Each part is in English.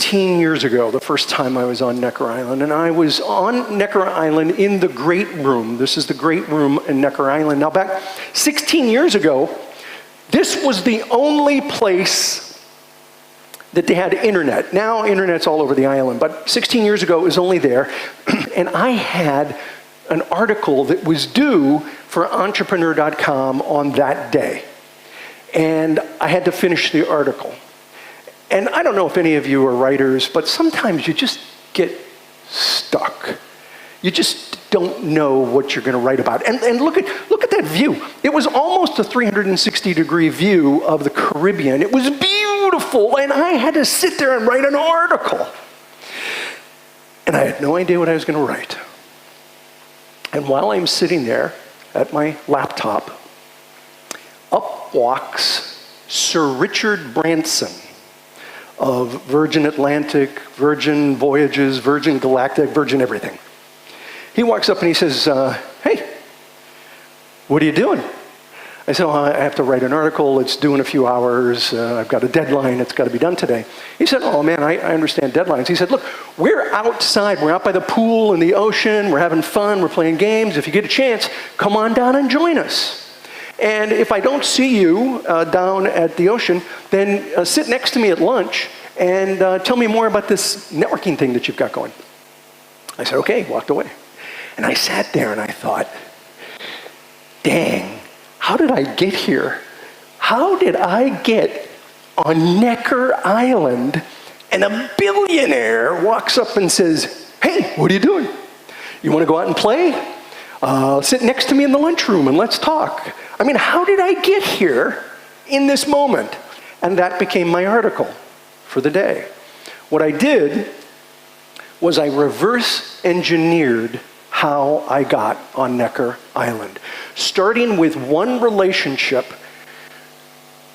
16 years ago, the first time I was on Necker Island, and I was on Necker Island in the Great Room. This is the Great Room in Necker Island. Now, back 16 years ago, this was the only place that they had internet. Now, internet's all over the island, but 16 years ago, it was only there, and I had an article that was due for Entrepreneur.com on that day, and I had to finish the article. And I don't know if any of you are writers, but sometimes you just get stuck. You just don't know what you're going to write about. And look at that view. It was almost a 360-degree view of the Caribbean. It was beautiful, and I had to sit there and write an article. And I had no idea what I was going to write. And while I'm sitting there at my laptop, up walks Sir Richard Branson of Virgin Atlantic, Virgin Voyages, Virgin Galactic, Virgin everything. He walks up and he says, hey, what are you doing? I said, I have to write an article. It's due in a few hours. I've got a deadline. It's got to be done today. He said, oh man, I understand deadlines. He said, look, we're outside. We're out by the pool in the ocean. We're having fun. We're playing games. If you get a chance, come on down and join us. And if I don't see you down at the ocean, then sit next to me at lunch and tell me more about this networking thing that you've got going. I said, okay, walked away. And I sat there and I thought, dang, how did I get here? How did I get on Necker Island and a billionaire walks up and says, hey, what are you doing? You want to go out and play? Sit next to me in the lunchroom and let's talk. I mean, how did I get here in this moment? And that became my article for the day. What I did was I reverse engineered how I got on Necker Island, starting with one relationship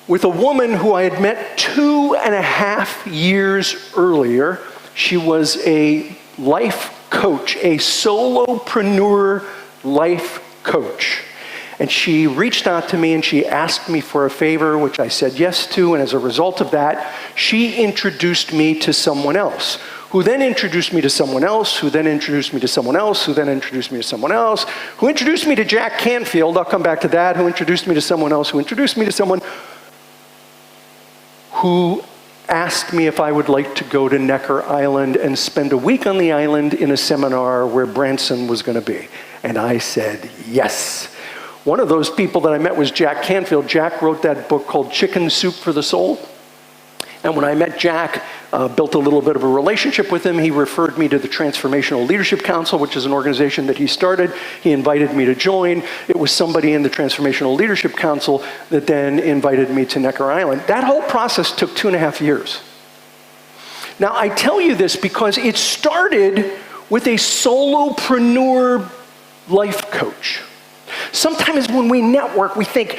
with a woman who I had met 2.5 years earlier. She was a life coach, a solopreneur life coach. And she reached out to me and she asked me for a favor, which I said yes to. And as a result of that, she introduced me to someone else, who then introduced me to someone else, who then introduced me to someone else, who then introduced me to someone else, who introduced me to Jack Canfield. I'll come back to that. Who introduced me to someone else, who introduced me to someone who asked me if I would like to go to Necker Island and spend a week on the island in a seminar where Branson was going to be. And I said yes. One of those people that I met was Jack Canfield. Jack wrote that book called Chicken Soup for the Soul. And when I met Jack, built a little bit of a relationship with him, he referred me to the Transformational Leadership Council, which is an organization that he started. He invited me to join. It was somebody in the Transformational Leadership Council that then invited me to Necker Island. That whole process took 2.5 years. Now, I tell you this because it started with a solopreneur life coach. Sometimes when we network, we think,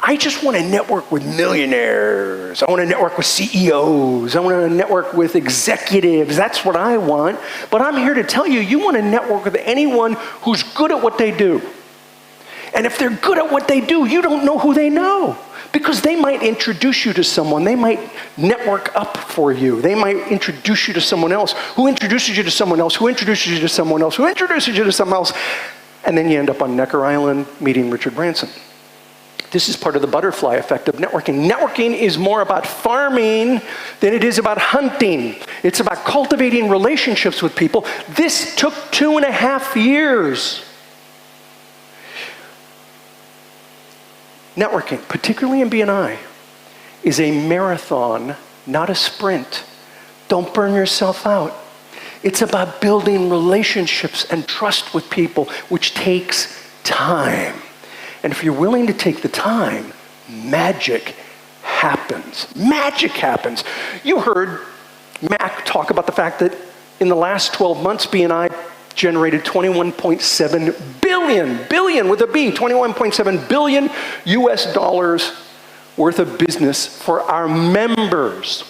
I just want to network with millionaires. I want to network with CEOs. I want to network with executives. That's what I want. But I'm here to tell you, you want to network with anyone who's good at what they do. And if they're good at what they do, you don't know who they know. Because they might introduce you to someone. They might network up for you. They might introduce you to someone else, who introduces you to someone else, who introduces you to someone else, who introduces you to someone else. And then you end up on Necker Island meeting Richard Branson. This is part of the butterfly effect of networking. Networking is more about farming than it is about hunting. It's about cultivating relationships with people. This took 2.5 years. Networking, particularly in Bni, is a marathon, not a sprint. Don't burn yourself out. It's about building relationships and trust with people, which takes time. And if you're willing to take the time, magic happens. Magic happens. You heard Mac talk about the fact that in the last 12 months, Bni generated 21.7 billion with a B, 21.7 billion US dollars worth of business for our members.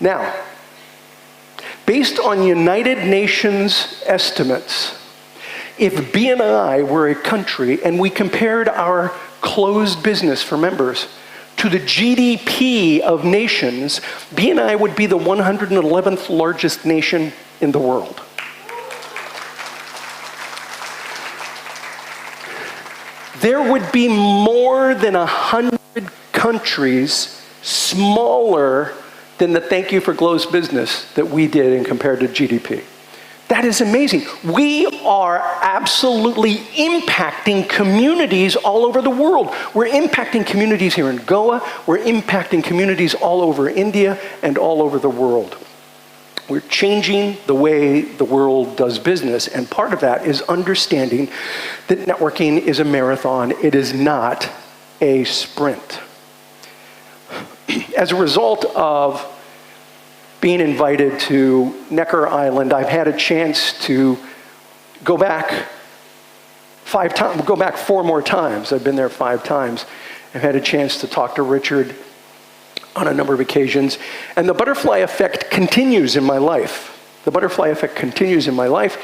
Now, based on United Nations estimates, if Bni were a country and we compared our closed business for members to the GDP of nations, BNI would be the 111th largest nation in the world. There would be more than 100 countries smaller than the Thank You for Glow's business that we did in compared to GDP. That is amazing. We are absolutely impacting communities all over the world. We're impacting communities here in Goa. We're impacting communities all over India and all over the world. We're changing the way the world does business, and part of that is understanding that networking is a marathon. It is not a sprint. As a result of being invited to Necker Island, I've had a chance to go back 4 more times. I've been there 5 times. I've had a chance to talk to Richard on a number of occasions. And the butterfly effect continues in my life. The butterfly effect continues in my life.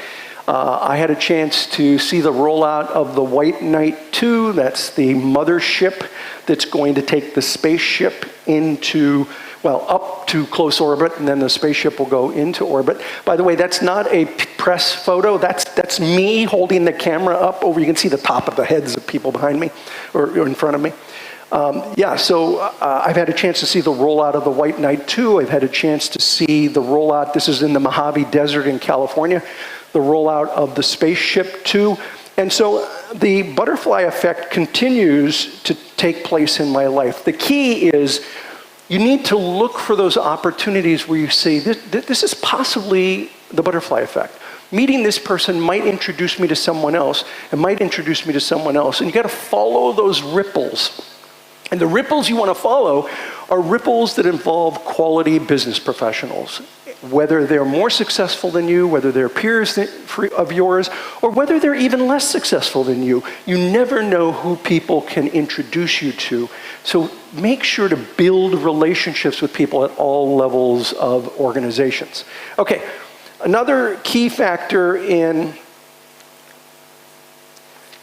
I had a chance to see the rollout of the White Knight 2. That's the mothership that's going to take the spaceship into, well, up to close orbit, and then the spaceship will go into orbit. By the way, that's not a press photo. That's me holding the camera up over. You can see the top of the heads of people behind me, or in front of me. I've had a chance to see the rollout of the White Knight 2. I've had a chance to see the rollout, this is in the Mojave Desert in California, the rollout of the Spaceship 2. And so the butterfly effect continues to take place in my life. The key is you need to look for those opportunities where you say, this is possibly the butterfly effect. Meeting this person might introduce me to someone else, and might introduce me to someone else. And you got to follow those ripples. And the ripples you want to follow are ripples that involve quality business professionals. Whether they're more successful than you, whether they're peers of yours, or whether they're even less successful than you, you never know who people can introduce you to. So make sure to build relationships with people at all levels of organizations. Okay, another key factor in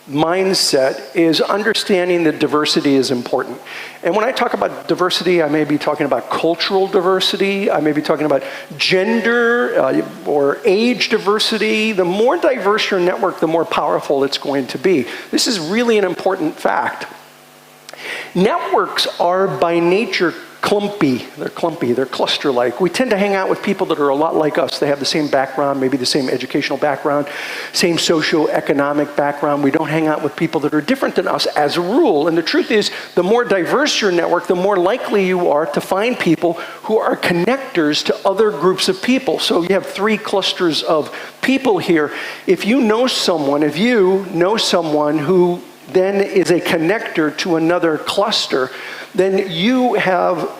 mindset is understanding that diversity is important. And when I talk about diversity, I may be talking about cultural diversity, I may be talking about gender or age diversity. The more diverse your network, the more powerful it's going to be. This is really an important fact. Networks are by nature clumpy. They're clumpy, they're cluster-like. We tend to hang out with people that are a lot like us. They have the same background, maybe the same educational background, same socioeconomic background. We don't hang out with people that are different than us as a rule. And the truth is, the more diverse your network, the more likely you are to find people who are connectors to other groups of people. So you have 3 clusters of people here. If you know someone who then is a connector to another cluster, then you have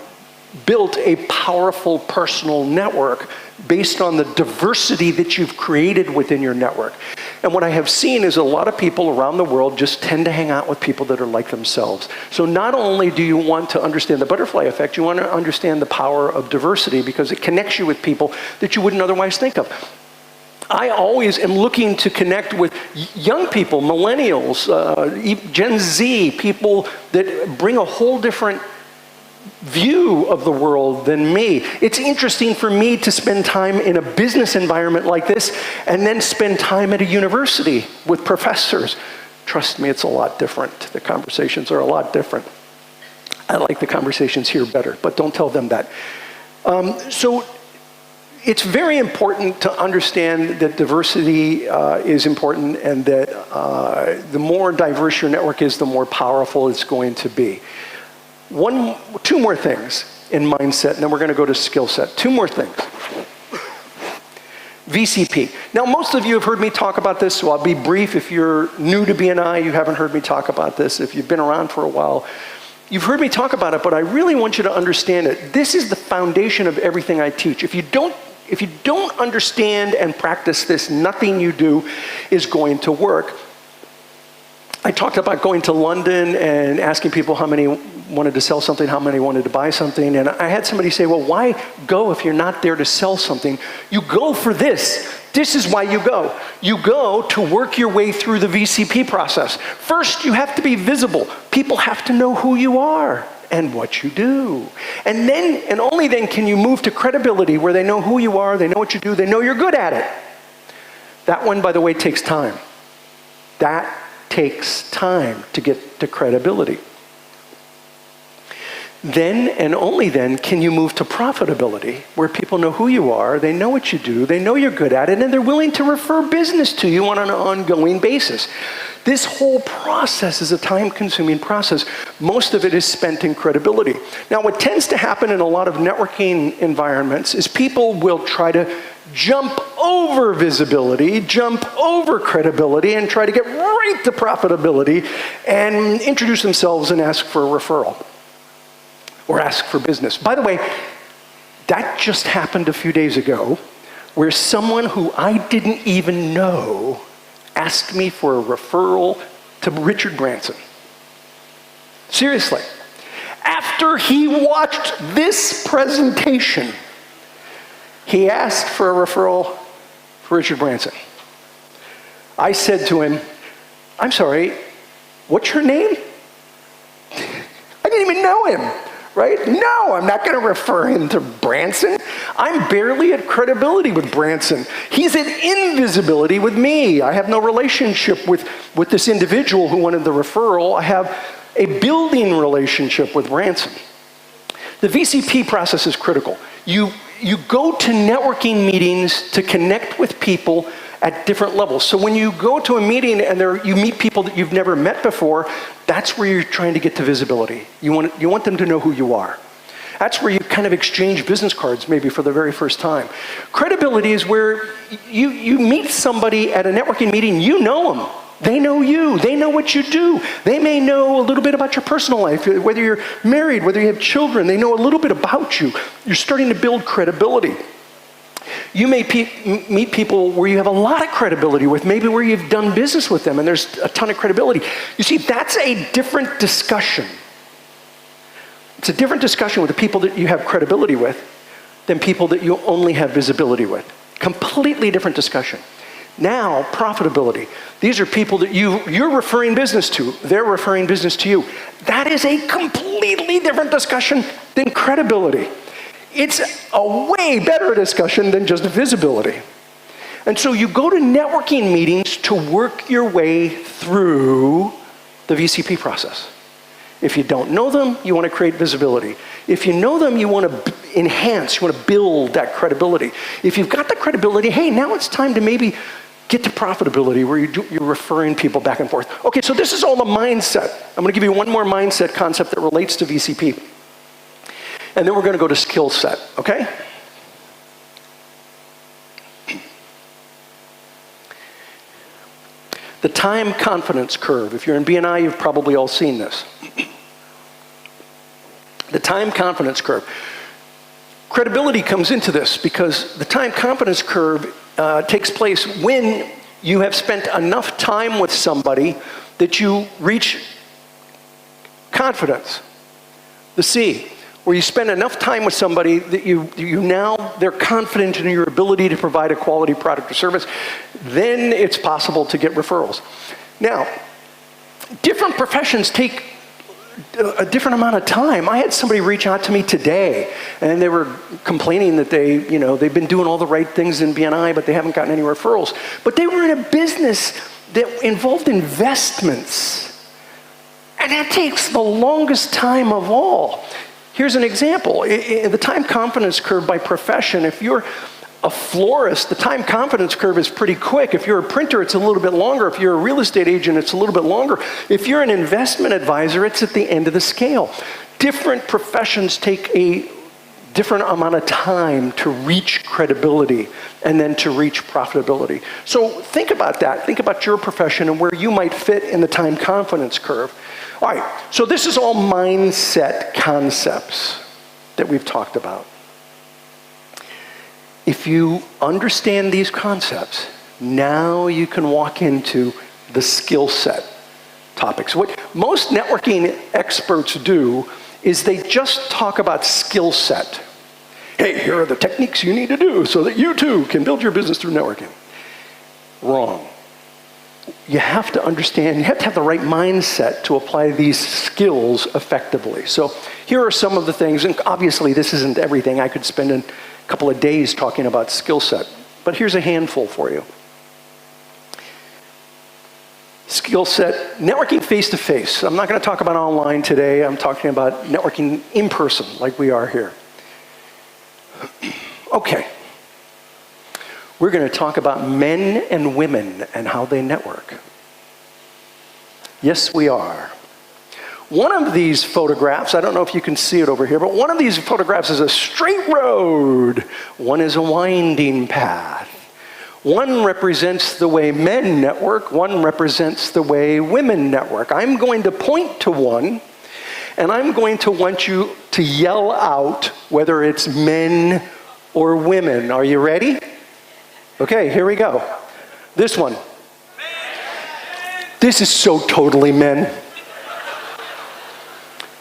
built a powerful personal network based on the diversity that you've created within your network. And what I have seen is a lot of people around the world just tend to hang out with people that are like themselves. So not only do you want to understand the butterfly effect, you want to understand the power of diversity because it connects you with people that you wouldn't otherwise think of. I always am looking to connect with young people, millennials, Gen Z, people that bring a whole different view of the world than me. It's interesting for me to spend time in a business environment like this and then spend time at a university with professors. Trust me, it's a lot different. The conversations are a lot different. I like the conversations here better, but don't tell them that. So it's very important to understand that diversity is important and that the more diverse your network is, the more powerful it's going to be. 2 more things in mindset, and then we're going to go to skill set. 2 more things. VCP. Now, most of you have heard me talk about this, so I'll be brief. If you're new to BNI, you haven't heard me talk about this. If you've been around for a while, you've heard me talk about it, but I really want you to understand it. This is the foundation of everything I teach. If you don't understand and practice this, nothing you do is going to work. I talked about going to London and asking people how many wanted to sell something, how many wanted to buy something. And I had somebody say, well, why go if you're not there to sell something? You go for this. This is why you go. You go to work your way through the VCP process. First, you have to be visible. People have to know who you are. and what you do. And then, and only then, can you move to credibility, where they know who you are, they know what you do, they know you're good at it. That one, by the way, takes time. That takes time to get to credibility. Then and only then can you move to profitability, where people know who you are, they know what you do, they know you're good at it, and they're willing to refer business to you on an ongoing basis. This whole process is a time-consuming process. Most of it is spent in credibility. Now, what tends to happen in a lot of networking environments is people will try to jump over visibility, jump over credibility, and try to get right to profitability and introduce themselves and ask for a referral or ask for business. By the way, that just happened a few days ago, where someone who I didn't even know asked me for a referral to Richard Branson. Seriously. After he watched this presentation, he asked for a referral for Richard Branson. I said to him, I'm sorry, what's your name? I didn't even know him, right? No, I'm not going to refer him to Branson. I'm barely at credibility with Branson. He's at invisibility with me. I have no relationship with this individual who wanted the referral. I have a building relationship with Branson. The VCP process is critical. You go to networking meetings to connect with people at different levels. So when you go to a meeting and you meet people that you've never met before, that's where you're trying to get to visibility. You want them to know who you are. That's where you kind of exchange business cards maybe for the very first time. Credibility is where you meet somebody at a networking meeting, you know them. They know you. They know what you do. They may know a little bit about your personal life, whether you're married, whether you have children. They know a little bit about you. You're starting to build credibility. You may meet people where you have a lot of credibility with, maybe where you've done business with them and there's a ton of credibility. You see, that's a different discussion. It's a different discussion with the people that you have credibility with than people that you only have visibility with. Completely different discussion. Now, profitability. These are people that you're referring business to. They're referring business to you. That is a completely different discussion than credibility. It's a way better discussion than just visibility. And so you go to networking meetings to work your way through the VCP process. If you don't know them, you want to create visibility. If you know them, you want to enhance, you want to build that credibility. If you've got the credibility, hey, now it's time to maybe get to profitability, where you're referring people back and forth. Okay, so this is all the mindset. I'm going to give you one more mindset concept that relates to VCP. And then we're going to go to skill set, okay? The time confidence curve. If you're in BNI, you've probably all seen this. The time confidence curve. Credibility comes into this because the time confidence curve takes place when you have spent enough time with somebody that you reach confidence. The C, where you spend enough time with somebody that they're confident in your ability to provide a quality product or service, then it's possible to get referrals. Now, different professions take a different amount of time. I had somebody reach out to me today, and they were complaining that they've been doing all the right things in BNI, but they haven't gotten any referrals. But they were in a business that involved investments, and that takes the longest time of all. Here's an example. The time confidence curve by profession, if you're a florist, the time confidence curve is pretty quick. If you're a printer, it's a little bit longer. If you're a real estate agent, it's a little bit longer. If you're an investment advisor, it's at the end of the scale. Different professions take a different amount of time to reach credibility and then to reach profitability. So think about that. Think about your profession and where you might fit in the time confidence curve. All right, so this is all mindset concepts that we've talked about. If you understand these concepts, now you can walk into the skill set topics. What most networking experts do is they just talk about skill set. Hey, here are the techniques you need to do so that you too can build your business through networking. Wrong. You have to understand, you have to have the right mindset to apply these skills effectively. So here are some of the things, and obviously this isn't everything. I could spend a couple of days talking about skill set, but here's a handful for you. Skill set, networking face-to-face. I'm not going to talk about online today. I'm talking about networking in person, like we are here. Okay. We're going to talk about men and women and how they network. Yes, we are. One of these photographs, I don't know if you can see it over here, but one of these photographs is a straight road. One is a winding path. One represents the way men network, one represents the way women network. I'm going to point to one, and I'm going to want you to yell out whether it's men or women. Are you ready? Okay, here we go. This one. This is so totally men.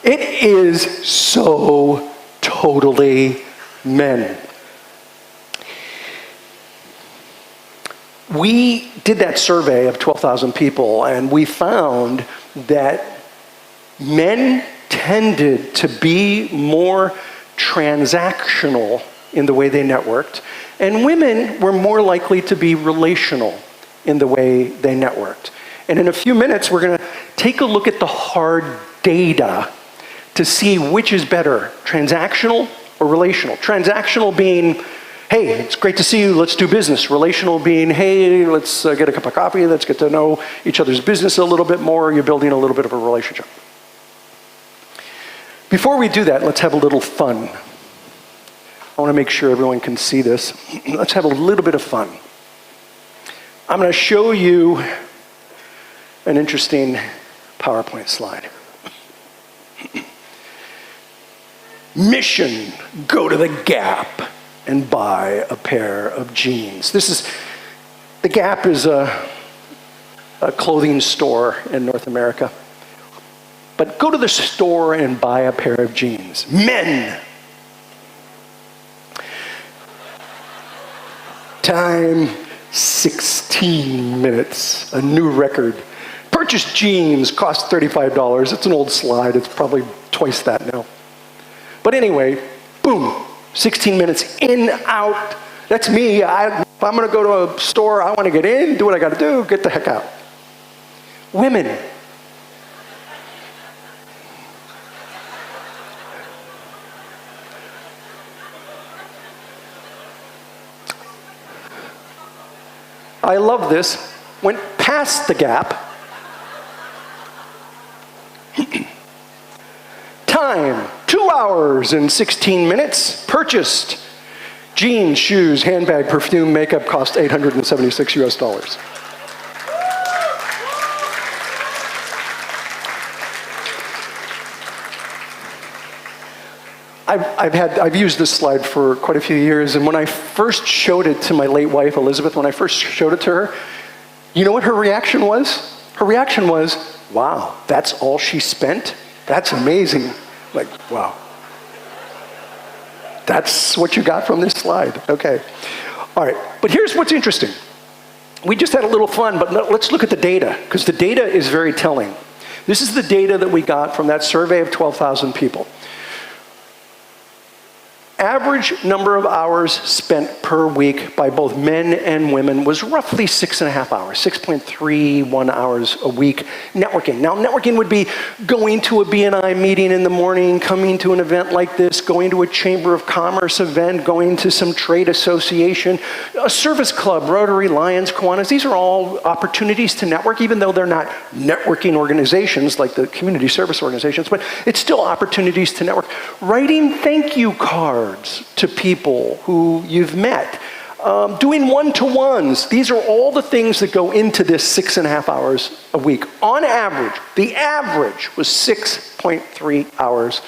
It is so totally men. We did that survey of 12,000 people, and we found that men tended to be more transactional in the way they networked, and women were more likely to be relational in the way they networked. And in a few minutes, we're going to take a look at the hard data to see which is better, transactional or relational. Transactional being, hey, it's great to see you, let's do business. Relational being, hey, let's get a cup of coffee, let's get to know each other's business a little bit more, you're building a little bit of a relationship. Before we do that, let's have a little fun. I want to make sure everyone can see this. Let's have a little bit of fun. I'm going to show you an interesting PowerPoint slide. Mission, go to the Gap and buy a pair of jeans. The Gap is a clothing store in North America. But go to the store and buy a pair of jeans. Men. Time, 16 minutes, a new record. Purchase jeans, cost $35. It's an old slide, it's probably twice that now. But anyway, boom, 16 minutes, in, out. That's me. If I'm gonna go to a store, I wanna get in, do what I gotta do, get the heck out. Women. I love this. Went past the Gap. Time, 2 hours and 16 minutes. Purchased jeans, shoes, handbag, perfume, makeup, cost $876 US. I've used this slide for quite a few years, and when I first showed it to my late wife, Elizabeth, when I first showed it to her, you know what her reaction was? Her reaction was, wow, that's all she spent? That's amazing. Like, wow. That's what you got from this slide. Okay. All right, but here's what's interesting. We just had a little fun, but let's look at the data, because the data is very telling. This is the data that we got from that survey of 12,000 people. Average number of hours spent per week by both men and women was roughly 6.5 hours, 6.31 hours a week networking. Now, networking would be going to a BNI meeting in the morning, coming to an event like this, going to a Chamber of Commerce event, going to some trade association, a service club, Rotary, Lions, Kiwanis. These are all opportunities to network, even though they're not networking organizations like the community service organizations, but it's still opportunities to network. Writing thank you cards to people who you've met, doing one-to-ones. These are all the things that go into this 6.5 hours a week. On average, the average was 6.3 hours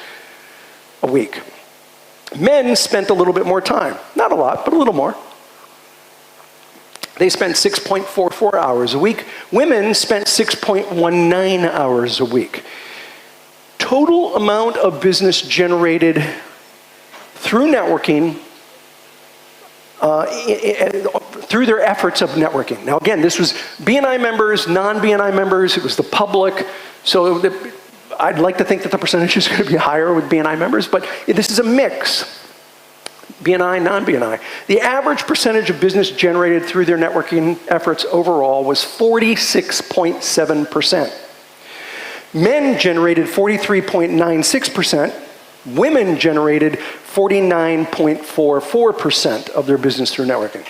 a week. Men spent a little bit more time. Not a lot, but a little more. They spent 6.44 hours a week. Women spent 6.19 hours a week. Total amount of business generated through networking, through their efforts of networking. Now again, this was BNI members, non-BNI members, it was the public. So I'd like to think that the percentage is going to be higher with BNI members, but this is a mix. BNI, non-BNI. The average percentage of business generated through their networking efforts overall was 46.7%. Men generated 43.96%. Women generated 49.44% of their business through networking.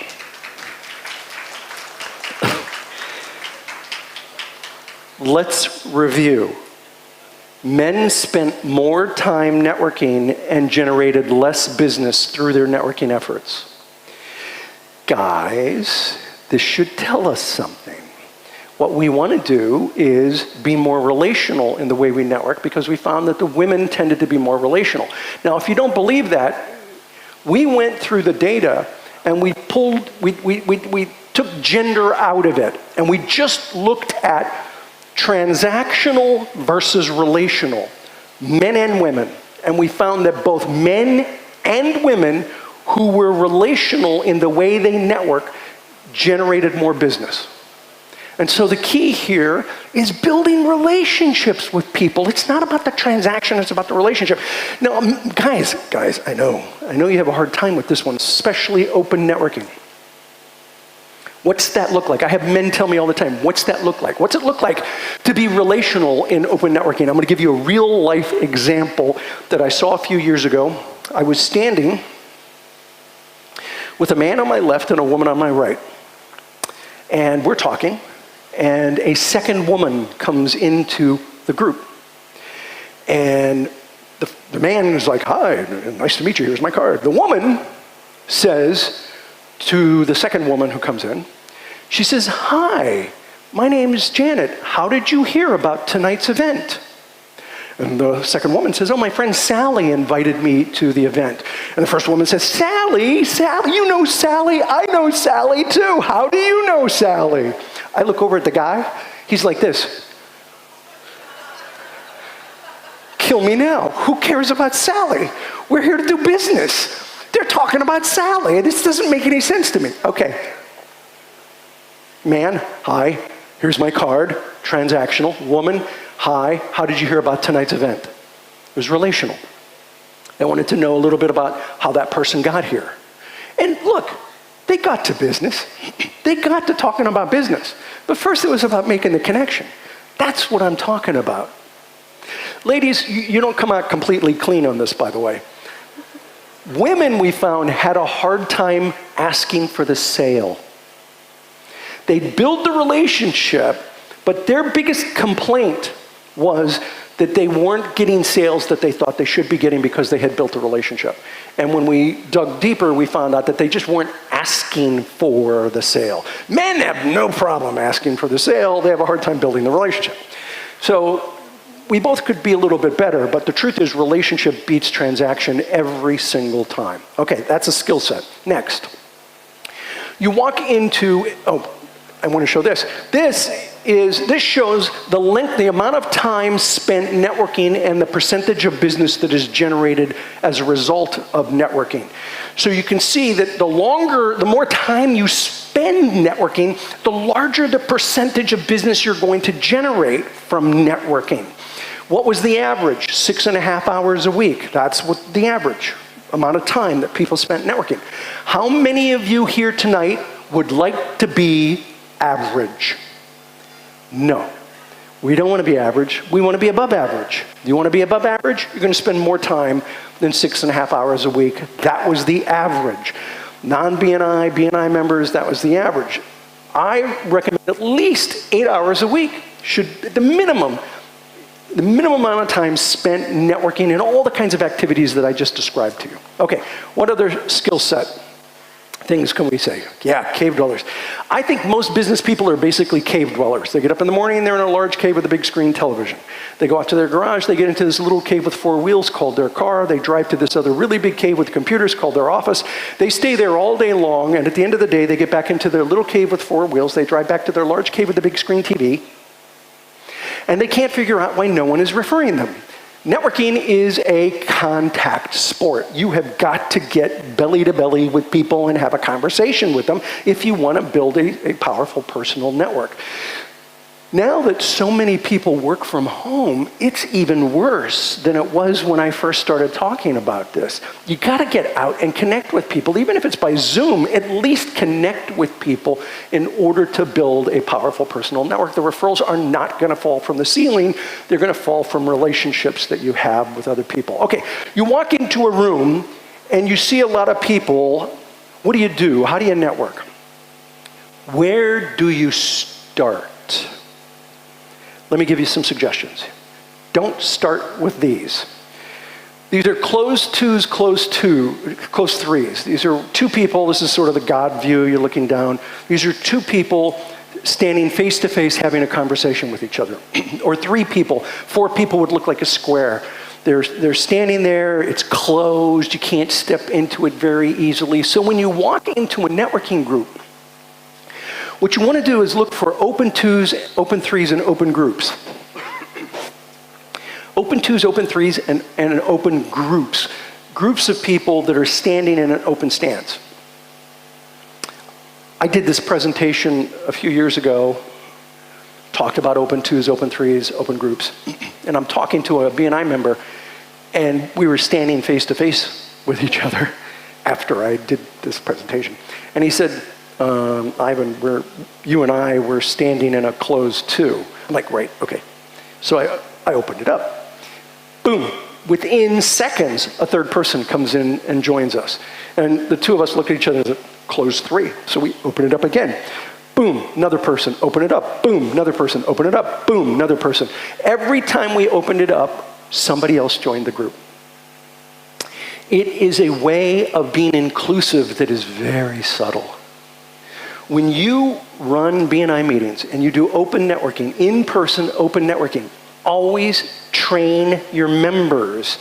Let's review. Men spent more time networking and generated less business through their networking efforts. Guys, this should tell us something. What we want to do is be more relational in the way we network, because we found that the women tended to be more relational. Now, if you don't believe that, we went through the data and we took gender out of it, and we just looked at transactional versus relational, men and women. And we found that both men and women who were relational in the way they network generated more business. And so the key here is building relationships with people. It's not about the transaction, it's about the relationship. Now, guys, I know you have a hard time with this one, especially open networking. What's that look like? I have men tell me all the time, what's that look like? What's it look like to be relational in open networking? I'm going to give you a real life example that I saw a few years ago. I was standing with a man on my left and a woman on my right. And we're talking, and a second woman comes into the group. And the man is like, "Hi, nice to meet you, here's my card." The woman says to the second woman who comes in, she says, "Hi, my name is Janet. How did you hear about tonight's event?" And the second woman says, "Oh, my friend Sally invited me to the event." And the first woman says, Sally, you know Sally? I know Sally too. How do you know Sally?" I look over at the guy. He's like this. Kill me now. Who cares about Sally? We're here to do business. They're talking about Sally. This doesn't make any sense to me. Okay. Man, hi, here's my card, transactional. Woman, hi, how did you hear about tonight's event? It was relational. I wanted to know a little bit about how that person got here. And look, they got to business. They got to talking about business. But first it was about making the connection. That's what I'm talking about. Ladies, you don't come out completely clean on this, by the way. Women, we found, had a hard time asking for the sale. They'd build the relationship, but their biggest complaint was that they weren't getting sales that they thought they should be getting because they had built a relationship. And when we dug deeper, we found out that they just weren't asking for the sale. Men have no problem asking for the sale. They have a hard time building the relationship. So we both could be a little bit better, but the truth is relationship beats transaction every single time. Okay, that's a skill set. Next. You walk into, I want to show this. This shows the amount of time spent networking and the percentage of business that is generated as a result of networking. So you can see that the more time you spend networking, the larger the percentage of business you're going to generate from networking. What was the average? 6.5 hours a week. That's what the average amount of time that people spent networking. How many of you here tonight would like to be average? No. We don't want to be average. We want to be above average. You want to be above average? You're going to spend more time than 6.5 hours a week. That was the average. Non-BNI, BNI members, that was the average. I recommend at least 8 hours a week should, the minimum amount of time spent networking and all the kinds of activities that I just described to you. Okay, what other skill set things can we say? Yeah, cave dwellers. I think most business people are basically cave dwellers. They get up in the morning and they're in a large cave with a big screen television. They go out to their garage, they get into this little cave with 4 wheels called their car. They drive to this other really big cave with computers called their office. They stay there all day long, and at the end of the day, they get back into their little cave with 4 wheels. They drive back to their large cave with the big screen TV. And they can't figure out why no one is referring them. Networking is a contact sport. You have got to get belly to belly with people and have a conversation with them if you want to build a powerful personal network. Now that so many people work from home, it's even worse than it was when I first started talking about this. You gotta get out and connect with people. Even if it's by Zoom, at least connect with people in order to build a powerful personal network. The referrals are not gonna fall from the ceiling. They're gonna fall from relationships that you have with other people. Okay, you walk into a room and you see a lot of people. What do? How do you network? Where do you start? Let me give you some suggestions. Don't start with these. These are closed twos, closed threes. These are two people. This is sort of the God view. You're looking down. These are two people standing face to face having a conversation with each other. Or three people. Four people would look like a square. They're standing there. It's closed. You can't step into it very easily. So when you walk into a networking group, what you want to do is look for open twos, open threes, and open groups. Open twos, open threes, and open groups. Groups of people that are standing in an open stance. I did this presentation a few years ago, talked about open twos, open threes, open groups. And I'm talking to a BNI member, and we were standing face to face with each other after I did this presentation. And he said, Ivan, you and I were standing in a closed two. I'm like, right, okay. So I opened it up. Boom. Within seconds, a third person comes in and joins us. And the two of us look at each other as a closed three. So we open it up again. Boom, another person, open it up. Boom, another person, open it up. Boom, another person. Every time we opened it up, somebody else joined the group. It is a way of being inclusive that is very subtle. When you run BNI meetings and you do open networking, in-person open networking, always train your members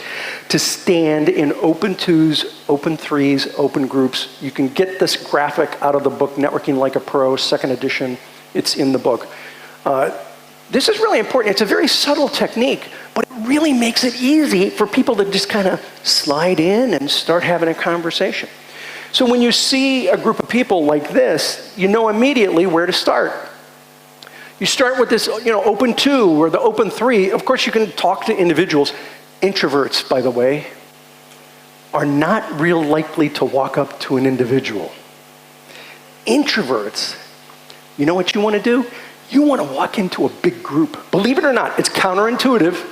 to stand in open twos, open threes, open groups. You can get this graphic out of the book, Networking Like a Pro, 2nd edition. It's in the book. This is really important. It's a very subtle technique, but it really makes it easy for people to just kind of slide in and start having a conversation. So when you see a group of people like this, you know immediately where to start. You start with this, open two or the open three. Of course, you can talk to individuals. Introverts, by the way, are not real likely to walk up to an individual. Introverts, you know what you want to do? You want to walk into a big group. Believe it or not, it's counterintuitive,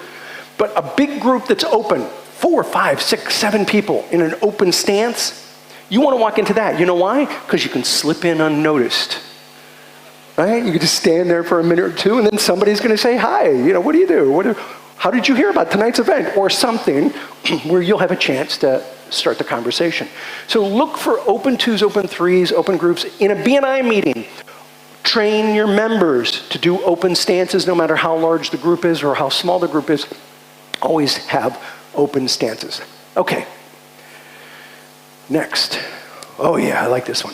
but a big group that's open, 4, 5, 6, 7 people in an open stance, you want to walk into that. You know why? Because you can slip in unnoticed. Right? You can just stand there for a minute or two, and then somebody's going to say, hi, what do you do? How did you hear about tonight's event? Or something where you'll have a chance to start the conversation. So look for open twos, open threes, open groups. In a BNI meeting, train your members to do open stances no matter how large the group is or how small the group is. Always have open stances. Okay. Next. Oh yeah, I like this one.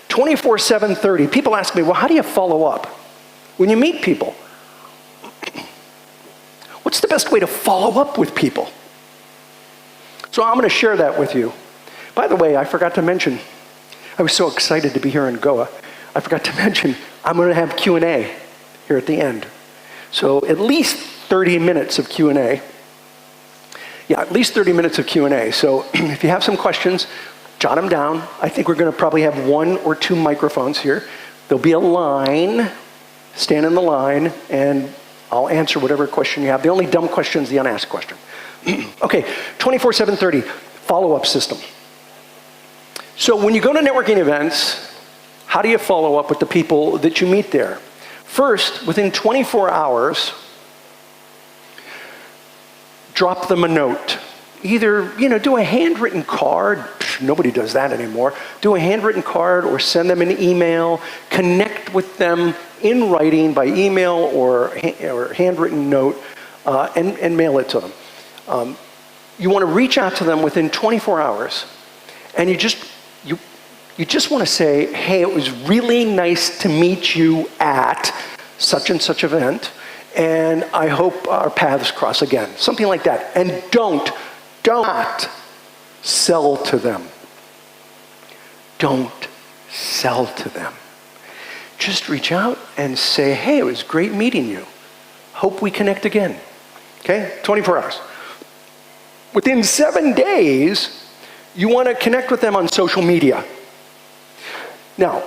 24/7/30. People ask me, well, how do you follow up when you meet people? What's the best way to follow up with people? So I'm going to share that with you. By the way, I forgot to mention, I was so excited to be here in Goa. I forgot to mention, I'm going to have Q&A here at the end. So at least 30 minutes of Q&A. Yeah, at least 30 minutes of Q&A. So if you have some questions, jot them down. I think we're going to probably have 1 or 2 microphones here. There'll be a line. Stand in the line, and I'll answer whatever question you have. The only dumb question is the unasked question. Okay, 24/7/30, follow-up system. So when you go to networking events, how do you follow up with the people that you meet there? First, within 24 hours, drop them a note. Either, do a handwritten card. Nobody does that anymore. Do a handwritten card or send them an email. Connect with them in writing by email or handwritten note and mail it to them. You want to reach out to them within 24 hours, and you just want to say, hey, it was really nice to meet you at such and such event, and I hope our paths cross again. Something like that. And don't sell to them. Don't sell to them. just reach out and say, hey, it was great meeting you. Hope we connect again. Okay? 24 hours. Within 7 days, you want to connect with them on social media. Now,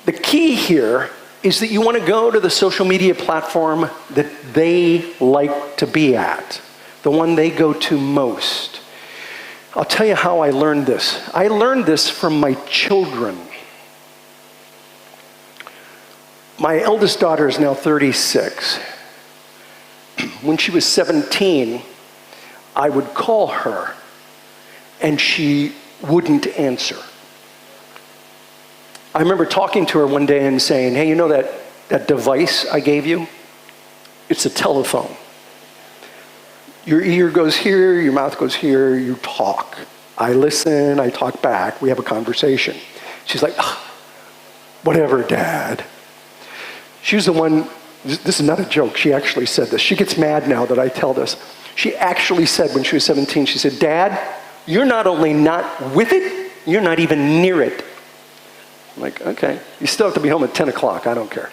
the key here is that you want to go to the social media platform that they like to be at, the one they go to most. I'll tell you how I learned this. I learned this from my children. My eldest daughter is now 36. When she was 17, I would call her, and she wouldn't answer. I remember talking to her one day and saying, hey, you know that device I gave you? It's a telephone. Your ear goes here, your mouth goes here, you talk. I listen, I talk back, we have a conversation. She's like, whatever, Dad. She was the one, this is not a joke, she actually said this. She gets mad now that I tell this. She actually said when she was 17, she said, Dad, you're not only not with it, you're not even near it. I'm like, okay, you still have to be home at 10 o'clock, I don't care.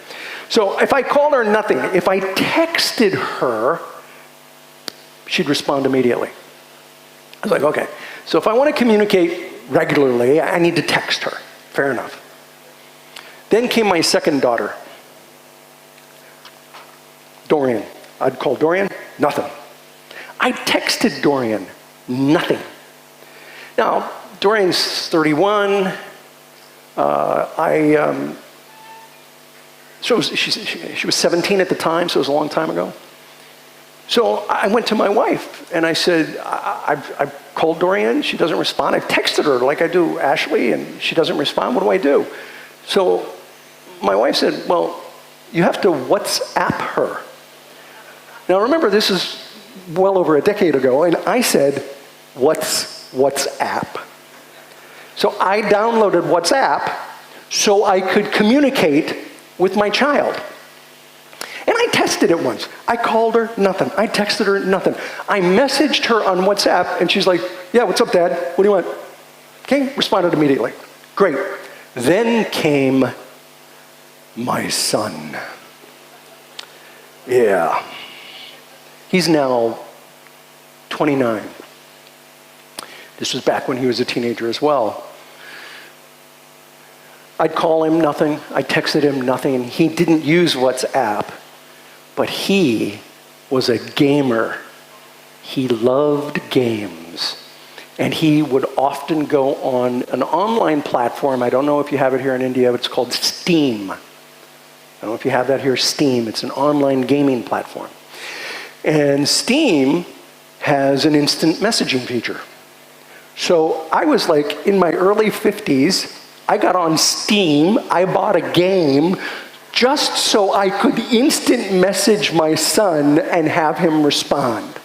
So if I called her, nothing. If I texted her, she'd respond immediately. I was like, okay. So if I want to communicate regularly, I need to text her. Fair enough. Then came my second daughter, Dorian. I'd call Dorian, nothing. I texted Dorian, nothing. Now, Dorian's 31. She was 17 at the time, so it was a long time ago. So I went to my wife and I said, I've called Dorian, she doesn't respond. I've texted her like I do Ashley and she doesn't respond. What do I do? So my wife said, well, you have to WhatsApp her. Now remember, this is well over a decade ago, and I said, what's WhatsApp? So I downloaded WhatsApp so I could communicate with my child. And I tested it once. I called her, nothing. I texted her, nothing. I messaged her on WhatsApp, and she's like, yeah, what's up, Dad? What do you want? Okay, responded immediately. Great. Then came my son. Yeah. He's now 29. This was back when he was a teenager as well. I'd call him, nothing. I texted him, nothing. He didn't use WhatsApp, but he was a gamer. He loved games. And he would often go on an online platform. I don't know if you have it here in India, but it's called Steam. I don't know if you have that here, Steam. It's an online gaming platform. And Steam has an instant messaging feature. So I was like in my early 50s, I got on Steam, I bought a game just so I could instant message my son and have him respond.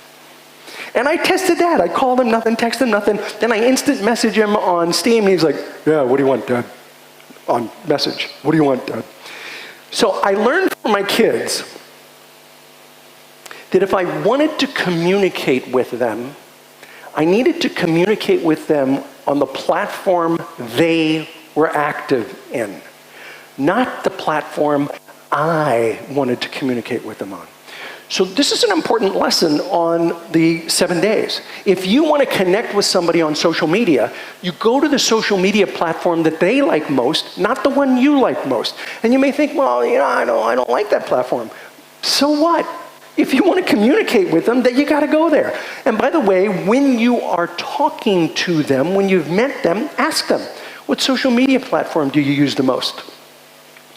And I tested that. I called him, nothing, texted him, nothing. Then I instant message him on Steam, and he's like, yeah, what do you want, Dad? On message, what do you want, Dad? So I learned from my kids that if I wanted to communicate with them, I needed to communicate with them on the platform they were active in, not the platform I wanted to communicate with them on. So this is an important lesson on the 7 days. If you want to connect with somebody on social media, you go to the social media platform that they like most, not the one you like most. And you may think, well, you know, I don't like that platform. So what? If you want to communicate with them, then you got to go there. And by the way, when you are talking to them, when you've met them, ask them, what social media platform do you use the most?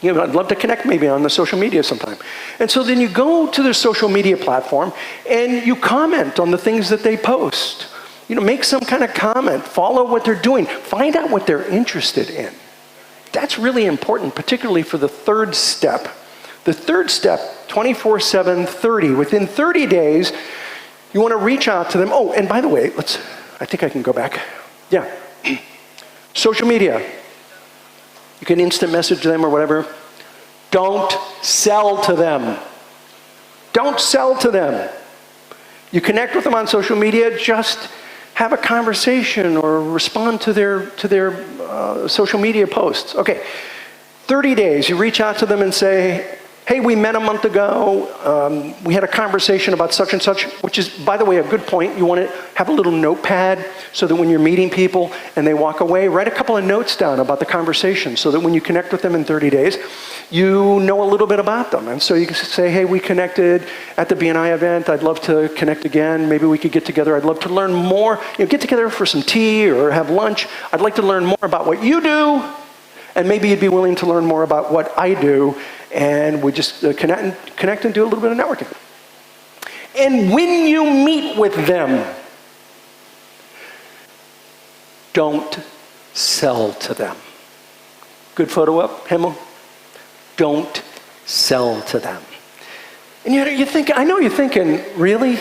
You know, I'd love to connect maybe on the social media sometime. And so then you go to their social media platform and you comment on the things that they post. You know, make some kind of comment, follow what they're doing, find out what they're interested in. That's really important, particularly for the third step. The third step, 24/7, 30. Within 30 days, you want to reach out to them. Oh, and by the way, I think I can go back. Yeah. Social media. You can instant message them or whatever. Don't sell to them. Don't sell to them. You connect with them on social media, just have a conversation or respond to their social media posts. Okay. 30 days, you reach out to them and say, hey, we met a month ago. We had a conversation about such and such, which is, by the way, a good point. You want to have a little notepad so that when you're meeting people and they walk away, write a couple of notes down about the conversation so that when you connect with them in 30 days, you know a little bit about them. And so you can say, hey, we connected at the BNI event. I'd love to connect again. Maybe we could get together. I'd love to learn more. Get together for some tea or have lunch. I'd like to learn more about what you do. And maybe you'd be willing to learn more about what I do. And we just connect and do a little bit of networking. And when you meet with them, don't sell to them. Good photo up, Himmel? Don't sell to them. And you're thinking, I know you're thinking, really?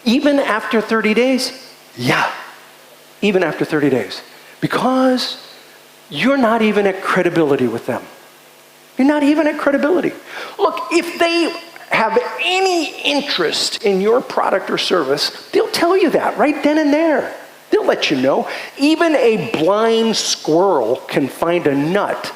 Even after 30 days? Yeah, even after 30 days. Because you're not even at credibility with them. You're not even at credibility. Look, if they have any interest in your product or service, they'll tell you that right then and there. They'll let you know. Even a blind squirrel can find a nut.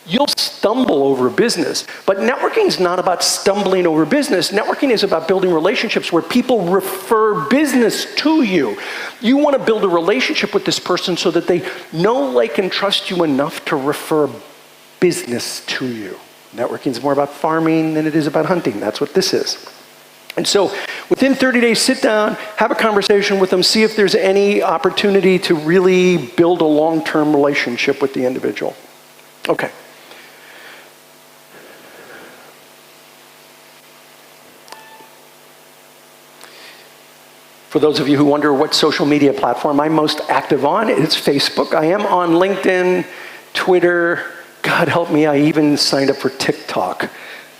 You'll stumble over business, but networking is not about stumbling over business. Networking is about building relationships where people refer business to you. You want to build a relationship with this person so that they know, like, and trust you enough to refer business to you. Networking is more about farming than it is about hunting. That's what this is. And so within 30 days, sit down, have a conversation with them, see if there's any opportunity to really build a long-term relationship with the individual. Okay. For those of you who wonder what social media platform I'm most active on, it's Facebook. I am on LinkedIn, Twitter. God help me, I even signed up for TikTok,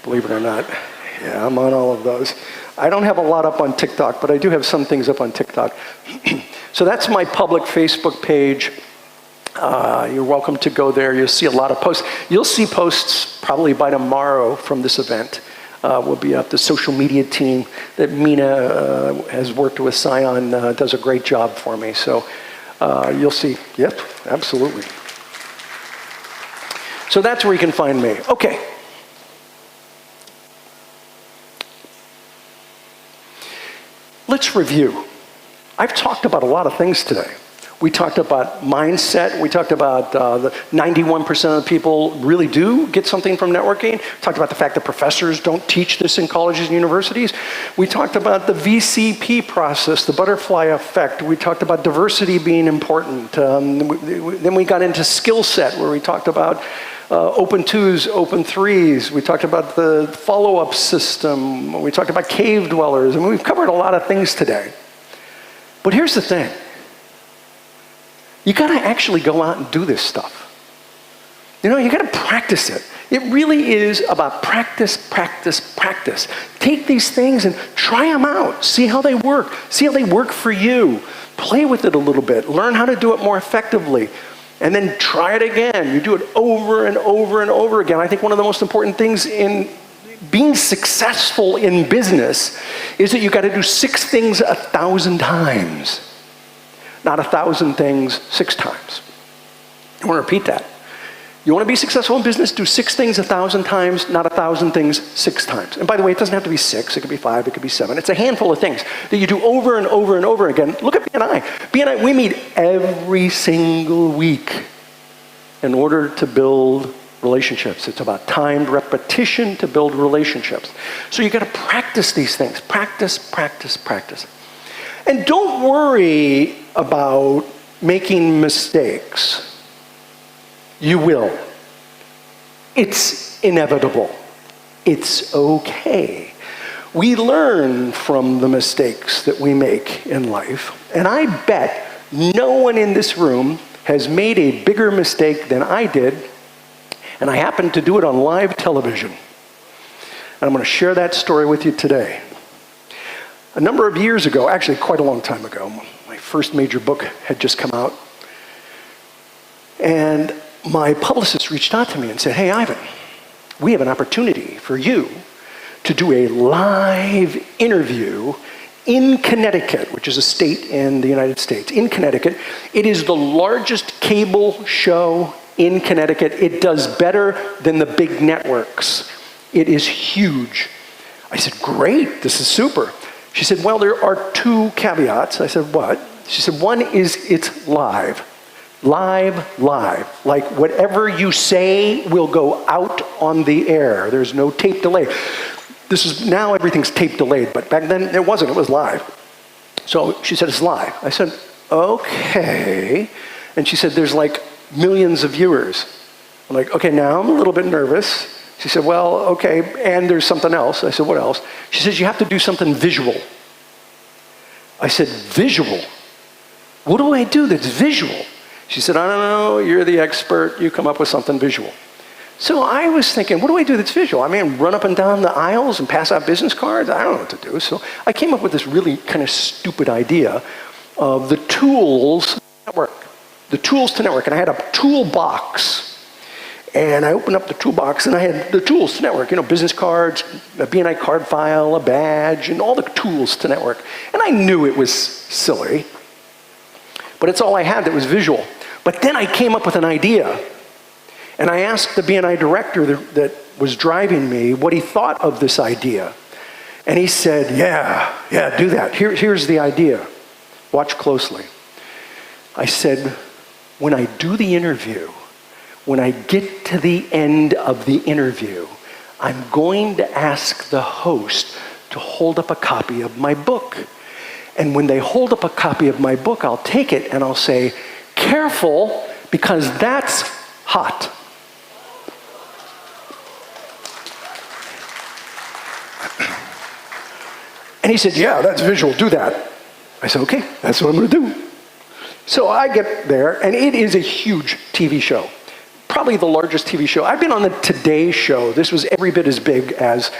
believe it or not. Yeah, I'm on all of those. I don't have a lot up on TikTok, but I do have some things up on TikTok. So that's my public Facebook page. You're welcome to go there. You'll see a lot of posts. You'll see posts probably by tomorrow from this event. Will be up. The social media team that Mina has worked with, Scion, does a great job for me. So you'll see. Yep, absolutely. So that's where you can find me. Okay. Let's review. I've talked about a lot of things today. We talked about mindset. We talked about the 91% of people really do get something from networking. We talked about the fact that professors don't teach this in colleges and universities. We talked about the VCP process, the butterfly effect. We talked about diversity being important. Then we got into skill set, where we talked about open twos, open threes. We talked about the follow-up system. We talked about cave dwellers. I mean, we've covered a lot of things today. But here's the thing. You got to actually go out and do this stuff. You know, you got to practice it. It really is about practice, practice, practice. Take these things and try them out. See how they work. See how they work for you. Play with it a little bit. Learn how to do it more effectively. And then try it again. You do it over and over and over again. I think one of the most important things in being successful in business is that you got to do 6 things 1,000 times. Not 1,000 things 6 times. I want to repeat that. You want to be successful in business, do 6 things 1,000 times, not 1,000 things 6 times. And by the way, it doesn't have to be 6, it could be 5, it could be 7. It's a handful of things that you do over and over and over again. Look at BNI. BNI, we meet every single week in order to build relationships. It's about timed repetition to build relationships. So you got to practice these things. Practice, practice, practice. And don't worry about making mistakes. You will. It's inevitable. It's okay. We learn from the mistakes that we make in life. And I bet no one in this room has made a bigger mistake than I did. And I happened to do it on live television. And I'm going to share that story with you today. A number of years ago, actually quite a long time ago, my first major book had just come out. And my publicist reached out to me and said, hey, Ivan, we have an opportunity for you to do a live interview in Connecticut, which is a state in the United States. In Connecticut, it is the largest cable show in Connecticut. It does better than the big networks. It is huge. I said, great, this is super. She said, well, there are two caveats. I said, what? She said, one is it's live. Live. Like whatever you say will go out on the air. There's no tape delay. Now everything's tape delayed, but back then it wasn't, it was live. So she said, it's live. I said, okay. And she said, there's like millions of viewers. I'm like, okay, now I'm a little bit nervous. She said, well, okay, and there's something else. I said, what else? She says, you have to do something visual. I said, visual? What do I do that's visual? She said, I don't know, you're the expert, you come up with something visual. So I was thinking, what do I do that's visual? I mean, run up and down the aisles and pass out business cards? I don't know what to do. So I came up with this really kind of stupid idea of the tools network. The tools to network, and I had a toolbox. And I opened up the toolbox, and I had the tools to network, business cards, a Bni card file, a badge, and all the tools to network. And I knew it was silly, but it's all I had that was visual. But then I came up with an idea, and I asked the Bni director that was driving me what he thought of this idea. And he said, yeah, do that. Here's the idea. Watch closely. I said, when I do the interview, when I get to the end of the interview, I'm going to ask the host to hold up a copy of my book. And when they hold up a copy of my book, I'll take it and I'll say, careful, because that's hot. And he said, yeah, that's visual, do that. I said, okay, that's what I'm going to do. So I get there, and it is a huge TV show. Probably the largest TV show. I've been on the Today Show. This was every bit as big as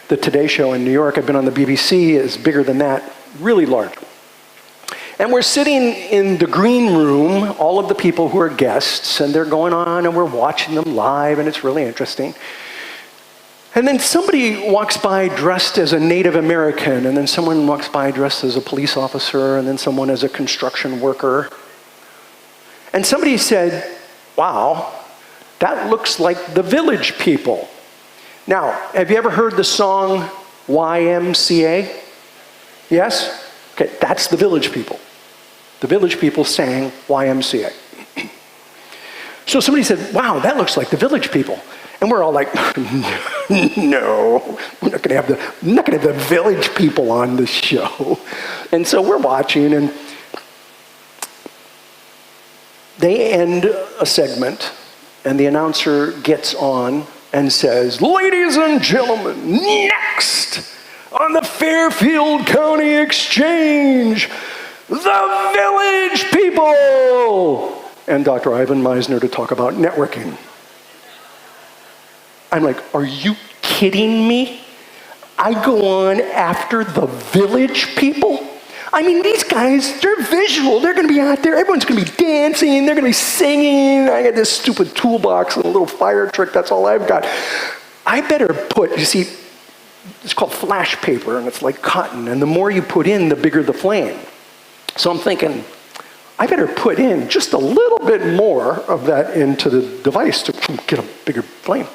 the Today Show in New York. I've been on the BBC. It's bigger than that. Really large. And we're sitting in the green room, all of the people who are guests, and they're going on, and we're watching them live, and it's really interesting. And then somebody walks by dressed as a Native American, and then someone walks by dressed as a police officer, and then someone as a construction worker. And somebody said, wow, that looks like the Village People. Now, have you ever heard the song YMCA? Yes? Okay, that's the Village People. The Village People sang YMCA. So somebody said, wow, that looks like the Village People. And we're all like, no, we're not going to have the Village People on the show. And so we're watching, and they end a segment, and the announcer gets on and says, ladies and gentlemen, next on the Fairfield County Exchange, the Village People. And Dr. Ivan Misner to talk about networking. I'm like, are you kidding me? I go on after the Village People? I mean, these guys, they're visual. They're going to be out there. Everyone's going to be dancing. They're going to be singing. I got this stupid toolbox and a little fire trick. That's all I've got. I better put, you see, it's called flash paper, and it's like cotton. And the more you put in, the bigger the flame. So I'm thinking, I better put in just a little bit more of that into the device to get a bigger flame.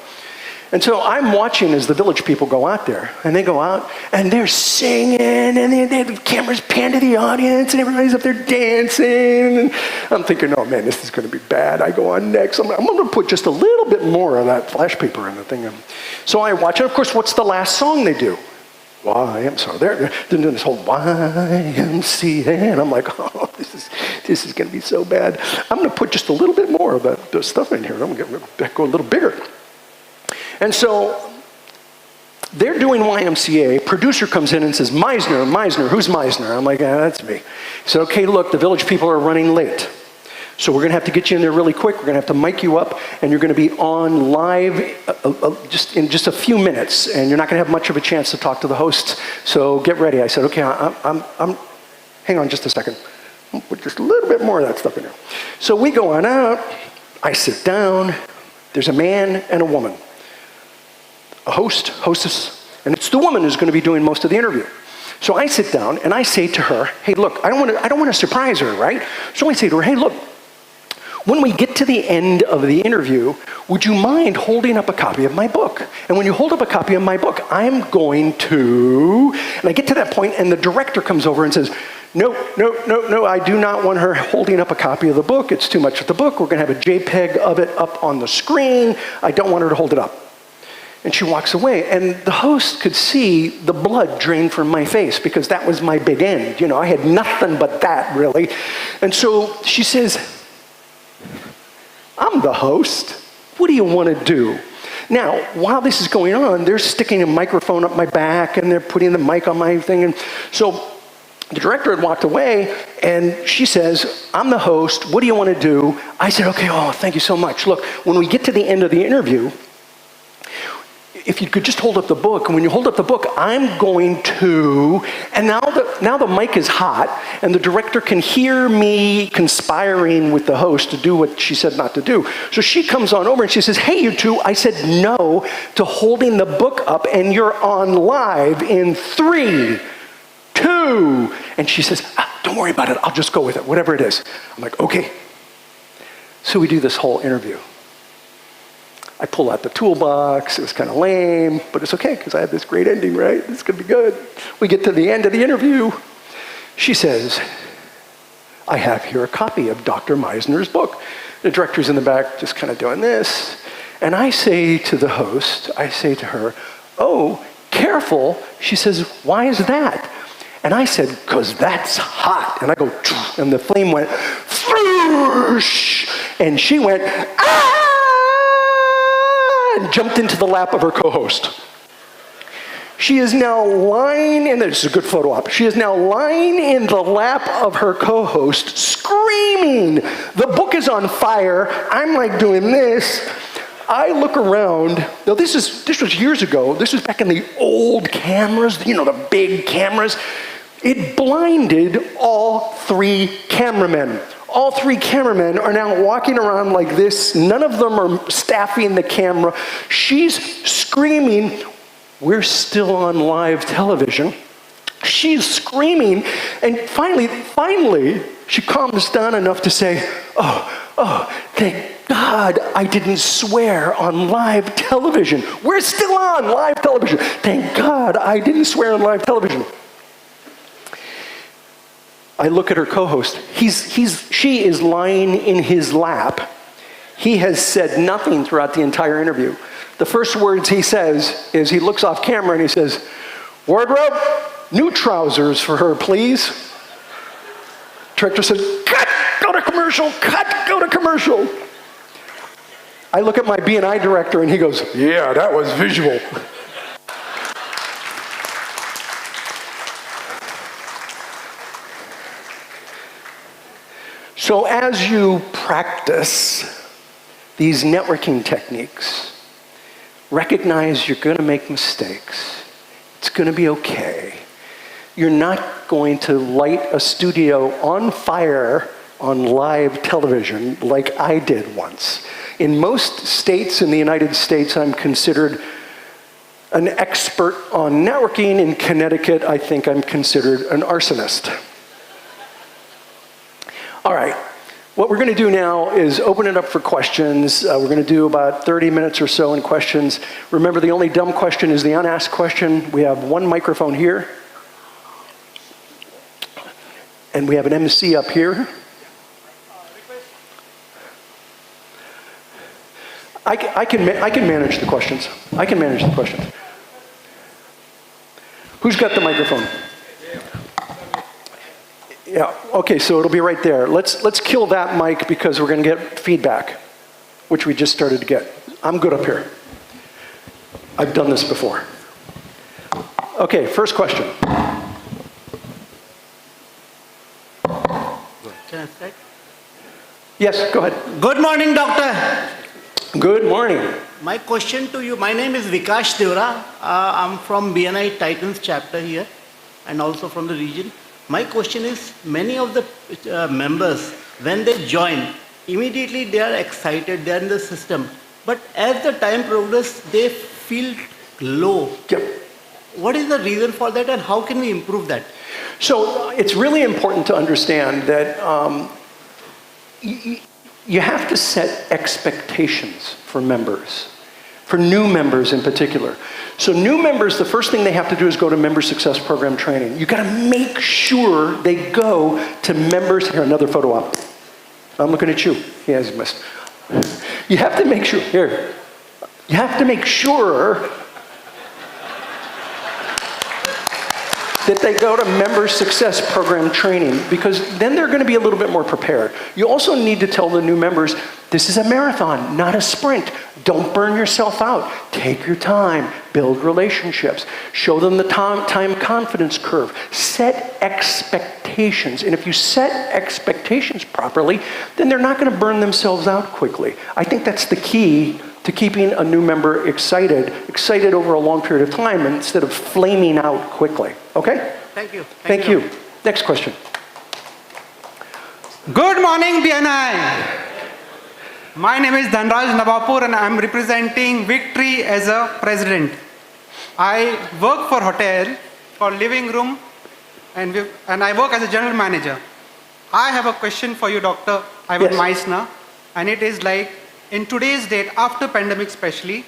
And so I'm watching as the Village People go out there, and they go out, and they're singing, and they have cameras pan to the audience, and everybody's up there dancing, and I'm thinking, oh man, this is going to be bad. I go on next. I'm going to put just a little bit more of that flash paper in the thing. So I watch it. Of course, what's the last song they do? YMCA. They're doing this whole YMCA, and I'm like, oh, this is going to be so bad. I'm going to put just a little bit more of that stuff in here. I'm going to go a little bigger. And so they're doing YMCA. Producer comes in and says, Misner, who's Misner? I'm like, that's me. He said, okay, look, the Village People are running late. So we're going to have to get you in there really quick. We're going to have to mic you up, and you're going to be on live in just a few minutes, and you're not going to have much of a chance to talk to the hosts. So get ready. I said, okay, hang on just a second. I'll put just a little bit more of that stuff in there. So we go on out. I sit down. There's a man and a woman. A hostess, and it's the woman who's going to be doing most of the interview. So I sit down and I say to her, hey, look, I don't want to surprise her, right? So I say to her, hey, look, when we get to the end of the interview, would you mind holding up a copy of my book? And when you hold up a copy of my book, I'm going to, and I get to that point, and the director comes over and says, no, I do not want her holding up a copy of the book. It's too much of the book. We're going to have a JPEG of it up on the screen. I don't want her to hold it up. And she walks away, and the host could see the blood drain from my face because that was my big end. You know, I had nothing but that, really. And so she says, I'm the host. What do you want to do? Now, while this is going on, they're sticking a microphone up my back, and they're putting the mic on my thing. And so the director had walked away, and she says, I'm the host. What do you want to do? I said, okay, thank you so much. Look, when we get to the end of the interview, if you could just hold up the book, and when you hold up the book, I'm going to, and now the mic is hot, and the director can hear me conspiring with the host to do what she said not to do. So she comes on over and she says, hey, you two, I said no to holding the book up, and you're on live in 3, 2, and she says, don't worry about it, I'll just go with it, whatever it is. I'm like, okay. So we do this whole interview. I pull out the toolbox. It was kind of lame, but it's okay because I have this great ending, right? It's going to be good. We get to the end of the interview. She says, I have here a copy of Dr. Misner's book. The director's in the back just kind of doing this. And I say to the host, I say to her, oh, careful. She says, why is that? And I said, because that's hot. And I go, and the flame went, and she went, ah! And jumped into the lap of her co-host. She is now lying in, this is a good photo op. She is now lying in the lap of her co-host, screaming. The book is on fire. I'm like doing this. I look around. Now this was years ago. This was back in the old cameras, you know, the big cameras. It blinded all 3 cameramen. All 3 cameramen are now walking around like this. None of them are staffing the camera. She's screaming. We're still on live television. She's screaming. And finally, she calms down enough to say, oh, thank God I didn't swear on live television. We're still on live television. Thank God I didn't swear on live television. I look at her co-host. She is lying in his lap. He has said nothing throughout the entire interview. The first words he says is he looks off camera and he says, wardrobe, new trousers for her, please. Director says, cut, go to commercial, cut, go to commercial. I look at my Bni director and he goes, yeah, that was visual. So as you practice these networking techniques, recognize you're going to make mistakes. It's going to be okay. You're not going to light a studio on fire on live television like I did once. In most states in the United States, I'm considered an expert on networking. In Connecticut, I think I'm considered an arsonist. All right, what we're going to do now is open it up for questions. We're going to do about 30 minutes or so in questions. Remember, the only dumb question is the unasked question. We have 1 microphone here. And we have an MC up here. I can manage the questions. I can manage the questions. Who's got the microphone? Yeah, okay, so it'll be right there. Let's kill that mic because we're going to get feedback, which we just started to get. I'm good up here. I've done this before. Okay, first question. Can I start? Yes, go ahead. Good morning, doctor. Good morning. My question to you, my name is Vikash Devra. I'm from Bni Titans chapter here and also from the region. My question is, many of the members, when they join, immediately they are excited, they are in the system. But as the time progresses, they feel low. Yep. What is the reason for that and how can we improve that? So it's really important to understand that you have to set expectations for members, for new members in particular. So new members, the first thing they have to do is go to Member Success Program training. You gotta make sure they go to members, here, another photo op. I'm looking at you. He has missed. You have to make sure, here, you have to make sure that they go to Member Success Program training, because then they're going to be a little bit more prepared. You also need to tell the new members, this is a marathon, not a sprint. Don't burn yourself out. Take your time, build relationships, show them the time confidence curve, set expectations. And if you set expectations properly, then they're not going to burn themselves out quickly. I think that's the key to keeping a new member excited over a long period of time instead of flaming out quickly. Okay? Thank you. Thank you. Next question. Good morning, BNI. My name is Dhanraj Nawapur and I'm representing Victory as a president. I work for hotel, for living room, and I work as a general manager. I have a question for you, Dr. Ivan Misner, and it is like, in today's date, after pandemic especially,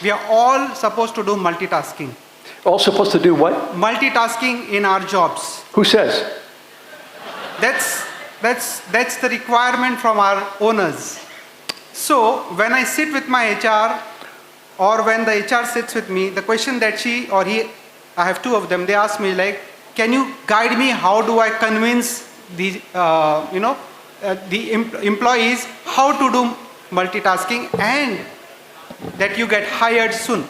we are all supposed to do multitasking. All supposed to do what? Multitasking in our jobs. Who says? That's the requirement from our owners. So when I sit with my HR, or when the HR sits with me, the question that she or he, I have two of them, they ask me like, can you guide me how do I convince the employees how to do multitasking and that you get hired soon?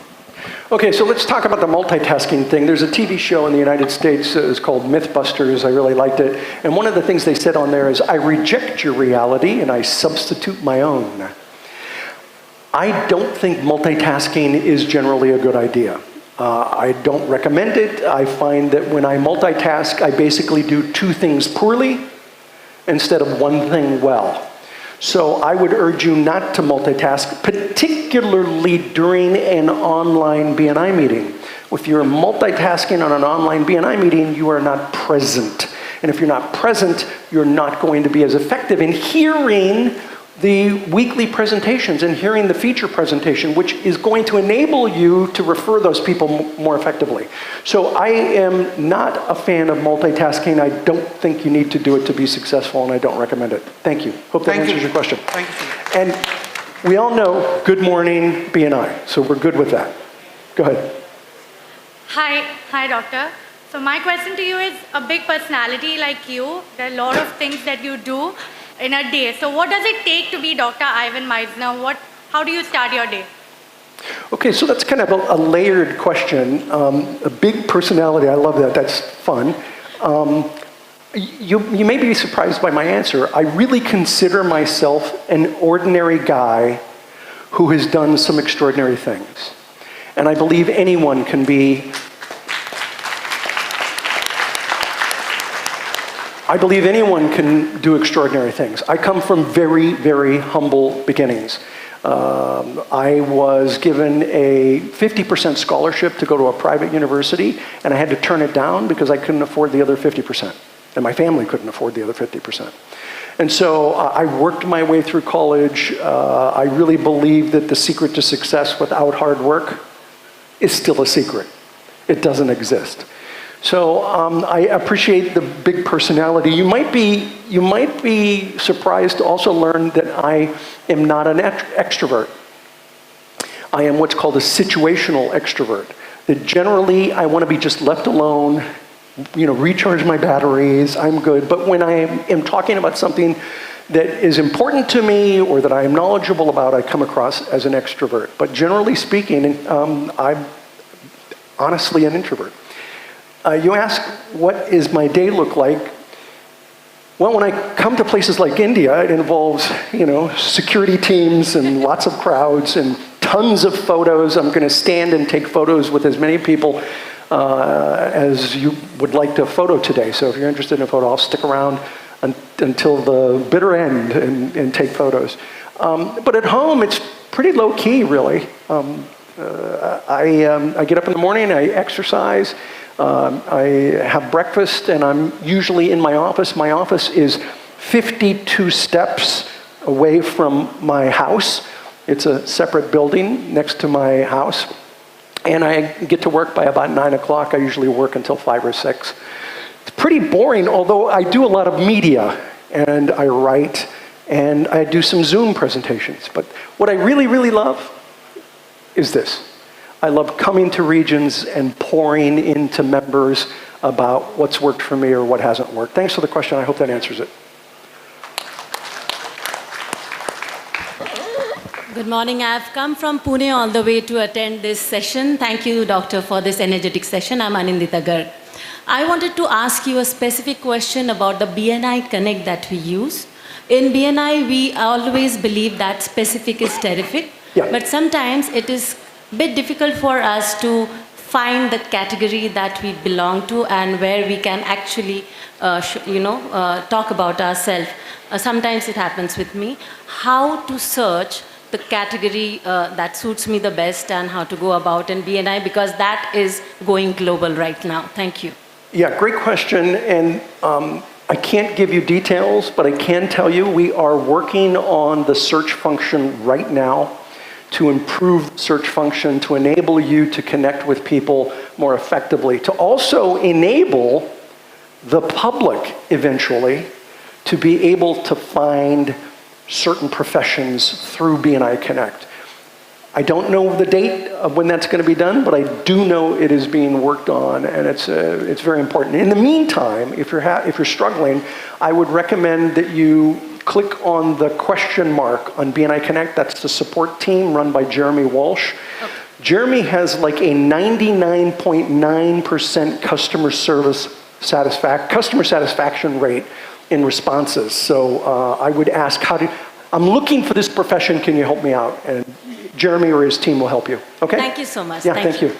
Okay, so let's talk about the multitasking thing. There's a TV show in the United States, it's called Mythbusters. I really liked it. And one of the things they said on there is, I reject your reality and I substitute my own. I don't think multitasking is generally a good idea. I don't recommend it. I find that when I multitask, I basically do two things poorly instead of one thing well. So I would urge you not to multitask, particularly during an online BNI meeting. If you're multitasking on an online BNI meeting, you are not present. And if you're not present, you're not going to be as effective in hearing the weekly presentations and hearing the feature presentation, which is going to enable you to refer those people more effectively. So I am not a fan of multitasking. I don't think you need to do it to be successful, and I don't recommend it. Thank you. Hope that answers your question. Thank you. And we all know good morning BNI, so we're good with that. Go ahead. Hi, doctor. So my question to you is, a big personality like you, there are a lot of things that you do in a day. So what does it take to be Dr. Ivan Misner? How do you start your day? Okay, so that's kind of a layered question. A big personality, I love that, that's fun. You may be surprised by my answer. I really consider myself an ordinary guy who has done some extraordinary things. And I believe anyone can be do extraordinary things. I come from very, very humble beginnings. I was given a 50% scholarship to go to a private university, and I had to turn it down because I couldn't afford the other 50%. And my family couldn't afford the other 50%. And so I worked my way through college. I really believe that the secret to success without hard work is still a secret. It doesn't exist. So I appreciate the big personality. You might be surprised to also learn that I am not an extrovert. I am what's called a situational extrovert. That generally I want to be just left alone, recharge my batteries, I'm good. But when I am talking about something that is important to me or that I am knowledgeable about, I come across as an extrovert. But generally speaking, I'm honestly an introvert. You ask, what does my day look like? Well, when I come to places like India, it involves, security teams and lots of crowds and tons of photos. I'm going to stand and take photos with as many people as you would like to photo today. So if you're interested in a photo, I'll stick around until the bitter end and take photos. But at home, it's pretty low key, really. I get up in the morning, I exercise. I have breakfast, and I'm usually in my office. My office is 52 steps away from my house. It's a separate building next to my house. And I get to work by about 9 o'clock. I usually work until 5 or 6. It's pretty boring, although I do a lot of media, and I write, and I do some Zoom presentations. But what I really, really love is this. I love coming to regions and pouring into members about what's worked for me or what hasn't worked. Thanks for the question. I hope that answers it. Good morning. I've come from Pune all the way to attend this session. Thank you, Doctor, for this energetic session. I'm Anindita Garg. I wanted to ask you a specific question about the BNI Connect that we use. In BNI, we always believe that specific is terrific, but sometimes it is a bit difficult for us to find the category that we belong to and where we can actually, talk about ourselves. Sometimes it happens with me. How to search the category that suits me the best and how to go about in BNI, because that is going global right now. Thank you. Yeah, great question. And I can't give you details, but I can tell you we are working on the search function right now to improve the search function, to enable you to connect with people more effectively, to also enable the public eventually to be able to find certain professions through BNI Connect. I don't know the date of when that's going to be done, but I do know it is being worked on, and it's very important. In the meantime, if you're struggling, I would recommend that you click on the question mark on BNI Connect. That's the support team run by Jeremy Walsh. Okay. Jeremy has like a 99.9% customer satisfaction rate in responses. So I would ask, I'm looking for this profession, can you help me out? And Jeremy or his team will help you. Okay? Thank you so much. Yeah, thank you.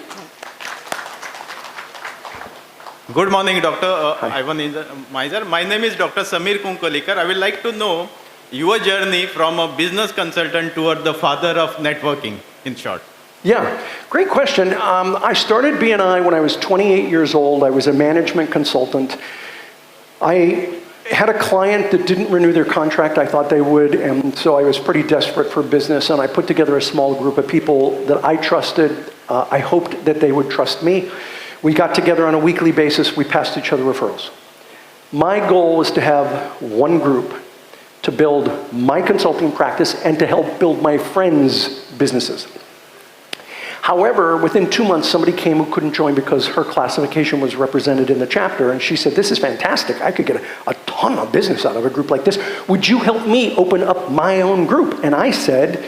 Good morning, Dr. Ivan Misner. My name is Dr. Samir Kunkolikar. I would like to know your journey from a business consultant toward the father of networking, in short. Yeah, great question. I started BNI when I was 28 years old. I was a management consultant. I had a client that didn't renew their contract. I thought they would, and so I was pretty desperate for business, and I put together a small group of people that I trusted. I hoped that they would trust me. We got together on a weekly basis. We passed each other referrals. My goal was to have one group to build my consulting practice and to help build my friends' businesses. However, within 2 months, somebody came who couldn't join because her classification was represented in the chapter, and she said, this is fantastic. I could get a ton of business out of a group like this. Would you help me open up my own group? And I said,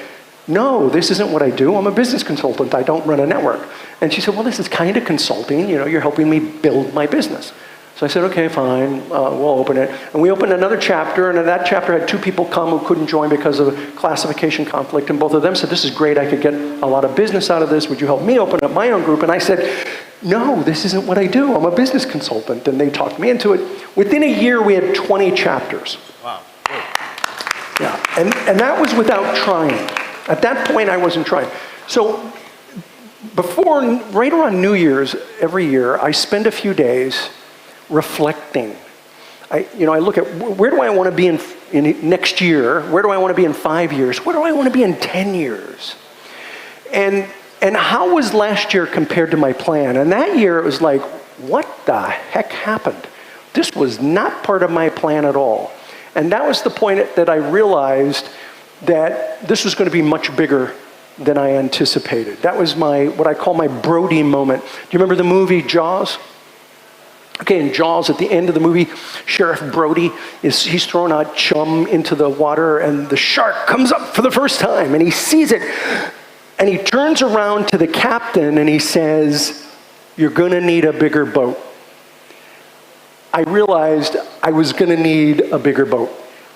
no, this isn't what I do. I'm a business consultant. I don't run a network. And she said, well, this is kind of consulting. You're helping me build my business. So I said, okay, fine, we'll open it. And we opened another chapter, and that chapter had 2 people come who couldn't join because of a classification conflict, and both of them said, this is great, I could get a lot of business out of this, would you help me open up my own group? And I said, no, this isn't what I do, I'm a business consultant, and they talked me into it. Within a year, we had 20 chapters. Wow. Yeah, and that was without trying. At that point, I wasn't trying. So right around New Year's every year, I spend a few days reflecting. I look at where do I want to be in next year? Where do I want to be in 5 years? Where do I want to be in 10 years? And how was last year compared to my plan? And that year it was like, what the heck happened? This was not part of my plan at all. And that was the point that I realized that this was going to be much bigger than I anticipated. That was what I call my Brody moment. Do you remember the movie Jaws? Okay, in Jaws, at the end of the movie, Sheriff Brody, he's thrown a chum into the water, and the shark comes up for the first time, and he sees it, and he turns around to the captain, and he says, you're going to need a bigger boat. I realized I was going to need a bigger boat,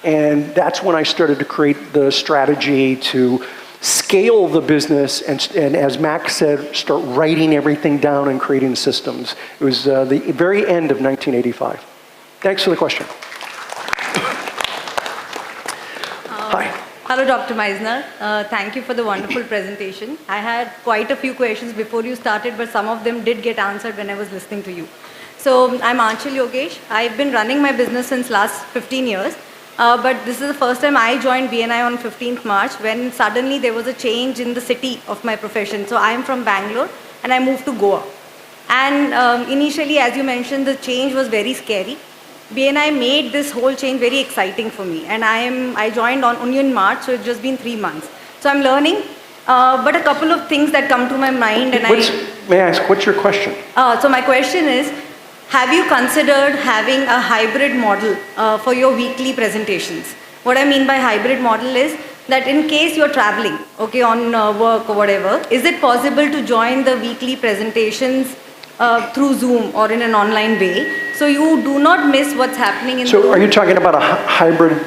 and that's when I started to create the strategy to scale the business, and as Max said, start writing everything down and creating systems. It was the very end of 1985. Thanks for the question. Hi. Hello, Dr. Misner. Thank you for the wonderful presentation. I had quite a few questions before you started, but some of them did get answered when I was listening to you. So I'm Anshul Yogesh. I've been running my business since last 15 years. but this is the first time I joined BNI on 15th March when suddenly there was a change in the city of my profession. So I am from Bangalore and I moved to Goa. And initially, as you mentioned, the change was very scary. BNI made this whole change very exciting for me. And I joined only in March, so it's just been 3 months. So I'm learning, but a couple of things that come to my mind. And May I ask, what's your question? So my question is, have you considered having a hybrid model for your weekly presentations? What I mean by hybrid model is that in case you're traveling, okay, on work or whatever, is it possible to join the weekly presentations through Zoom or in an online way, so you do not miss what's happening in the room? So are you talking about a hybrid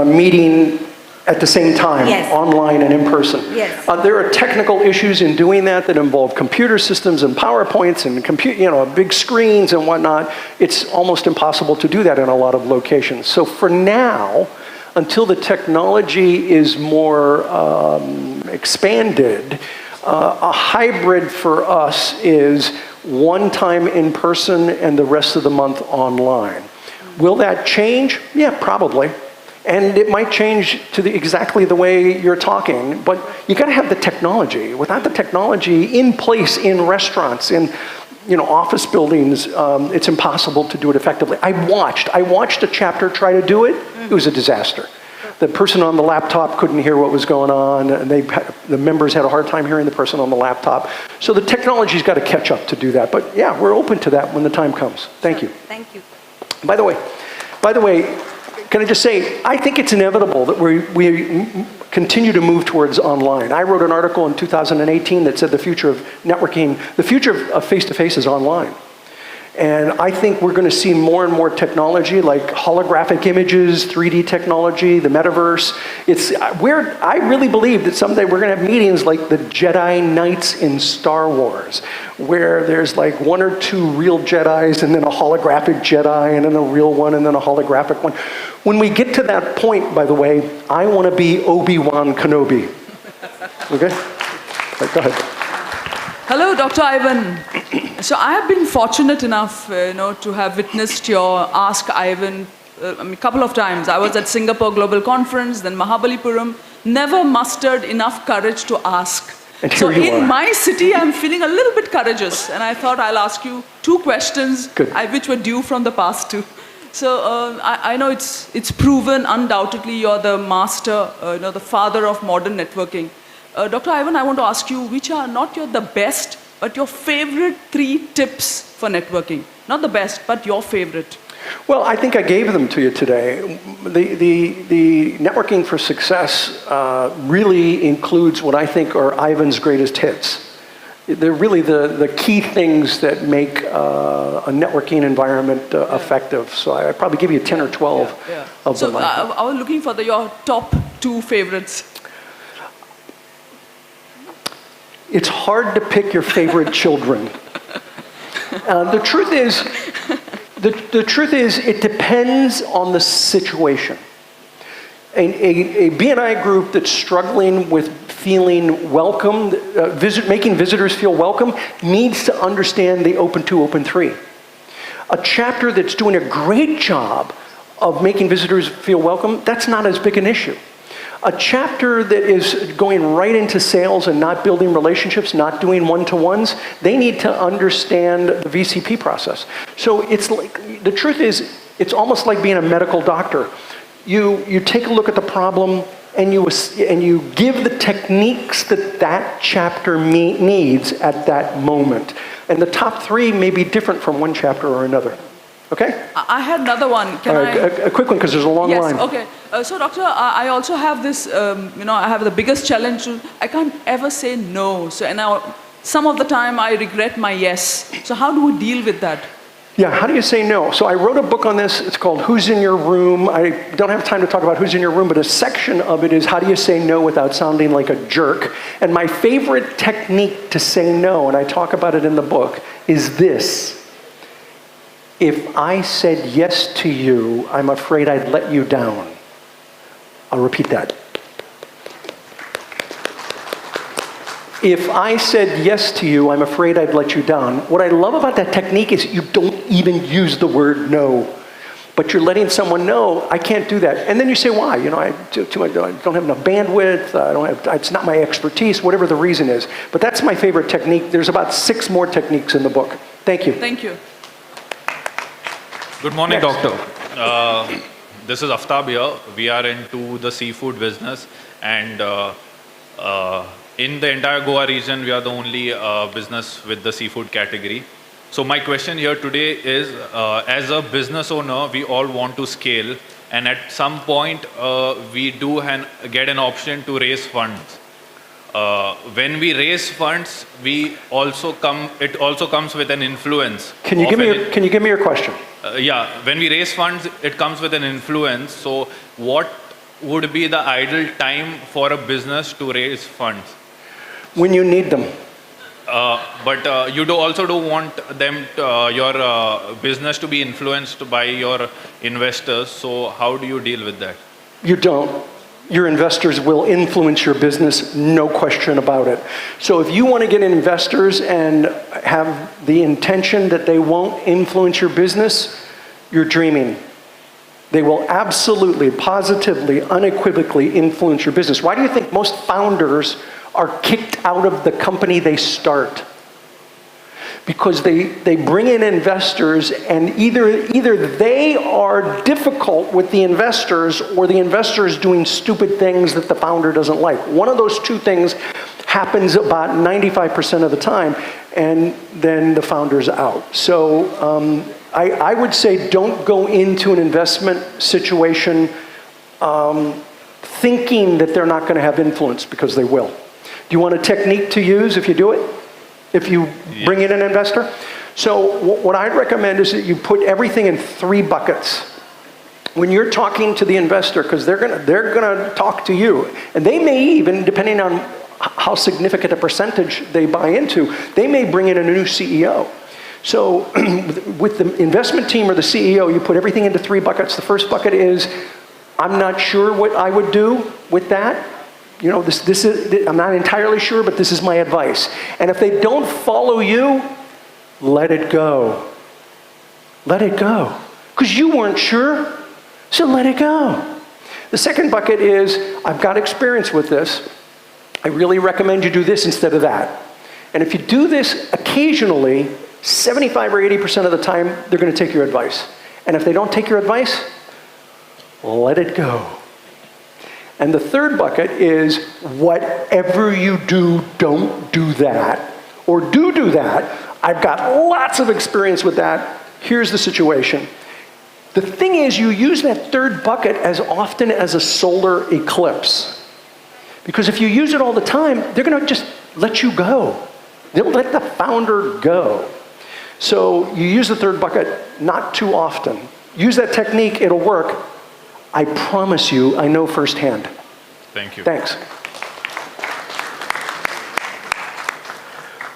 meeting at the same time, Yes. online and in person? Yes. There are technical issues in doing that involve computer systems and PowerPoints and big screens and whatnot. It's almost impossible to do that in a lot of locations. So for now, until the technology is more expanded, a hybrid for us is one time in person and the rest of the month online. Will that change? Yeah, probably. And it might change to exactly the way you're talking, but you got to have the technology. Without the technology in place in restaurants, in office buildings, it's impossible to do it effectively. I watched a chapter try to do it. It was a disaster. The person on the laptop couldn't hear what was going on, and the members had a hard time hearing the person on the laptop. So the technology's got to catch up to do that. But yeah, we're open to that when the time comes. Thank you. Thank you. By the way, can I just say, I think it's inevitable that we continue to move towards online. I wrote an article in 2018 that said the future of networking, the future of face-to-face is online. And I think we're going to see more and more technology like holographic images, 3D technology, the metaverse. I really believe that someday we're going to have meetings like the Jedi Knights in Star Wars, where there's like 1 or 2 real Jedis and then a holographic Jedi and then a real one and then a holographic one. When we get to that point, by the way, I want to be Obi-Wan Kenobi. Okay? Right, go ahead. Hello, Dr. Ivan. So I have been fortunate enough, to have witnessed your Ask Ivan a couple of times. I was at Singapore Global Conference, then Mahabalipuram, never mustered enough courage to ask. And So here you in are. my city, I'm feeling a little bit courageous, and I thought I'll ask you 2 questions, Good. which were due from the past too. So I know it's proven undoubtedly you're the master, the father of modern networking. Dr. Ivan, I want to ask you, which are not the best, but your favorite 3 tips for networking? Not the best, but your favorite. Well, I think I gave them to you today. The networking for success really includes what I think are Ivan's greatest hits. They're really the key things that make a networking environment effective. So I'd probably give you 10 or 12 of them. So I was looking for your top 2 favorites. It's hard to pick your favorite children. The truth is, it depends on the situation. A BNI group that's struggling with feeling welcomed, making visitors feel welcome, needs to understand the Open 2, Open 3. A chapter that's doing a great job of making visitors feel welcome, that's not as big an issue. A chapter that is going right into sales and not building relationships, not doing one-to-ones, they need to understand the VCP process. So the truth is, it's almost like being a medical doctor. You take a look at the problem and you give the techniques that chapter needs at that moment. And the top 3 may be different from one chapter or another. Okay? I had another one. Can I? A quick one, because there's a long line. Yes, okay. So doctor, I also have this, I have the biggest challenge. I can't ever say no. So some of the time I regret my yes. So how do we deal with that? Yeah, how do you say no? So I wrote a book on this. It's called Who's in Your Room? I don't have time to talk about who's in your room, but a section of it is how do you say no without sounding like a jerk? And my favorite technique to say no, and I talk about it in the book, is this. If I said yes to you, I'm afraid I'd let you down. I'll repeat that. If I said yes to you, I'm afraid I'd let you down. What I love about that technique is you don't even use the word no. But you're letting someone know, I can't do that. And then you say, why? You know, I don't have enough bandwidth, it's not my expertise, whatever the reason is. But that's my favorite technique. There's about 6 more techniques in the book. Thank you. Thank you. Good morning, Next. doctor. This is Aftab here. We are into the seafood business, and in the entire Goa region, we are the only business with the seafood category. So my question here today is, as a business owner, we all want to scale, and at some point, we do get an option to raise funds. When we raise funds, it also comes with an influence. Can you give me your question? Yeah, when we raise funds, it comes with an influence. So what would be the ideal time for a business to raise funds? When you need them. But you also don't want them your business to be influenced by your investors. So how do you deal with that? You don't. Your investors will influence your business, no question about it. So if you want to get investors and have the intention that they won't influence your business, you're dreaming. They will absolutely, positively, unequivocally influence your business. Why do you think most founders are kicked out of the company they start? Because they bring in investors, and either they are difficult with the investors, or the investor is doing stupid things that the founder doesn't like. One of those two things happens about 95% of the time, and then the founder's out. So I would say don't go into an investment situation thinking that they're not going to have influence, because they will. Do you want a technique to use if you do it? If you bring in an investor? So what I'd recommend is that you put everything in 3 buckets. When you're talking to the investor, because they're gonna talk to you, and they may even, depending on how significant a percentage they buy into, they may bring in a new CEO. So with the investment team or the CEO, you put everything into 3 buckets. The first bucket is, I'm not sure what I would do with that. You know, this is, I'm not entirely sure, but this is my advice. And if they don't follow you, let it go. Let it go. Because you weren't sure, so let it go. The second bucket is, I've got experience with this. I really recommend you do this instead of that. And if you do this occasionally, 75 or 80% of the time, they're going to take your advice. And if they don't take your advice, let it go. And the third bucket is, whatever you do, don't do that. Or do that. I've got lots of experience with that. Here's the situation. The thing is, you use that third bucket as often as a solar eclipse. Because if you use it all the time, they're going to just let you go. They'll let the founder go. So you use the third bucket not too often. Use that technique, it'll work. I promise you, I know firsthand. Thank you. Thanks.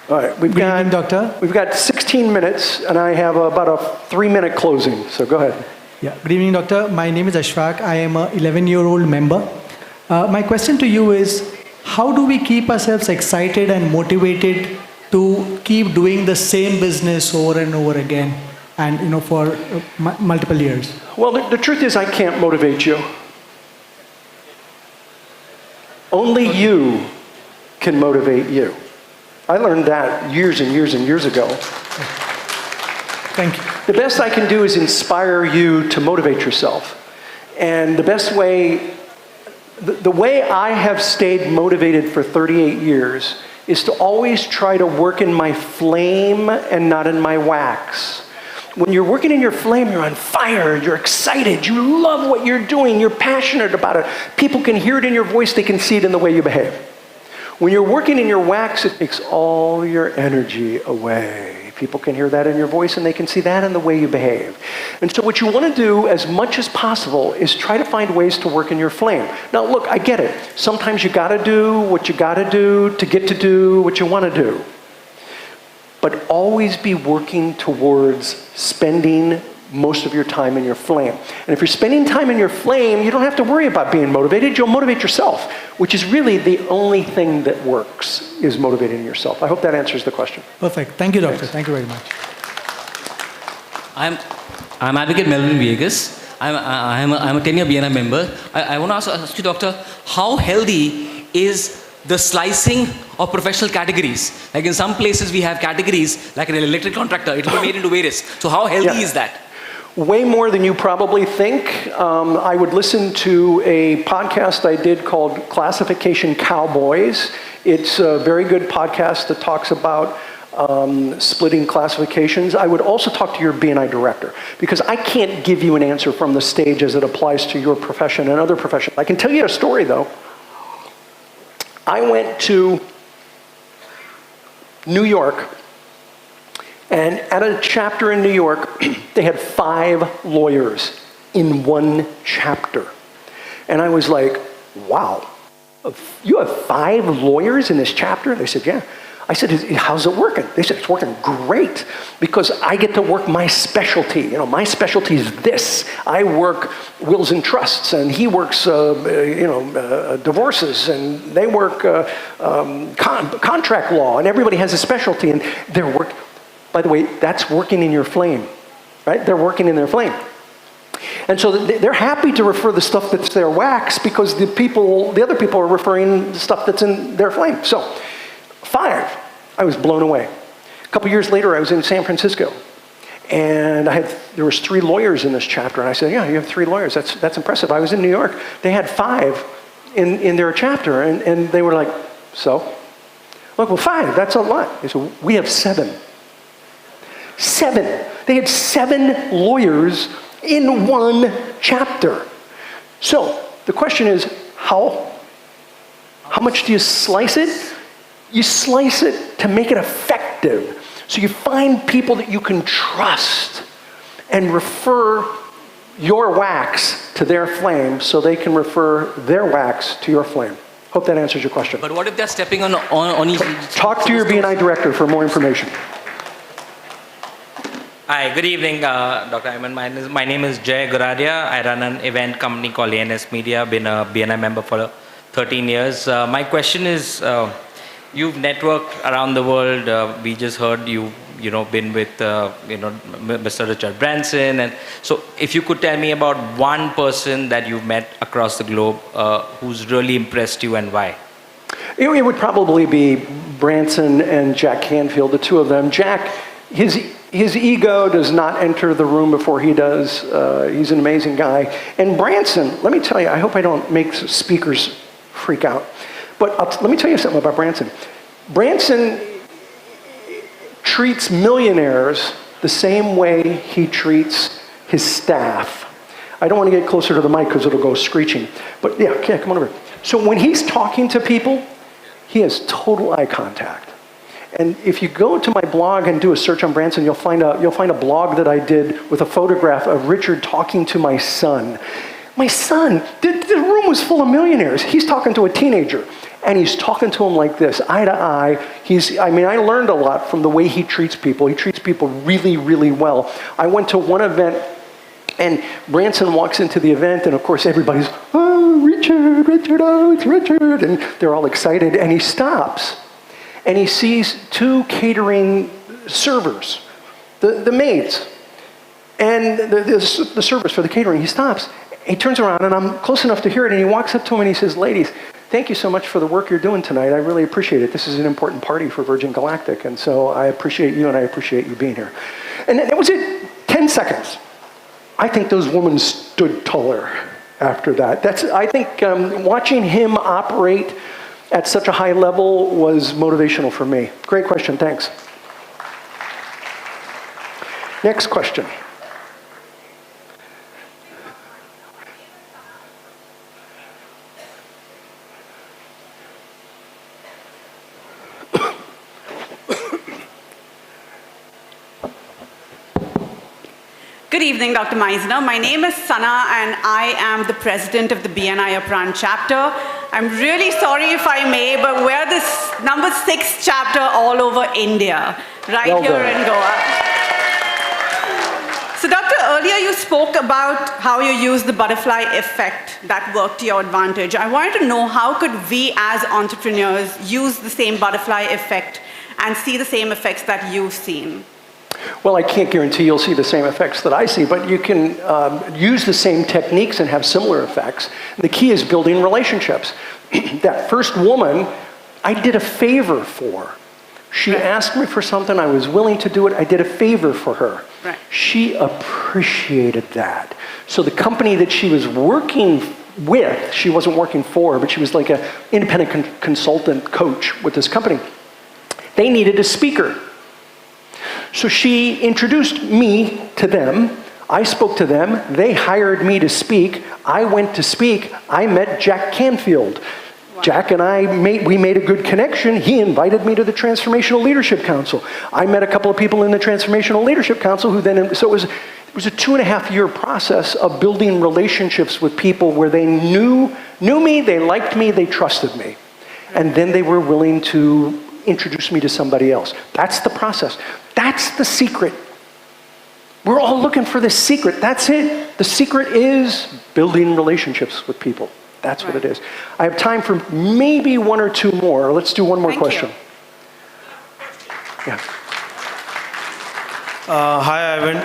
All right, Good evening, Doctor. We've got 16 minutes, and I have about a 3-minute closing, so go ahead. Yeah. Good evening, Doctor. My name is Ashfaq. I am an 11-year-old member. My question to you is, how do we keep ourselves excited and motivated to keep doing the same business over and over again, and for multiple years? Well, the truth is, I can't motivate you. Only you can motivate you. I learned that years and years and years ago. Thank you. The best I can do is inspire you to motivate yourself. And the best way, the way I have stayed motivated for 38 years is to always try to work in my flame and not in my wax. When you're working in your flame, you're on fire, you're excited, you love what you're doing, you're passionate about it. People can hear it in your voice, they can see it in the way you behave. When you're working in your wax, it takes all your energy away. People can hear that in your voice, and they can see that in the way you behave. And so what you want to do as much as possible is try to find ways to work in your flame. Now look, I get it. Sometimes you got to do what you got to do to get to do what you want to do. But always be working towards spending most of your time in your flame. And if you're spending time in your flame, you don't have to worry about being motivated. You'll motivate yourself, which is really the only thing that works, is motivating yourself. I hope that answers the question. Perfect. Thank you, Doctor. Thanks. Thank you very much. I'm Advocate Melvin Viegas. I'm a 10-year BNI member. I want to ask you, Doctor, how healthy is the slicing of professional categories? Like in some places we have categories, like an electric contractor, it will be made into various. So how healthy is that? Way more than you probably think. I would listen to a podcast I did called Classification Cowboys. It's a very good podcast that talks about splitting classifications. I would also talk to your BNI director, because I can't give you an answer from the stage as it applies to your profession and other professions. I can tell you a story though. I went to New York, and at a chapter in New York, they had 5 lawyers in one chapter. And I was like, wow, you have 5 lawyers in this chapter? They said, yeah. I said, how's it working? They said, it's working great, because I get to work my specialty. You know, my specialty is this. I work wills and trusts, and he works, divorces, and they work contract law, and everybody has a specialty, and they're work. By the way, that's working in your flame, right? They're working in their flame. And so they're happy to refer the stuff that's their wax, because the other people are referring the stuff that's in their flame. So 5, I was blown away. A couple years later, I was in San Francisco, and there was 3 lawyers in this chapter, and I said, yeah, you have 3 lawyers, that's impressive. I was in New York, they had 5 in their chapter, and they were like, so? I'm like, well, 5, that's a lot. They said, we have 7. 7. They had 7 lawyers in one chapter. So the question is, how much do you slice it? You slice it to make it effective. So you find people that you can trust and refer your wax to their flame, so they can refer their wax to your flame. Hope that answers your question. But what if they're stepping on each... Talk to your BNI director for more information. Hi, good evening, Dr. Ayman. My name is Jay Goradia. I run an event company called ANS Media. Been a BNI member for 13 years. My question is, you've networked around the world. We just heard been with Mr. Richard Branson, and so if you could tell me about one person that you've met across the globe who's really impressed you and why. It would probably be Branson and Jack Canfield, the 2 of them. Jack, his ego does not enter the room before he does. He's an amazing guy. And Branson, let me tell you, I hope I don't make speakers freak out, but let me tell you something about Branson. Branson treats millionaires the same way he treats his staff. I don't want to get closer to the mic because it'll go screeching. But yeah, come on over. So when he's talking to people, he has total eye contact. And if you go to my blog and do a search on Branson, you'll find a blog that I did with a photograph of Richard talking to my son. My son, the room was full of millionaires. He's talking to a teenager, and he's talking to him like this, eye to eye. I learned a lot from the way he treats people. He treats people really, really well. I went to one event, and Branson walks into the event, and of course everybody's, oh, Richard, oh, it's Richard, and they're all excited, and he stops. And he sees 2 catering servers, the maids, and the servers for the catering. He stops. He turns around, and I'm close enough to hear it, and he walks up to him and he says, ladies, thank you so much for the work you're doing tonight. I really appreciate it. This is an important party for Virgin Galactic, and so I appreciate you, and I appreciate you being here. And that was it, 10 seconds. I think those women stood taller after that. I think watching him operate at such a high level was motivational for me. Great question, thanks. Next question. Good evening, Dr. Misner. My name is Sana, and I am the president of the BNI Upran chapter. I'm really sorry if I may, but we're this number 6 chapter all over India, right here in Goa. So, Doctor, earlier you spoke about how you use the butterfly effect that worked to your advantage. I wanted to know, how could we as entrepreneurs use the same butterfly effect and see the same effects that you've seen? Well, I can't guarantee you'll see the same effects that I see, but you can use the same techniques and have similar effects. The key is building relationships. That first woman, I did a favor for. She asked me for something, I was willing to do it, I did a favor for her. Right. She appreciated that. So the company that she was working with, she wasn't working for, but she was like an independent consultant coach with this company. They needed a speaker. So she introduced me to them. I spoke to them. They hired me to speak. I went to speak. I met Jack Canfield. Wow. Jack and I we made a good connection. He invited me to the Transformational Leadership Council. I met a couple of people in the Transformational Leadership Council who then, so it was a 2.5-year process of building relationships with people where they knew me, they liked me, they trusted me. And then they were willing to introduce me to somebody else. That's the process. That's the secret. We're all looking for the secret. That's it. The secret is building relationships with people. That's what it is. I have time for maybe one or two more. Let's do one more question. Yeah. Hi, Ivan.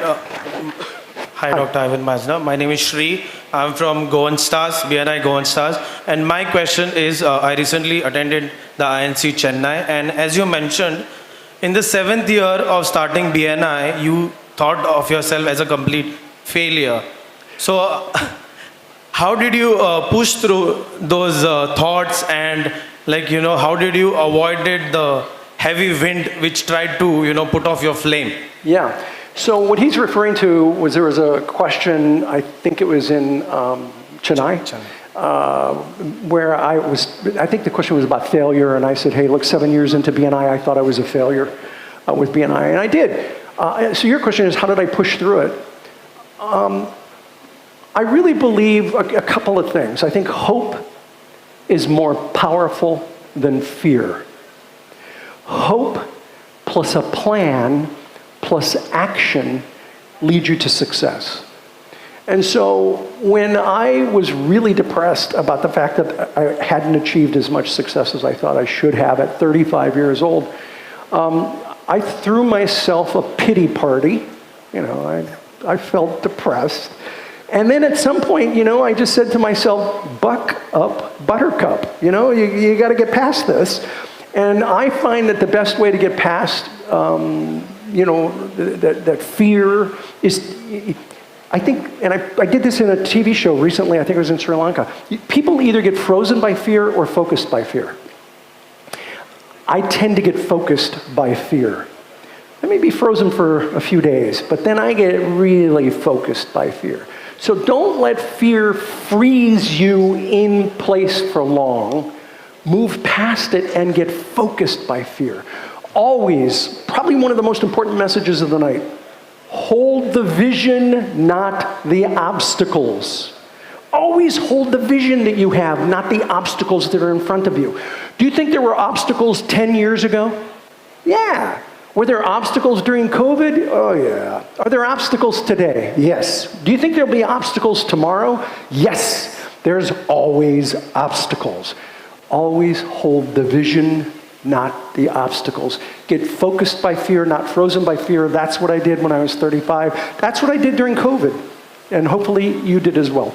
Hi, Dr. Ivan Majna. My name is Shri. I'm from Goan Stars, BNI Goan Stars. And my question is, I recently attended the INC Chennai. And as you mentioned, in the 7th year of starting BNI, you thought of yourself as a complete failure. So how did you push through those thoughts and how did you avoid the heavy wind which tried to, put off your flame? Yeah. So what he's referring to was there was a question, I think it was in Chennai, where I think the question was about failure, and I said, hey, look, 7 years into BNI, I thought I was a failure with BNI, and I did. So your question is, how did I push through it? I really believe a couple of things. I think hope is more powerful than fear. Hope plus a plan plus action lead you to success. And so when I was really depressed about the fact that I hadn't achieved as much success as I thought I should have at 35 years old, I threw myself a pity party. I felt depressed. And then at some point, I just said to myself, buck up, buttercup. You got to get past this. And I find that the best way to get past that fear is, I think, and I did this in a TV show recently, I think it was in Sri Lanka. People either get frozen by fear or focused by fear. I tend to get focused by fear. I may be frozen for a few days, but then I get really focused by fear. So don't let fear freeze you in place for long. Move past it and get focused by fear. Always, probably one of the most important messages of the night, hold the vision, not the obstacles. Always hold the vision that you have, not the obstacles that are in front of you. Do you think there were obstacles 10 years ago? Yeah. Were there obstacles during COVID? Oh yeah. Are there obstacles today? Yes. Do you think there'll be obstacles tomorrow? Yes. There's always obstacles. Always hold the vision, not the obstacles. Get focused by fear, not frozen by fear. That's what I did when I was 35. That's what I did during COVID. And hopefully you did as well.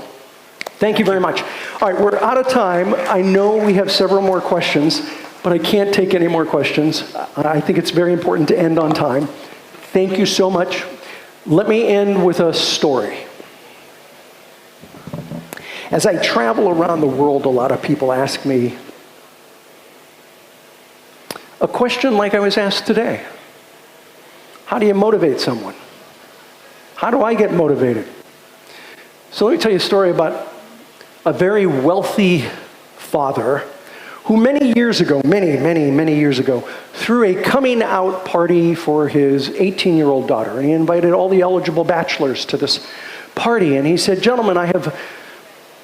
Thank you very much. All right, we're out of time. I know we have several more questions, but I can't take any more questions. I think it's very important to end on time. Thank you so much. Let me end with a story. As I travel around the world, a lot of people ask me a question like I was asked today. How do you motivate someone? How do I get motivated? So let me tell you a story about a very wealthy father who many years ago, many years ago, threw a coming out party for his 18-year-old daughter. And he invited all the eligible bachelors to this party. And he said, gentlemen, I have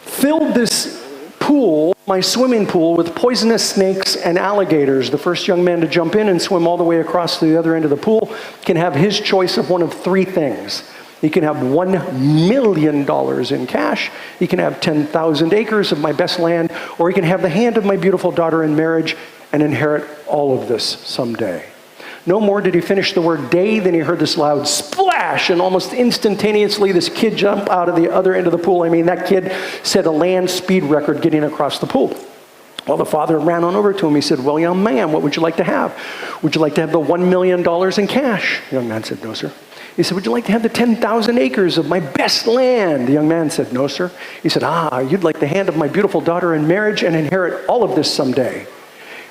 filled this pool, my swimming pool, with poisonous snakes and alligators. The first young man to jump in and swim all the way across to the other end of the pool can have his choice of one of three things. He can have $1 million in cash, he can have 10,000 acres of my best land, or he can have the hand of my beautiful daughter in marriage and inherit all of this someday. No more did he finish the word day than he heard this loud splash, and almost instantaneously this kid jumped out of the other end of the pool. I mean, that kid set a land speed record getting across the pool. Well, the father ran on over to him. He said, well, young man, what would you like to have? Would you like to have the $1 million in cash? The young man said, no, sir. He said, would you like to have the 10,000 acres of my best land? The young man said, no, sir. He said, you'd like the hand of my beautiful daughter in marriage and inherit all of this someday.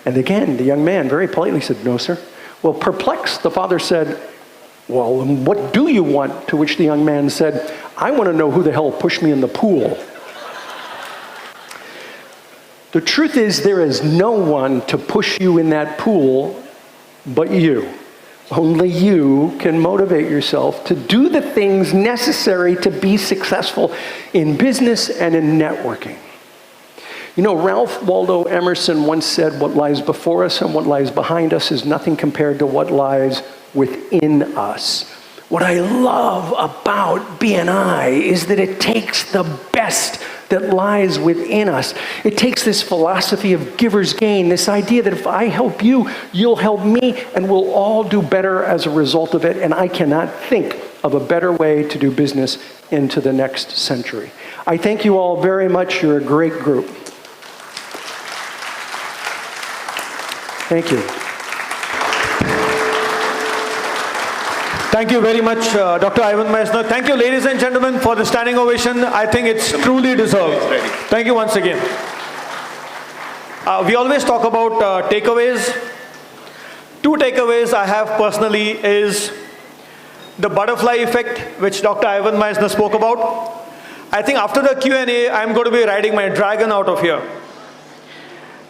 And again, the young man very politely said, no, sir. Well, perplexed, the father said, well, what do you want? To which the young man said, I want to know who the hell pushed me in the pool. The truth is, there is no one to push you in that pool but you. Only you can motivate yourself to do the things necessary to be successful in business and in networking. You know, Ralph Waldo Emerson once said, what lies before us and what lies behind us is nothing compared to what lies within us. What I love about BNI is that it takes the best that lies within us. It takes this philosophy of giver's gain, this idea that if I help you, you'll help me, and we'll all do better as a result of it. And I cannot think of a better way to do business into the next century. I thank you all very much. You're a great group. Thank you. Thank you very much, Dr. Ivan Misner. Thank you, ladies and gentlemen, for the standing ovation. I think it's truly deserved. Thank you once again. We always talk about takeaways. Two takeaways I have personally is the butterfly effect, which Dr. Ivan Misner spoke about. I think after the Q&A, I'm going to be riding my dragon out of here.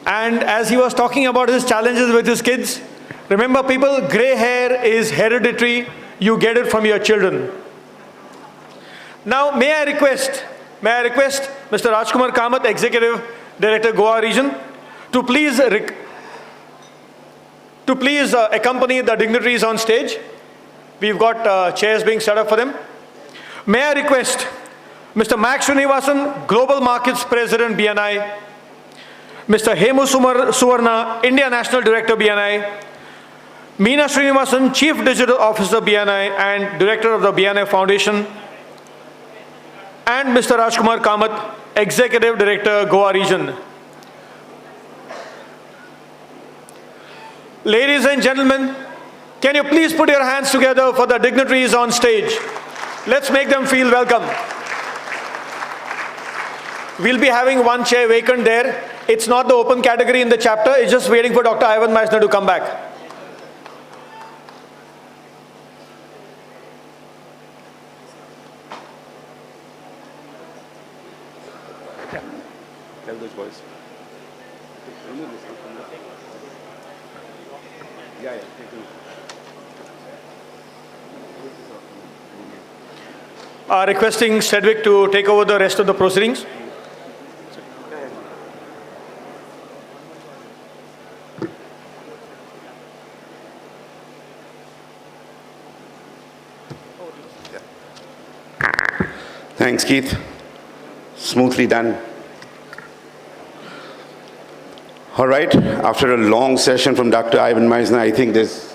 And as he was talking about his challenges with his kids, remember people, gray hair is hereditary. You get it from your children. Now, may I request Mr. Rajkumar Kamath, Executive Director, Goa Region, to please accompany the dignitaries on stage. We've got chairs being set up for them. May I request Mr. Max Srinivasan, Global Markets President, BNI, Mr. Hemu Suvarna, India National Director, BNI, Meena Srinivasan, Chief Digital Officer, BNI, and Director of the BNI Foundation, and Mr. Rajkumar Kamath, Executive Director, Goa Region. Ladies and gentlemen, can you please put your hands together for the dignitaries on stage? Let's make them feel welcome. We'll be having one chair vacant there. It's not the open category in the chapter. It's just waiting for Dr. Ivan Misner to come back. Tell those boys. Requesting Sedgwick to take over the rest of the proceedings. Thanks, Keith. Smoothly done. All right, after a long session from Dr. Ivan Misner, I think this.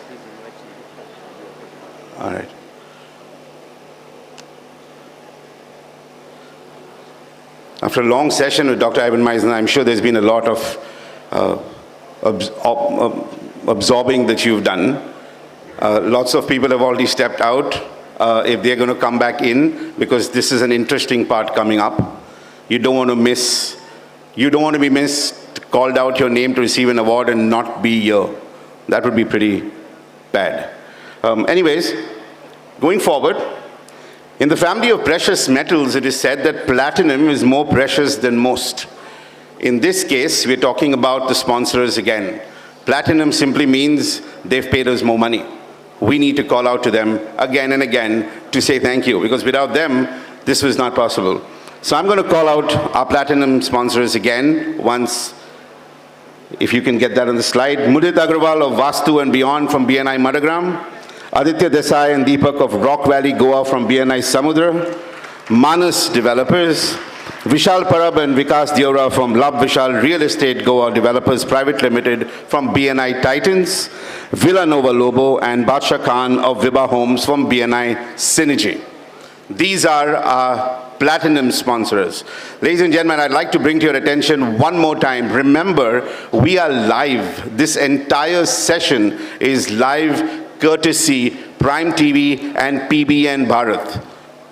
All right. After a long session with Dr. Ivan Misner, I'm sure there's been a lot of absorbing that you've done. Lots of people have already stepped out. If they're going to come back in, because this is an interesting part coming up. You don't want to miss, you don't want to be missed, called out your name to receive an award and not be here. That would be pretty bad. Anyways, going forward, in the family of precious metals, it is said that platinum is more precious than most. In this case, we're talking about the sponsors again. Platinum simply means they've paid us more money. We need to call out to them again and again to say thank you, because without them, this was not possible. So I'm going to call out our platinum sponsors again once, if you can get that on the slide. Mudit Agrawal of Vastu and Beyond from BNI Madagram, Aditya Desai and Deepak of Rock Valley Goa from BNI Samudra, Manas Developers, Vishal Parab and Vikas Deora from Love Vishal Real Estate Goa Developers Private Limited from BNI Titans, Villanova Lobo and Badsha Khan of Vibha Homes from BNI Synergy. These are our platinum sponsors. Ladies and gentlemen, I'd like to bring to your attention one more time. Remember, we are live. This entire session is live courtesy Prime TV and PBN Bharat.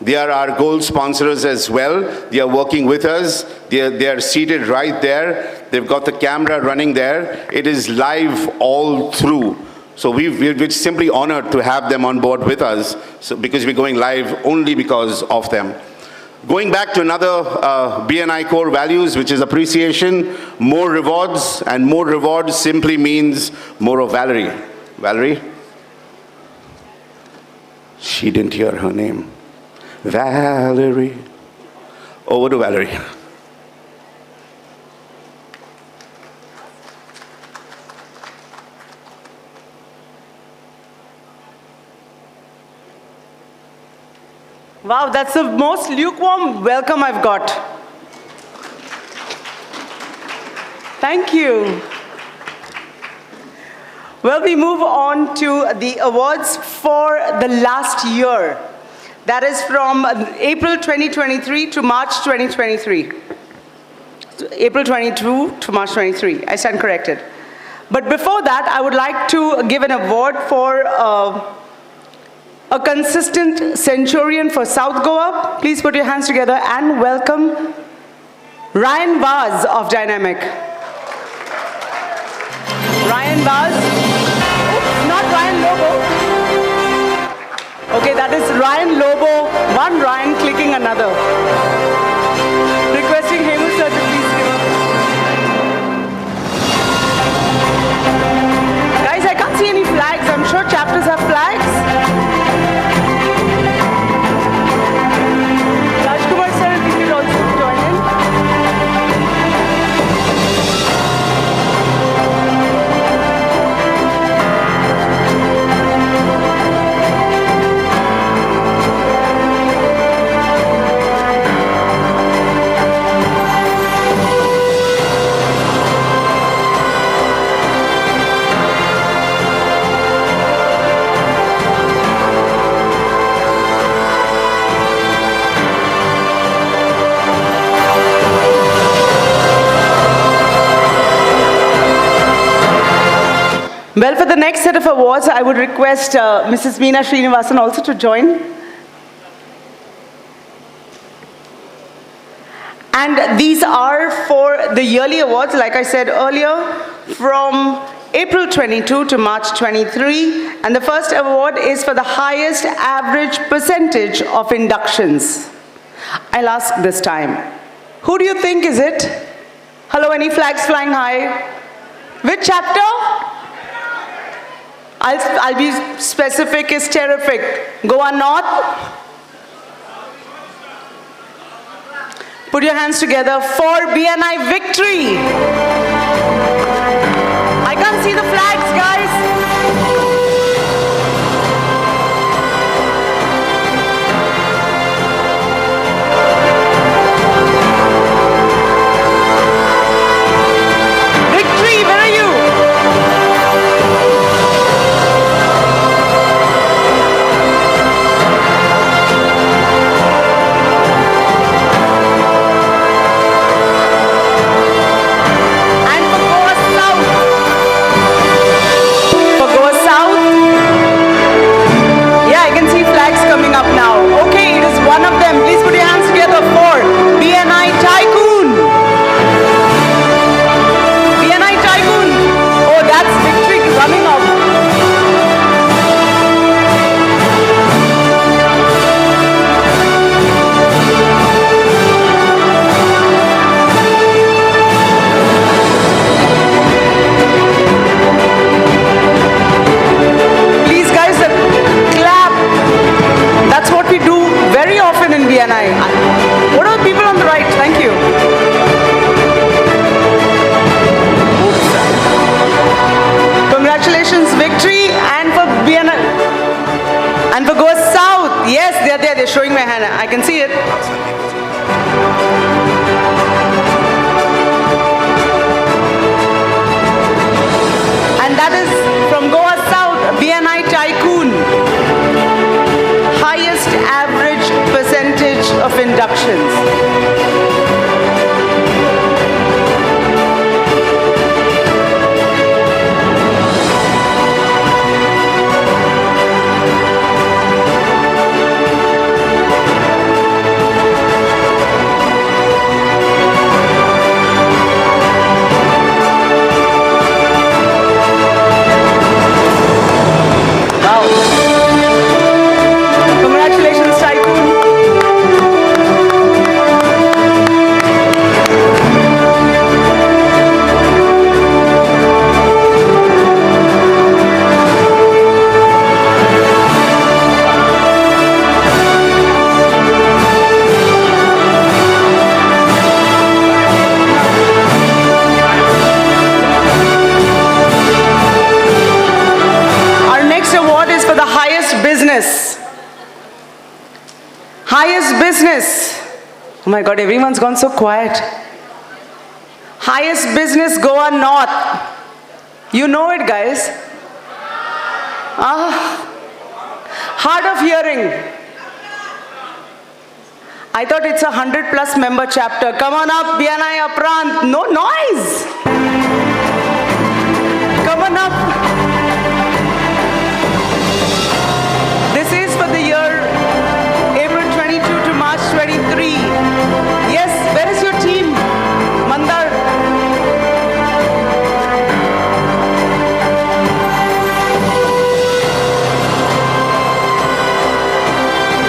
They are our gold sponsors as well. They are working with us. They are seated right there. They've got the camera running there. It is live all through. So we're simply honored to have them on board with us because we're going live only because of them. Going back to another BNI core values, which is appreciation, more rewards, and more rewards simply means more of Valerie. Valerie? She didn't hear her name. Valerie. Over to Valerie. Wow, that's the most lukewarm welcome I've got. Thank you. Well, we move on to the awards for the last year. That is from April 2023 to March 2023. April 22 to March 23. I stand corrected. But before that, I would like to give an award for a consistent centurion for South Goa. Please put your hands together and welcome Ryan Vaz of Dynamic. Ryan Vaz. Oops, not Ryan Lobo. Okay, that is Ryan Lobo. One Ryan clicking another. Requesting Hemu sir to please give up. Guys, I can't see any flags. I'm sure chapters have flags. Rajkumar sir, if you could also join in. Well, for the next set of awards, I would request Mrs. Meena Srinivasan also to join. And these are for the yearly awards, like I said earlier, from April 22 to March 23. And the first award is for the highest average percentage of inductions. I'll ask this time. Who do you think is it? Hello, any flags flying high? Which chapter? I'll be specific, is terrific. Goa North. Put your hands together for BNI victory. I can't see the flags, guys. Victory, where are you? What are the people on the right? Thank you. Congratulations, victory, and for BNI, and for Goa South. Yes, they're there. They're showing my hand. I can see it. that is from Goa South, BNI Tycoon. Highest average percentage of inductions. Congratulations, Tycoon. Our next award is for the highest business. Highest business. Oh my God, everyone's gone so quiet. Highest business, Goa North. You know it, guys. Hard of hearing. I thought it's a 100+ member chapter. Come on up, BNI Aprant. No noise. Come on up. This is for the year April 22 to March 23. Yes, where is your team? Mandar.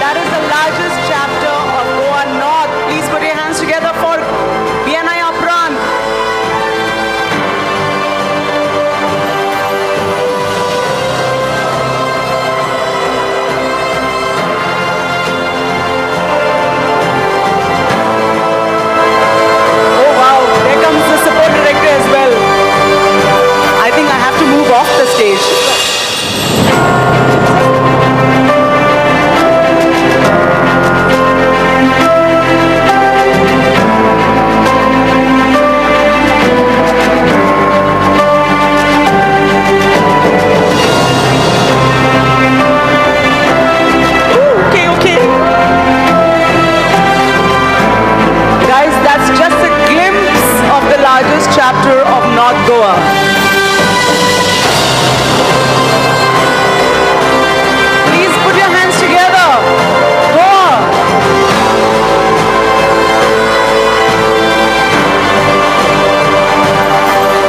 That is the largest chapter of Goa North. Please put your hands together for BNI Aprant. Oh wow, there comes the support director as well. I think I have to move off the stage. Okay, okay. Guys, that's just a glimpse of the largest chapter of North Goa. Please put your hands together. Goa.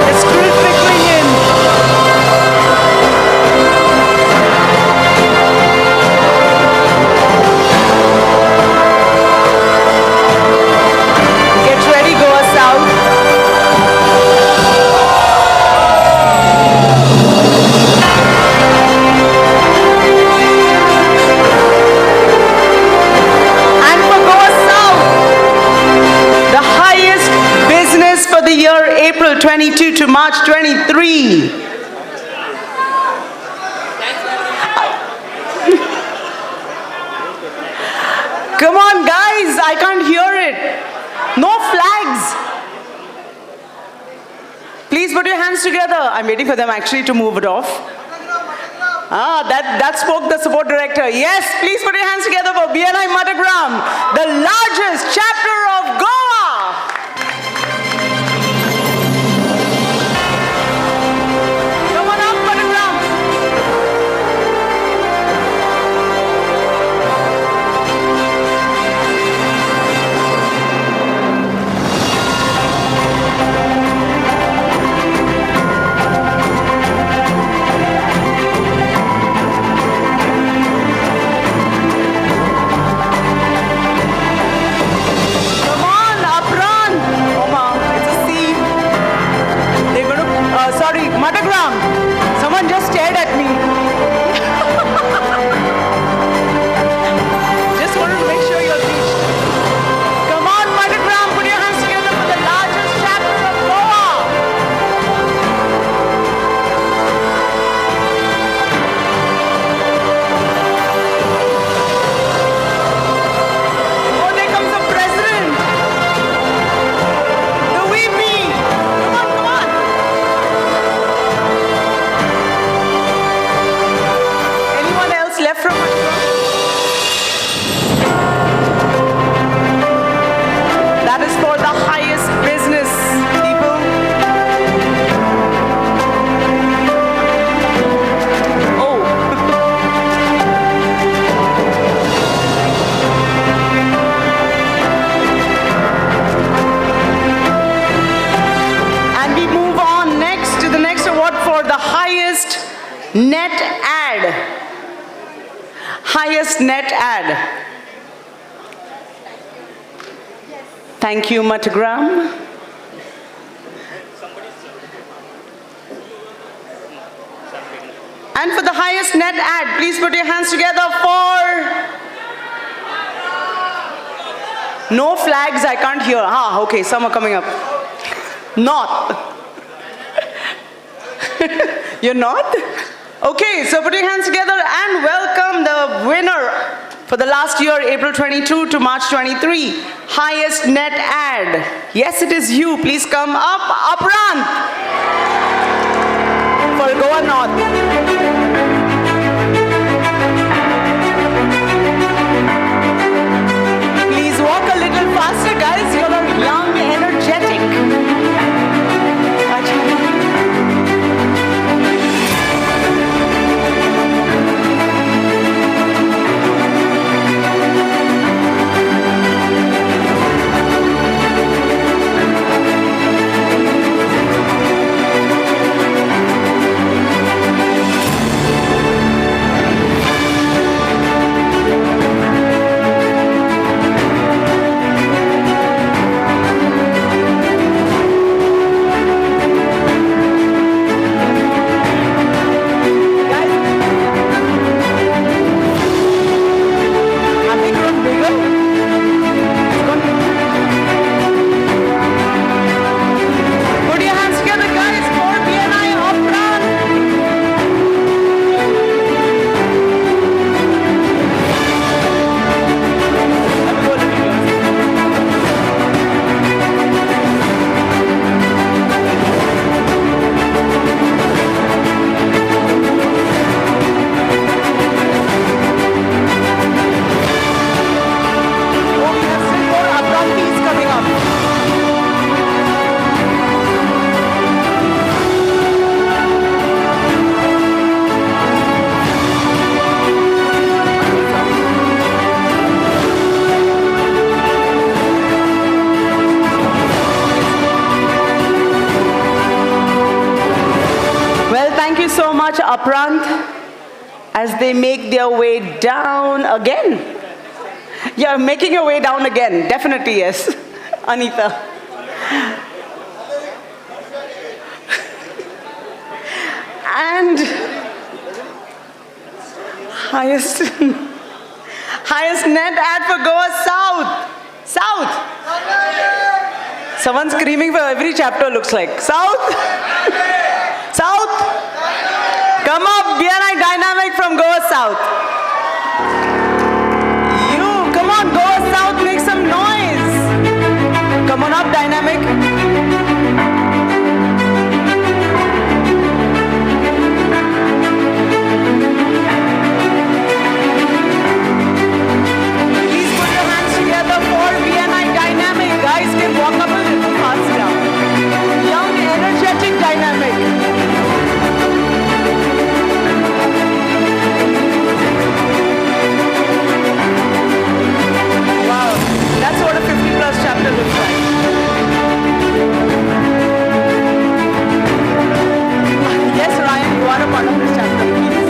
It's still trickling in. Get ready, Goa South. And for Goa South, the highest business for the year April 22 to March 23. Come on, guys, I can't hear it. No flags. Please put your hands together. I'm waiting for them actually to move it off. That spoke the support director. Yes, please put your hands together for BNI Madagram, the largest chapter of Goa. Come on up, Madagram. Come on, net ad. Highest net ad. Thank you, Matagram. And for the highest net ad, please put your hands together for... No flags, I can't hear. Ah, okay, some are coming up. Not. You're not? Okay, so put your hands together and welcome the winner for the last year, April 22 to March 23. Highest net ad. Yes, it is you. Please come up. Aprant. For Goa North. Walk a little faster, guys. You're young, energetic. Aprant, as they make their way down again. Yeah, making your way down again. Definitely, yes. Anita. And highest net ad for Goa South. South. Someone's screaming for every chapter, looks like. South. South. Come up, BNI Dynamic from Goa South. You, come on, Goa South, make some noise. Come on up, Dynamic. Please put your hands together for BNI Dynamic. Guys can walk up a little faster. Young, energetic Dynamic. That's what a 50-plus chapter looks like. Yes, Ryan, you are a part of this chapter, please.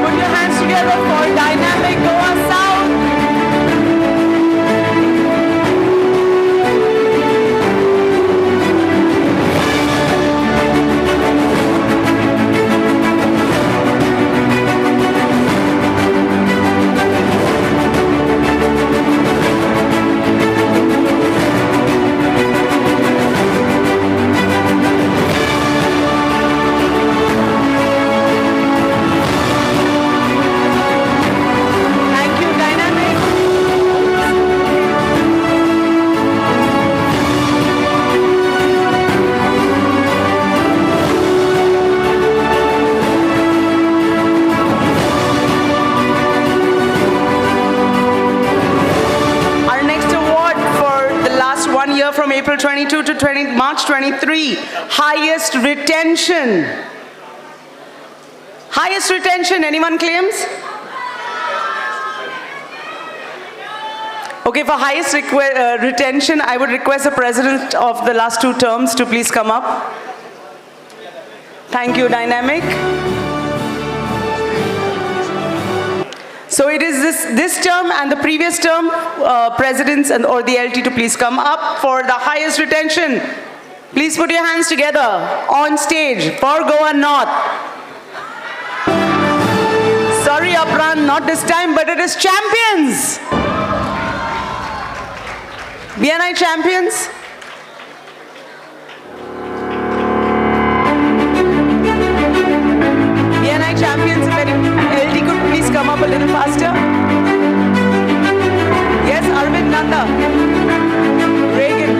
Put your hands together for Dynamic Goa South. From April 22 to March 23, highest retention. Highest retention, anyone claims? Okay, for highest retention, I would request the president of the last 2 terms to please come up. Thank you, Dynamic. So it is this term and the previous term, presidents or the LT to please come up for the highest retention. Please put your hands together on stage for Goa North. Sorry, Apran, not this time, but it is champions. BNI champions. BNI champions, if any LT could please come up a little faster. Yes, Arvind Nanda. Reagan.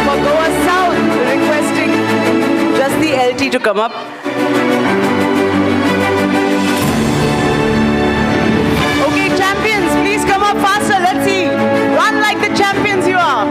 For Goa South, requesting just the LT to come up. Please come up faster, let's see. Run like the champions you are.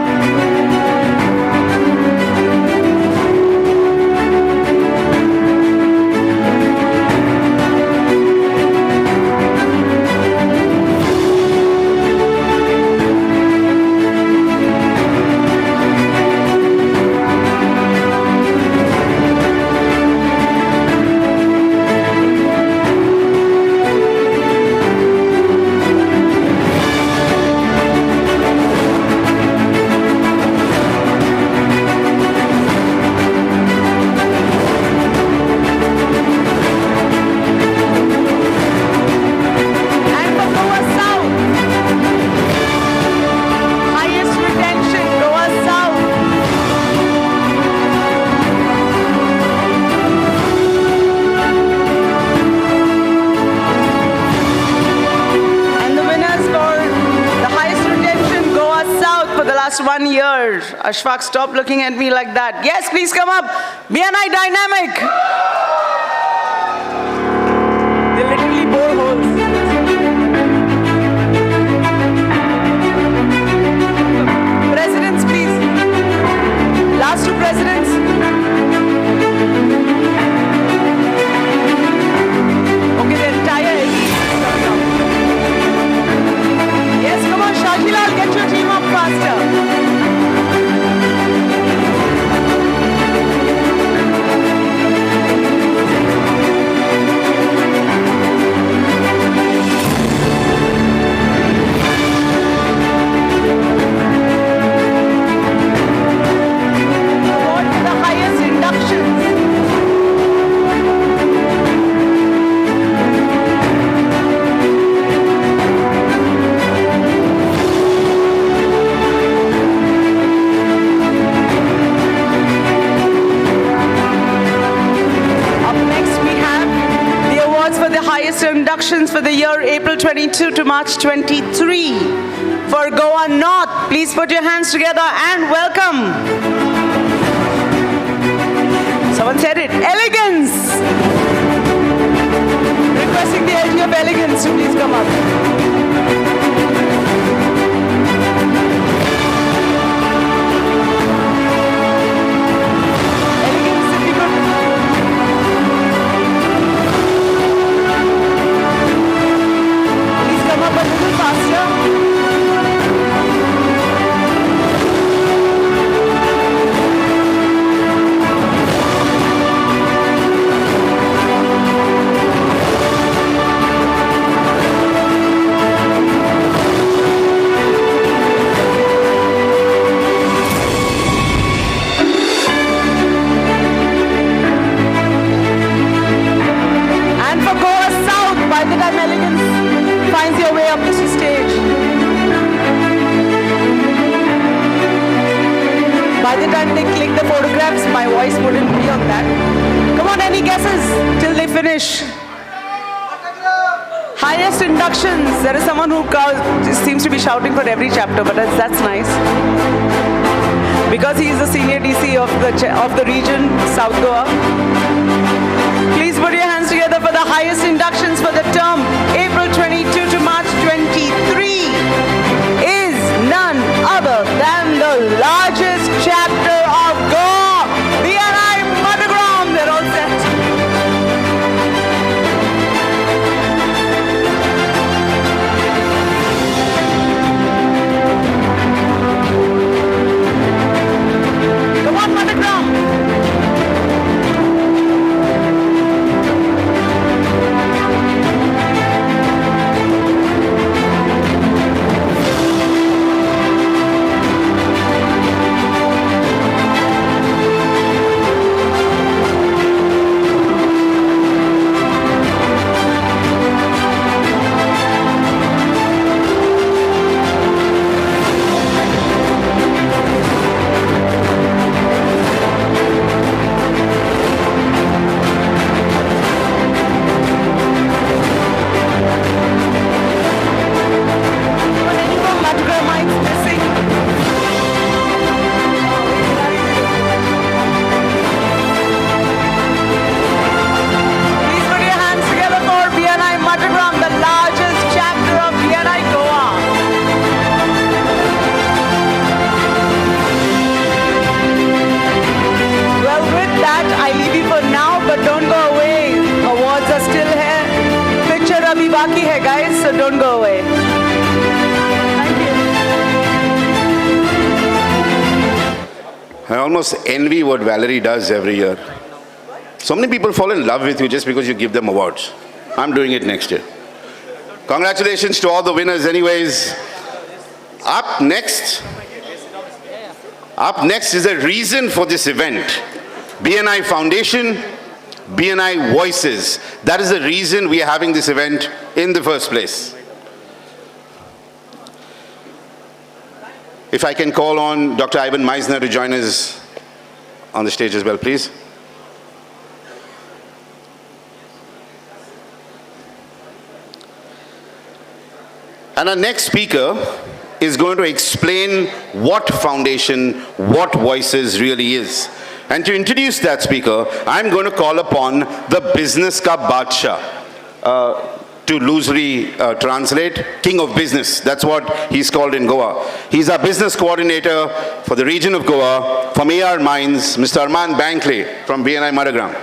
Last 1 year. Ashfaq, stop looking at me like that. Yes, please come up. BNI Dynamic. They literally bore holes. Presidents, please. Last 2 presidents. Okay, the entire yes, come on, Shakilal, get your team up faster. Award for the highest inductions. Highest inductions for the year April 22 to March 23. For Goa North, please put your hands together and welcome. Someone said it, Elegance. Requesting the LT of Elegance to please come up. By the time they click the photographs, my voice wouldn't be on that. Come on, any guesses till they finish? Highest inductions. There is someone who seems to be shouting for every chapter, but that's nice. Because he is the senior DC of the region, South Goa. Please put your hands together. together for the highest inductions for the term April 22 to March 23 is none other than the largest chapter of Goa, BNI Madagram. They're all set. Come on, Madagram. Please put your hands together for BNI Madagram, the largest chapter of BNI Goa. Well, with that, I leave you for now, but don't go away. Awards are still here. Picture abhi baki hai, guys, so don't go away. Thank you. I almost envy what Valerie does every year. So many people fall in love with you just because you give them awards. I'm doing it next year. Congratulations to all the winners anyways. Up next is a reason for this event. BNI Foundation, BNI Voices. That is the reason we are having this event in the first place. If I can call on Dr. Ivan Misner to join us on the stage as well, please. And our next speaker is going to explain what foundation, what Voices really is. And to introduce that speaker, I'm going to call upon the Business Ka Badshah, to loosely translate, King of Business. That's what he's called in Goa. He's our business coordinator for the region of Goa, from AR Mines, Mr. Arman Bankley from BNI Madagram.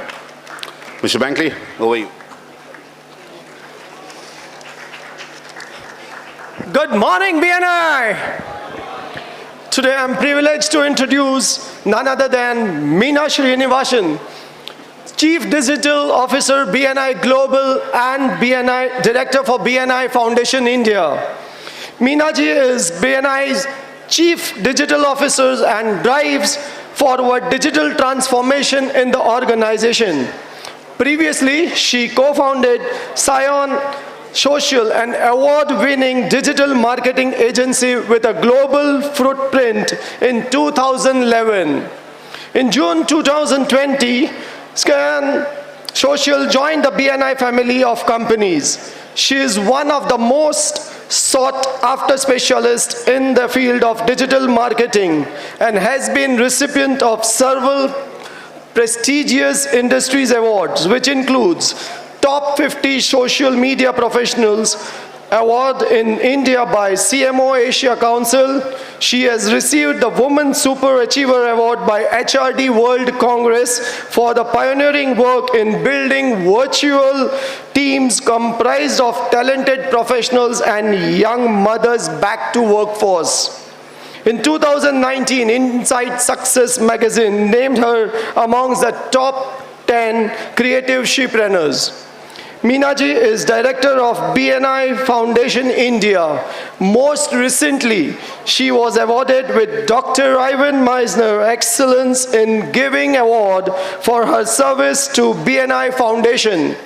Mr. Bankley, over you. Good morning, BNI. Today I'm privileged to introduce none other than Meena Srinivasan, Chief Digital Officer, BNI Global and BNI Director for BNI Foundation India. Meena ji is BNI's Chief Digital Officer and drives forward digital transformation in the organization. Previously, she co-founded Scion Social, an award-winning digital marketing agency with a global footprint in 2011. In June 2020, Scion Social joined the BNI family of companies. She is one of the most sought-after specialists in the field of digital marketing and has been recipient of several prestigious industries awards, which includes Top 50 Social Media Professionals Award in India by CMO Asia Council. She has received the Women Super Achiever Award by HRD World Congress for the pioneering work in building virtual teams comprised of talented professionals and young mothers back to workforce. In 2019, Inside Success magazine named her amongst the top 10 creative shepreneurs. Meena ji is director of BNI Foundation India. Most recently, she was awarded with Dr. Ivan Misner Excellence in Giving Award for her service to BNI Foundation.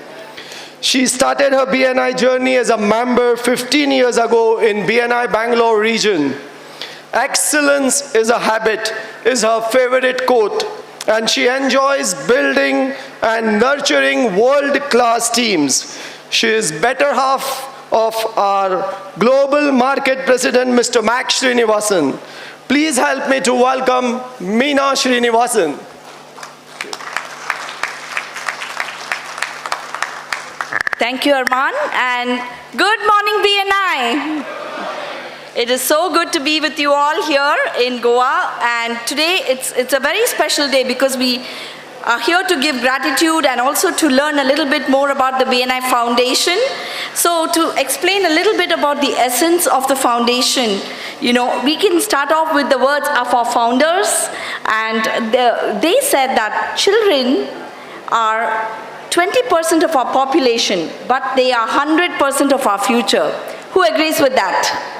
She started her BNI journey as a member 15 years ago in BNI Bangalore region. Excellence is a habit is her favorite quote, and she enjoys building and nurturing world-class teams. She is better half of our global market president, Mr. Max Srinivasan. Please help me to welcome Meena Srinivasan. Thank you, Arman. And good morning, BNI. It is so good to be with you all here in Goa. And today it's a very special day because we are here to give gratitude and also to learn a little bit more about the BNI Foundation. So to explain a little bit about the essence of the foundation, we can start off with the words of our founders. And they said that children are 20% of our population, but they are 100% of our future. Who agrees with that?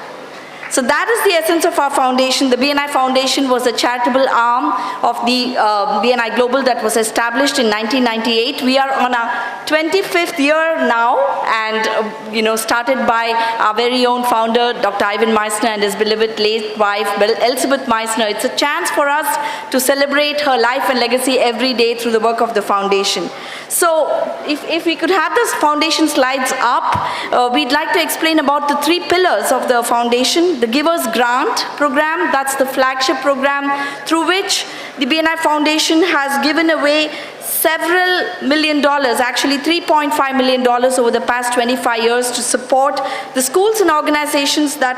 So that is the essence of our foundation. The BNI Foundation was a charitable arm of the BNI Global that was established in 1998. We are on our 25th year now, and started by our very own founder, Dr. Ivan Misner, and his beloved late wife, Elizabeth Misner. It's a chance for us to celebrate her life and legacy every day through the work of the foundation. So if we could have this foundation slides up, we'd like to explain about the 3 pillars of the foundation. The Givers Grant program, that's the flagship program through which the BNI Foundation has given away several $1 million, actually $3.5 million over the past 25 years to support the schools and organizations that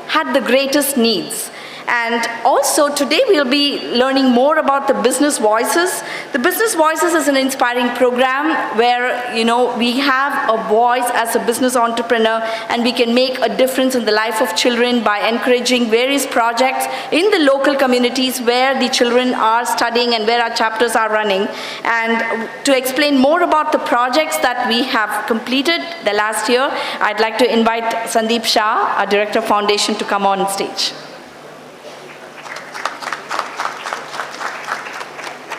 had the greatest needs. And also today we'll be learning more about the Business Voices. The Business Voices is an inspiring program where we have a voice as a business entrepreneur, and we can make a difference in the life of children by encouraging various projects in the local communities where the children are studying and where our chapters are running. And to explain more about the projects that we have completed the last year, I'd like to invite Sandeep Shah, our Director of Foundation, to come on stage.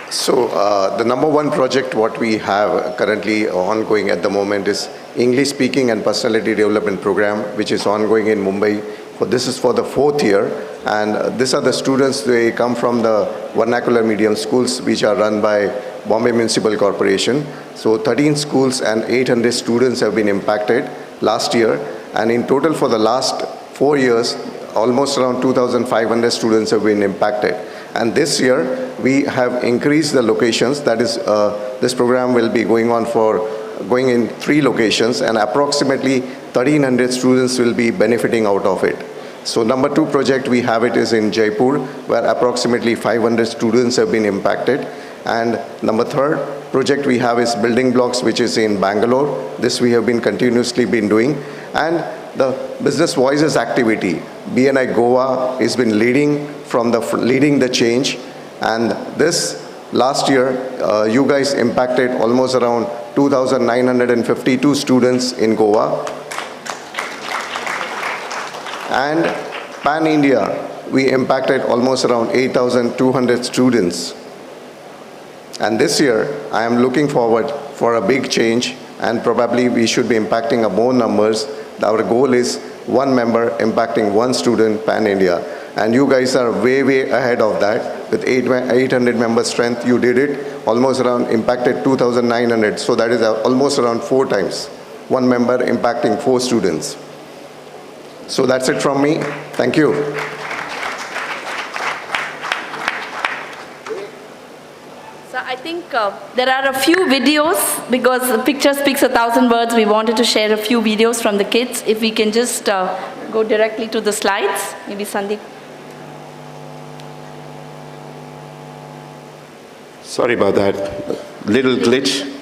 So the number one project what we have currently ongoing at the moment is English Speaking and Personality Development Program, which is ongoing in Mumbai. This is for the 4th year, and these are the students. They come from the vernacular medium schools which are run by Bombay Municipal Corporation. So 13 schools and 800 students have been impacted last year, and in total for the last 4 years, almost around 2,500 students have been impacted. And this year, we have increased the locations. That is, this program will be going in 3 locations, and approximately 1,300 students will be benefiting out of it. So number 2 project we have it is in Jaipur, where approximately 500 students have been impacted. And number 3rd project we have is Building Blocks, which is in Bangalore. This we have been continuously doing. And the Business Voices activity, Bni Goa has been leading the change, and this last year you guys impacted almost around 2,952 students in Goa, and Pan India we impacted almost around 8,200 students. And this year I am looking forward for a big change, and probably we should be impacting more numbers. Our goal is 1 member impacting 1 student pan-India. And you guys are way, way ahead of that. With 800 member strength, you did it. Almost around impacted 2,900. So that is almost around 4 times. 1 member impacting 4 students. So that's it from me. Thank you. So I think there are a few videos, because the picture speaks 1,000 words. We wanted to share a few videos from the kids. If we can just go directly to the slides. Maybe Sandeep. Sorry about that. Little glitch.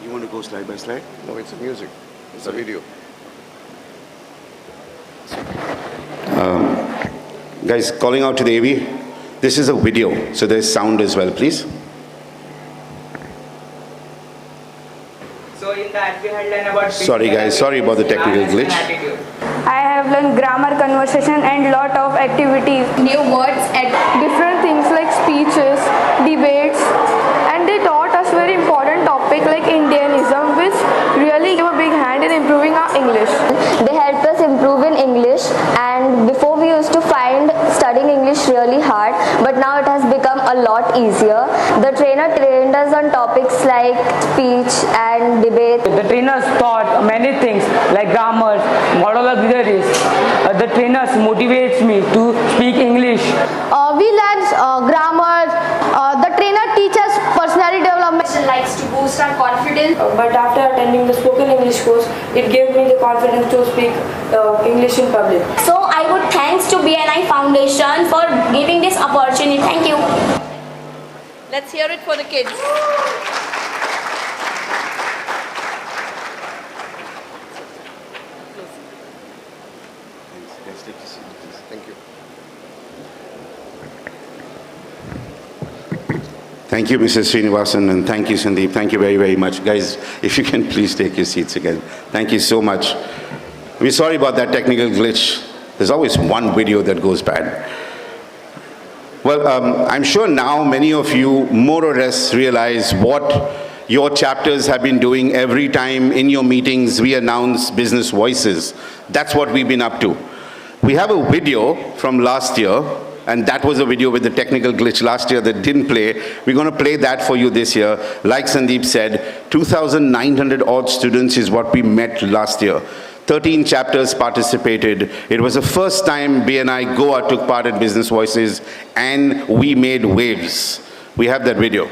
You want to go slide by slide? No, it's a music. It's a video. Guys, calling out to the AV. This is a video, so there's sound as well, please. So in that we had learned about... Sorry guys, sorry about the technical glitch. I have learned grammar, conversation and lot of activities. New words and different things like speeches, debates, and they taught us very important topic like Indianism, which really gave a big hand in improving our English. They helped us improve in English, and before we used to find studying English really hard, but now it has become a lot easier. The trainer trained us on topics like speech and debate. The trainers taught many things like grammar, model auxiliaries. The trainers motivates me to speak English. We learned grammar. The trainer teaches personality development. Likes to boost our confidence. But after attending the spoken English course, it gave me the confidence to speak English in public. So I would thanks to BNI Foundation for giving this opportunity. Thank you. Let's hear it for the kids. Thank you. Thank you, Mrs. Srinivasan, and thank you, Sandeep. Thank you very, very much. Guys, if you can please take your seats again. Thank you so much. We're sorry about that technical glitch. There's always one video that goes bad. Well, I'm sure now many of you more or less realize what your chapters have been doing every time in your meetings we announce Business Voices. That's what we've been up to. We have a video from last year, and that was a video with the technical glitch last year that didn't play. We're going to play that for you this year. Like Sandeep said, 2,900 odd students is what we met last year. 13 chapters participated. It was the first time Bni Goa took part in Business Voices, and we made waves. We have that video.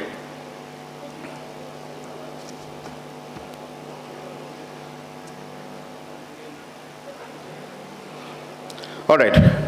All right.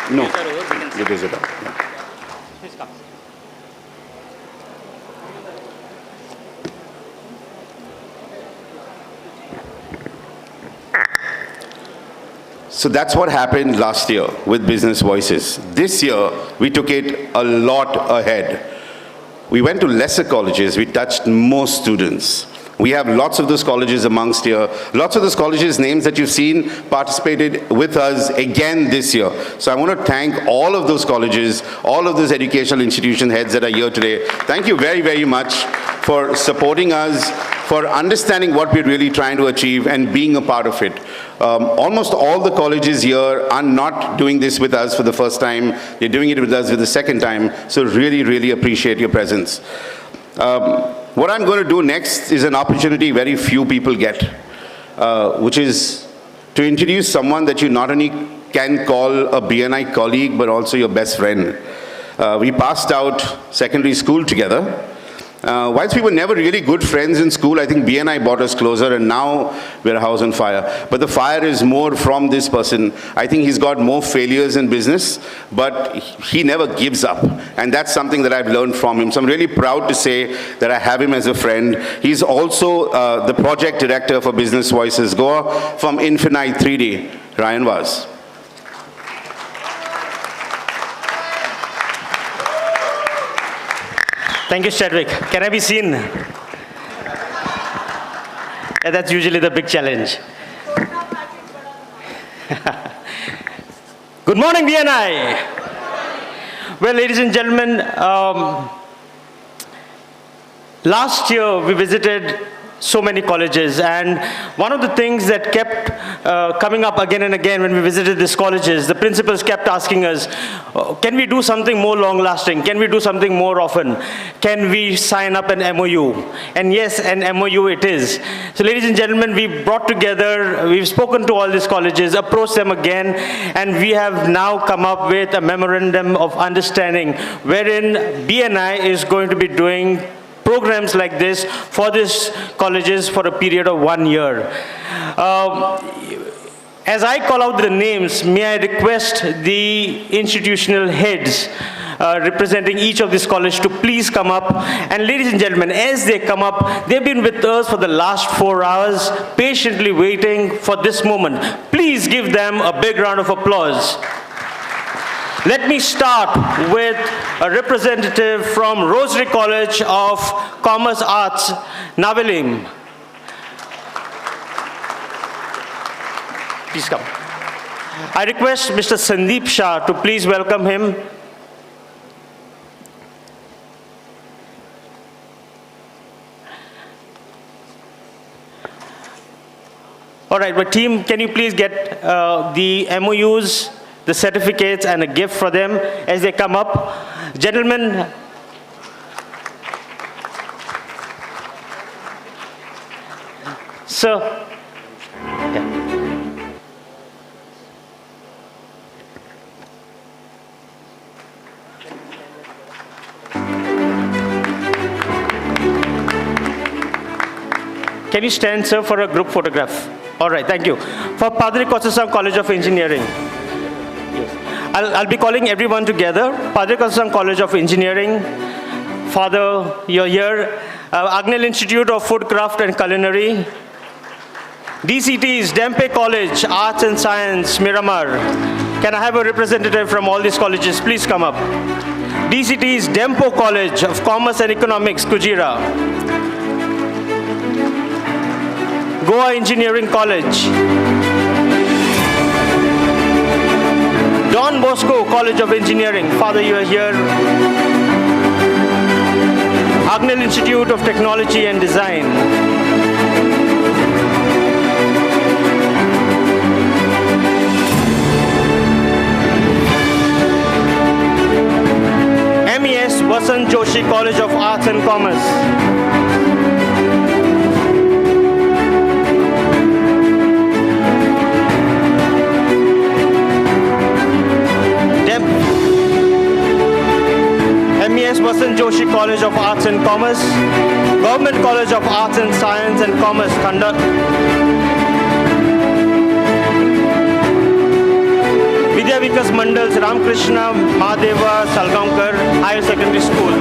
No, it is it up. So that's what happened last year with Business Voices. This year, we took it a lot ahead. We went to lesser colleges, we touched more students. We have lots of those colleges amongst here. Lots of those colleges' names that you've seen participated with us again this year. So I want to thank all of those colleges, all of those educational institution heads that are here today. Thank you very, very much for supporting us, for understanding what we're really trying to achieve and being a part of it. Almost all the colleges here are not doing this with us for the first time. They're doing it with us for the second time. So really, really appreciate your presence. What I'm going to do next is an opportunity very few people get, which is to introduce someone that you not only can call a BNI colleague, but also your best friend. We passed out secondary school together. Whilst we were never really good friends in school, I think BNI brought us closer, and now we're a house on fire. But the fire is more from this person. I think he's got more failures in business, but he never gives up. And that's something that I've learned from him. So I'm really proud to say that I have him as a friend. He's also the project director for Business Voices Goa from Infinite 3D, Ryan Vaz. Thank you, Chadwick. Can I be seen? Yeah, that's usually the big challenge. Good morning, BNI. Well, ladies and gentlemen, last year we visited so many colleges, and one of the things that kept coming up again and again when we visited these colleges, the principals kept asking us, can we do something more long-lasting? Can we do something more often? Can we sign up an MOU? And yes, an MOU it is. So ladies and gentlemen, we brought together, we've spoken to all these colleges, approached them again, and we have now come up with a memorandum of understanding wherein BNI is going to be doing programs like this for these colleges for a period of 1 year. As I call out the names, may I request the institutional heads representing each of these colleges to please come up. And ladies and gentlemen, as they come up, they've been with us for the last 4 hours, patiently waiting for this moment. Please give them a big round of applause. Let me start with a representative from Rosary College of Commerce Arts, Navelim. Please come. I request Mr. Sandeep Shah to please welcome him. All right, but team, can you please get the MOUs, the certificates, and a gift for them as they come up. Gentlemen, sir. Yeah. Can you stand, sir, for a group photograph? All right, thank you. For Padri Kosasam College of Engineering. I'll be calling everyone together. Padri Kosasam College of Engineering. Father, you're here. Agnel Institute of Food Craft and Culinary. DCTs, Dempe College, Arts and Science, Miramar. Can I have a representative from all these colleges? Please come up. DCTs, Dempo College of Commerce and Economics, Kujira. Goa Engineering College. Don Bosco College of Engineering. Father, you are here. Agnel Institute of Technology and Design. MES Vasant Joshi College of Arts and Commerce. MES Vasant Joshi College of Arts and Commerce, Government College of Arts and Science and Commerce, Kanda. Vidya Vikas Mandals, Ramakrishna Mahadeva Salgaonkar Higher Secondary School.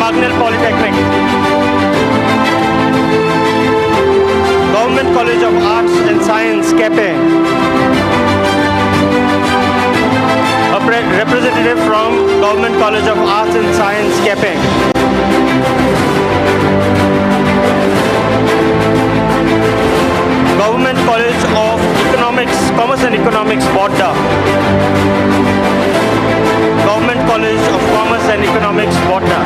Bucknell Polytechnic. Government College of Arts and Science, Kepe. A representative from Government College of Arts and Science, Kepe. Government College of Commerce and Economics, Bodda. Government College of Commerce and Economics, Bodda.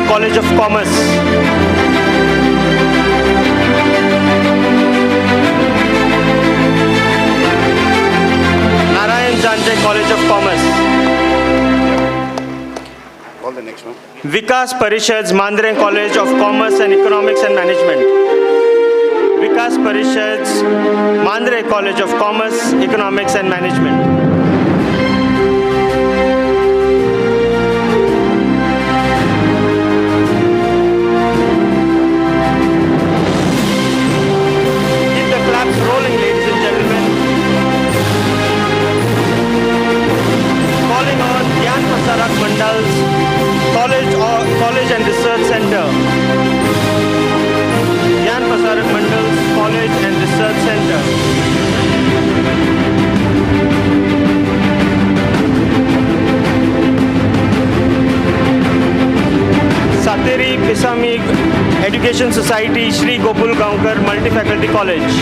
College of Commerce. Narayan Jante College of Commerce. Call the next one. Vikas Parishad's Mandre College of Commerce and Economics and Management. Vikas Parishad's Mandre College of Commerce, Economics and Management. Rolling, ladies and gentlemen. Calling on Gyan Prasarak Mandal's College and Research Center. Gyan Prasarak Mandal's College and Research Center. Sateri Pisami Education Society, Shri Gopul Gaonkar Multi-Faculty College.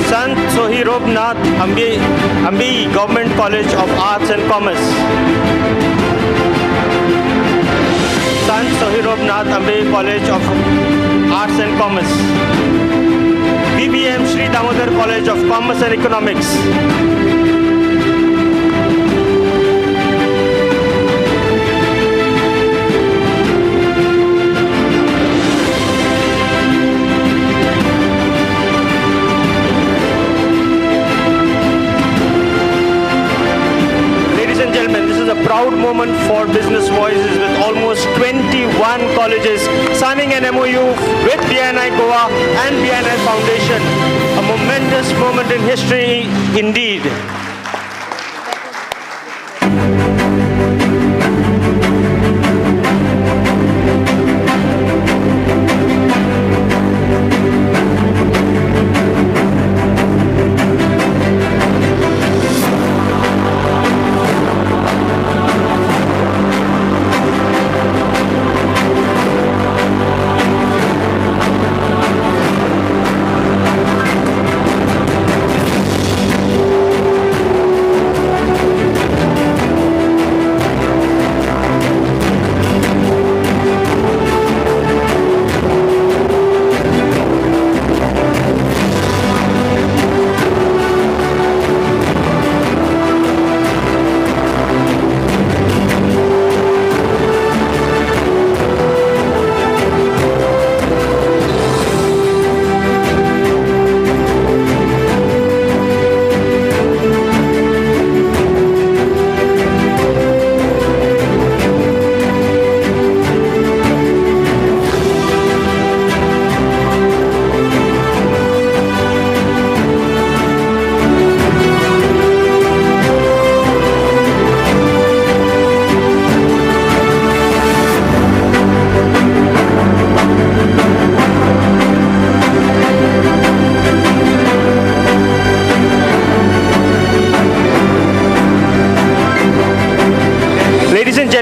Sant Sohirobnath Ambi Government College of Arts and Commerce. Sant Sohirobnath Ambi College of Arts and Commerce. BBM Sri Damodar College of Commerce and Economics. Ladies and gentlemen, this is a proud moment for Business Voices with almost 21 colleges signing an MOU with Bni Goa and Bni Foundation. A momentous moment in history indeed.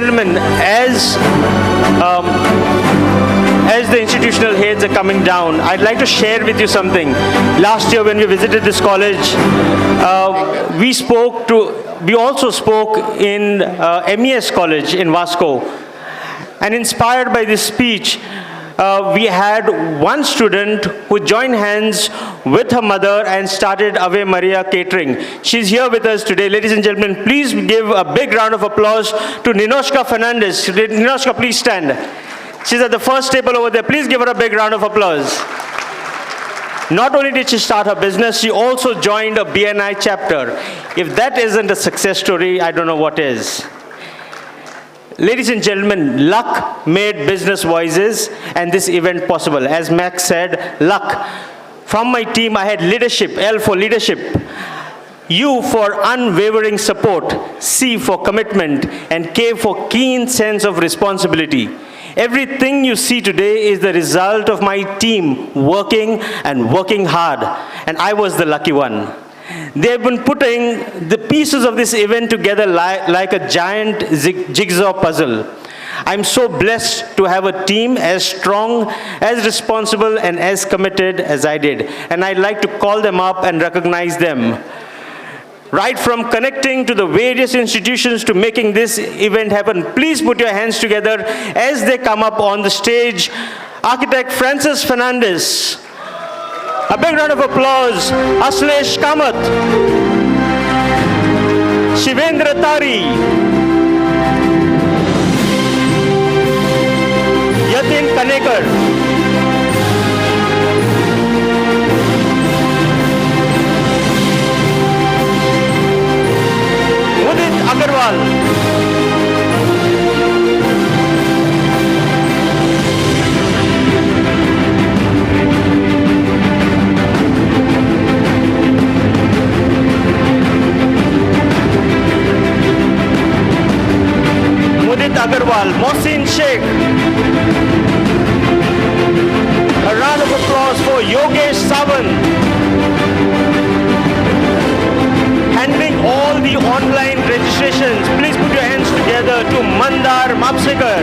gentlemen, as the institutional heads are coming down, I'd like to share with you something. Last year when we visited this college, we also spoke in MES College in Vasco. And inspired by this speech, we had one student who joined hands with her mother and started Ave Maria Catering. She's here with us today. Ladies and gentlemen, please give a big round of applause to Ninoshka Fernandez. Ninoshka, please stand. She's at the first table over there. Please give her a big round of applause. Not only did she start her business, she also joined a BNI chapter. If that isn't a success story, I don't know what is. Ladies and gentlemen, luck made Business Voices and this event possible. As Max said, luck. From my team, I had leadership, L for leadership, U for unwavering support, C for commitment, and K for keen sense of responsibility. Everything you see today is the result of my team working and working hard, and I was the lucky one. They've been putting the pieces of this event together like a giant jigsaw puzzle. I'm so blessed to have a team as strong, as responsible, and as committed as I did. And I'd like to call them up and recognize them. Right from connecting to the various institutions to making this event happen, please put your hands together as they come up on the stage. Architect Francis Fernandez. A big round of applause. Aslesh Kamath. Shivendra Tari. Yatin Kanekar. Mudit Agarwal. Mudit Agarwal, Mohsin Sheikh. A round of applause for Yogesh Sawant. Handling all the online registrations. Please put your hands together to Mandar Mapsekar.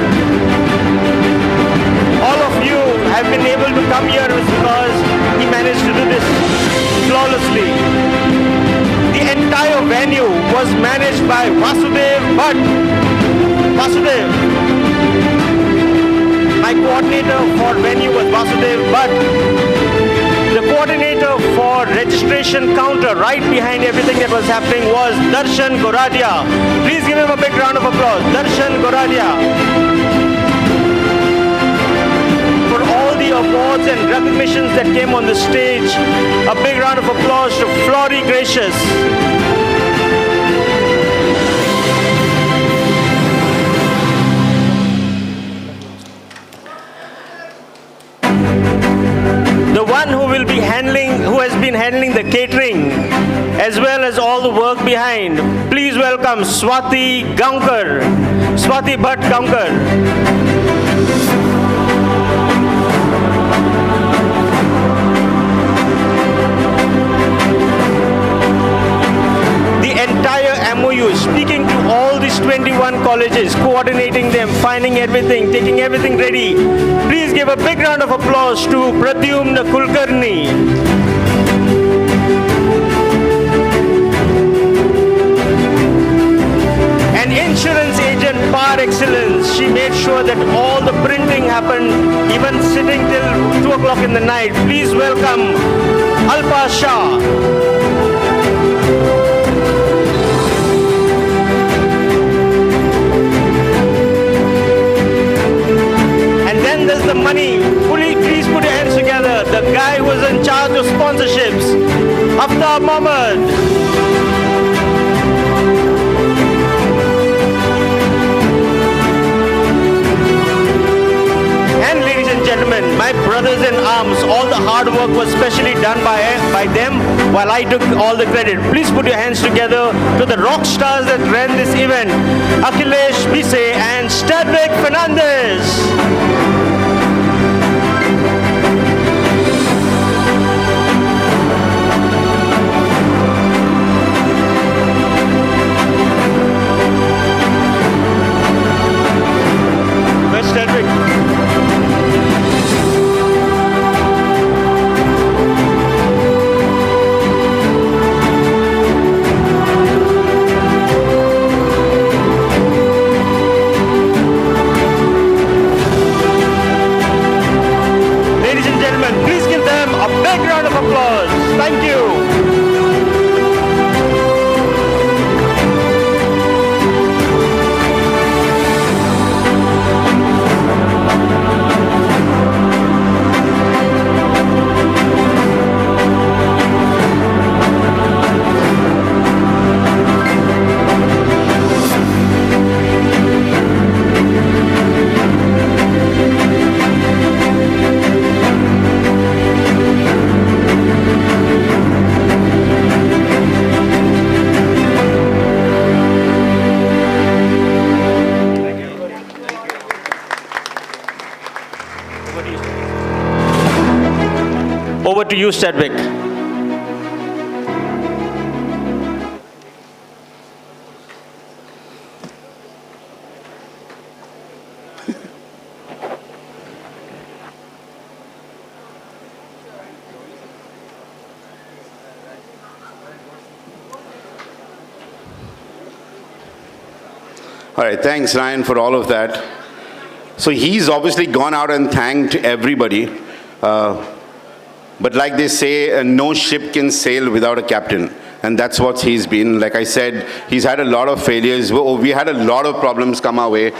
All of you have been able to come here because he managed to do this flawlessly. The entire venue was managed by Vasudev Bhatt. Vasudev. My coordinator for venue was Vasudev, but the coordinator for registration counter right behind everything that was happening was Darshan Goradia. Please give him a big round of applause. Darshan Goradia. For all the awards and recognitions that came on the stage, a big round of applause to Flory Gracious. The one who has been handling the catering as well as all the work behind. Please welcome Swati Gaonkar, Swati Bhatt Gaonkar. The entire MOU, speaking to all these 21 colleges, coordinating them, finding everything, taking everything ready. Please give a big round of applause to Pradyumna Kulkarni. An insurance agent par excellence. She made sure that all the printing happened, even sitting till 2 o'clock in the night. Please welcome Alpa Shah. There's the money. Please put your hands together. The guy who was in charge of sponsorships, Aftab Mohammed. And ladies and gentlemen, my brothers in arms, all the hard work was specially done by them while I took all the credit. Please put your hands together to the rock stars that ran this event, Akhilesh Bise and Stadwick Fernandez. you, Stedwick. All right, thanks, Ryan, for all of that. So he's obviously gone out and thanked everybody. But like they say, no ship can sail without a captain. And that's what he's been. Like I said, he's had a lot of failures. We had a lot of problems come our way.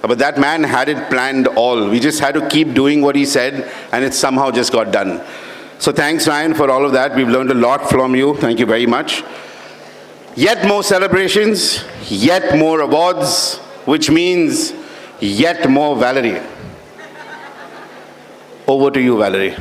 But that man had it planned all. We just had to keep doing what he said, and it somehow just got done. So thanks, Ryan, for all of that. We've learned a lot from you. Thank you very much. Yet more celebrations, yet more awards, which means yet more Valerie. Over to you, Valerie.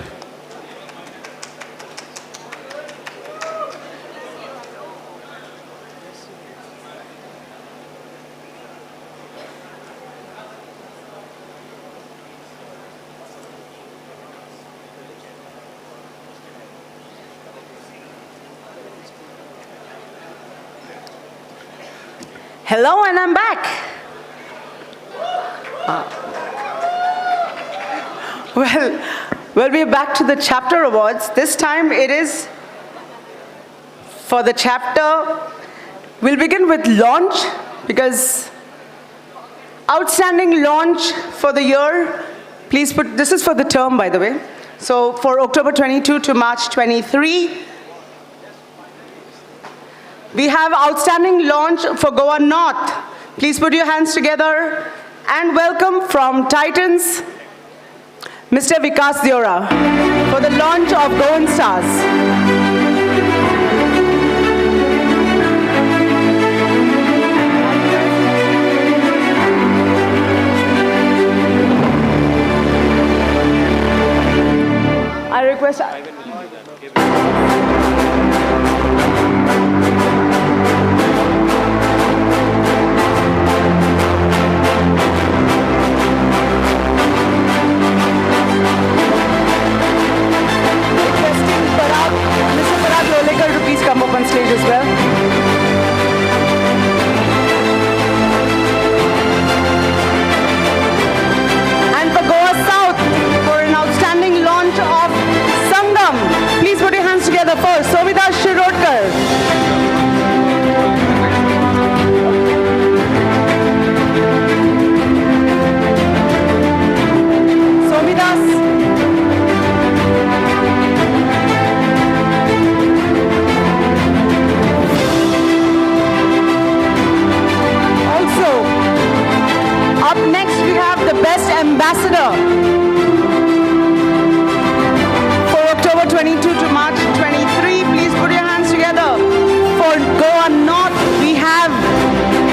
Hello, and I'm back. Well, we're back to the chapter awards. This time it is for the chapter. We'll begin with launch, because outstanding launch for the year. Please put, this is for the term, by the way. So for October 22 to March 23, we have outstanding launch for Goa North. Please put your hands together and welcome from Titans, Mr. Vikas Diora, for the launch of Goan Stars. I request... Come up on stage as well. And for Goa South, for an outstanding launch of Sangam, please put your hands together for Somidas Shirodkar. Up next, we have the Best Ambassador for October 22 to March 23. Please put your hands together. For Goa North, we have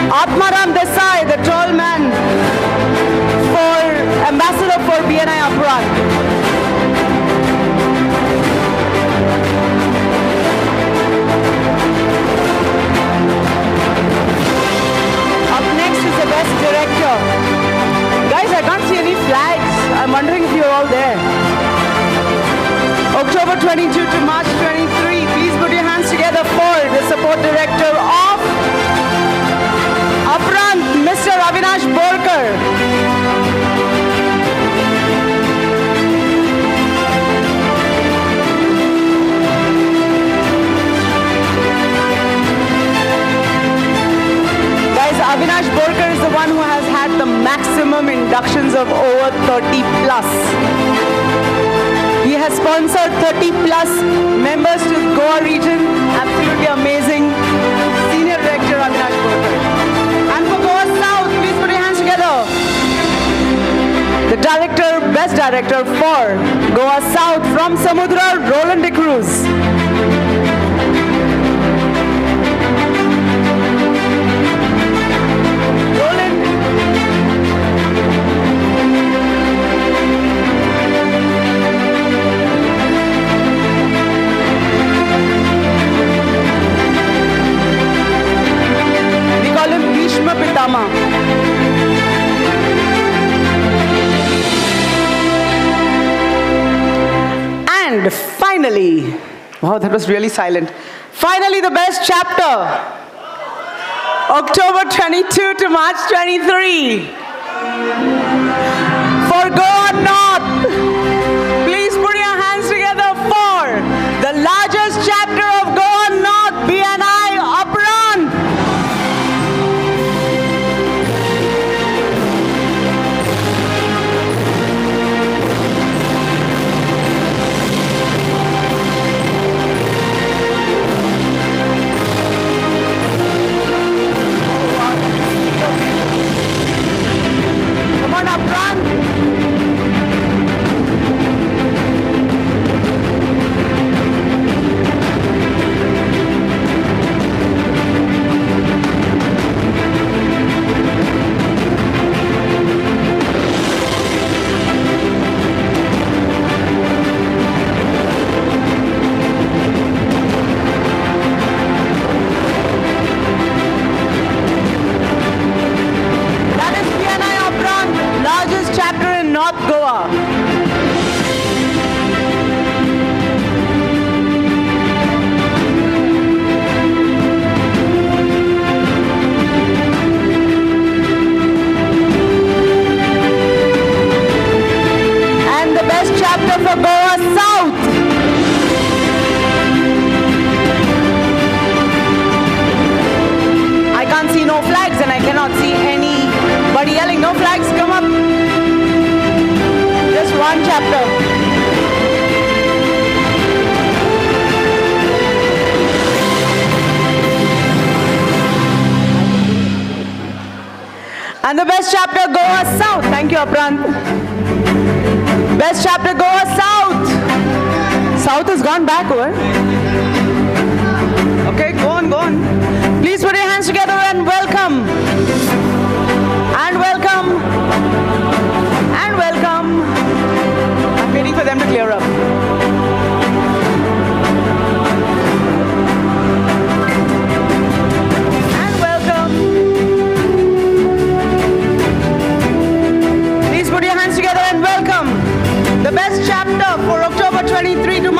Atmaram Desai, the tall man, for Ambassador for BNI Upfront. Best Director. Guys, I can't see any flags. I'm wondering if you're all there. October 22 to March 23. Please put your hands together for the Support Director of Upfront, Mr. Avinash Borkar. Avinash Borkar is the one who has had the maximum inductions of over 30 plus. He has sponsored 30 plus members to Goa region. Absolutely amazing. Senior Director Avinash Borkar. And for Goa South, please put your hands together. The Director, Best Director for Goa South from Samudra, Roland de Cruz. Pitama. And finally, finally, wow, that was really silent. Finally, the best chapter, October 22 to March 23. For Goa North, please put your hands together for the largest chapter of Goa North, BNI Upran. Come on, Upran. That is Bni Upran, largest chapter in North Goa. And the best chapter for Goa South. I can't see no flags and I cannot see anybody yelling. No flags, come up. Just one chapter. And the best chapter, Goa South. Thank you, Aprant. Best chapter, Goa South. South has gone backward. Okay, go on, go on. Please put your hands together and welcome. And welcome. And welcome. I'm waiting for them to clear up. And welcome. Please put your hands together and welcome the best chapter for October 22 to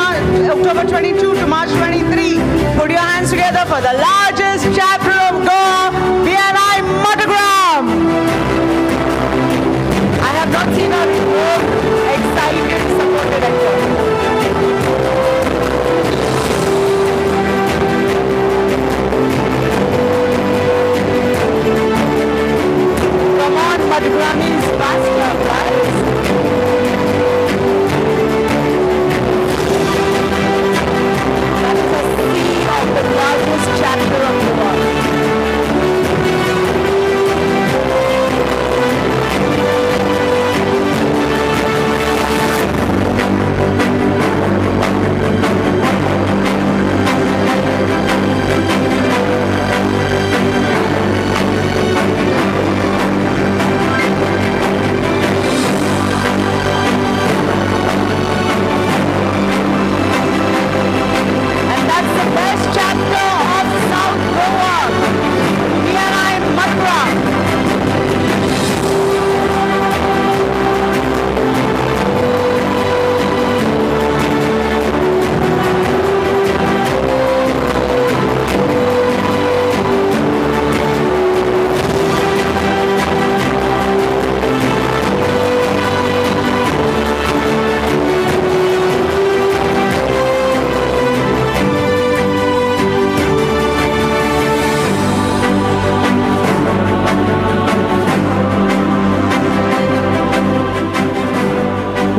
March 23. Put your hands together for the largest chapter of Goa, BNI Motogram. I have not seen a more excited, supported effort. Come on, Motogramis, faster, guys. The largest chapter of the world.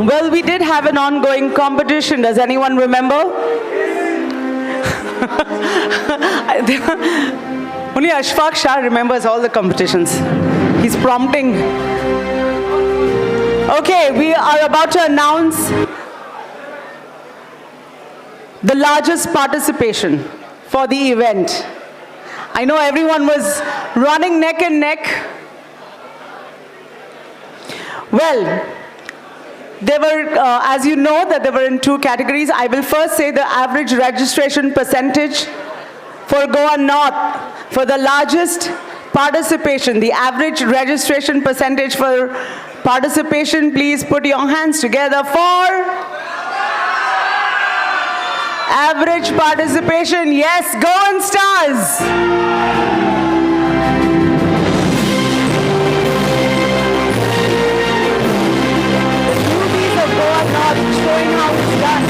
Well, we did have an ongoing competition. Does anyone remember? Only Ashfaq Shah remembers all the competitions. He's prompting. Okay, we are about to announce the largest participation for the event. I know everyone was running neck and neck. Well, they were, as you know, that they were in two categories. I will first say the average registration percentage for Goa North for the largest participation. The average registration percentage for participation, please put your hands together for Average participation, yes, Goan Stars. Showing how it's done.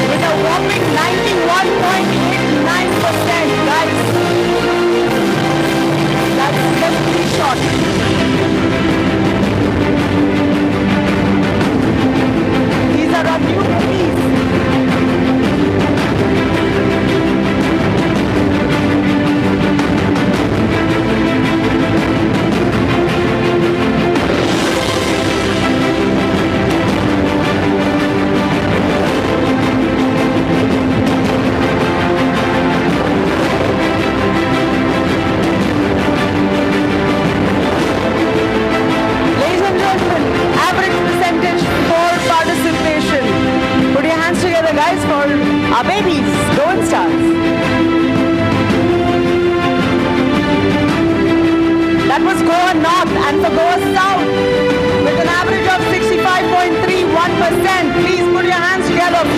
With a whopping 91.89%, guys. That's just 3 shots. These are our new rookies. Guys, for our babies, Goan Stars. That was Goa North, and for Goa South, with an average of 65.31%. Please put your hands together. 4.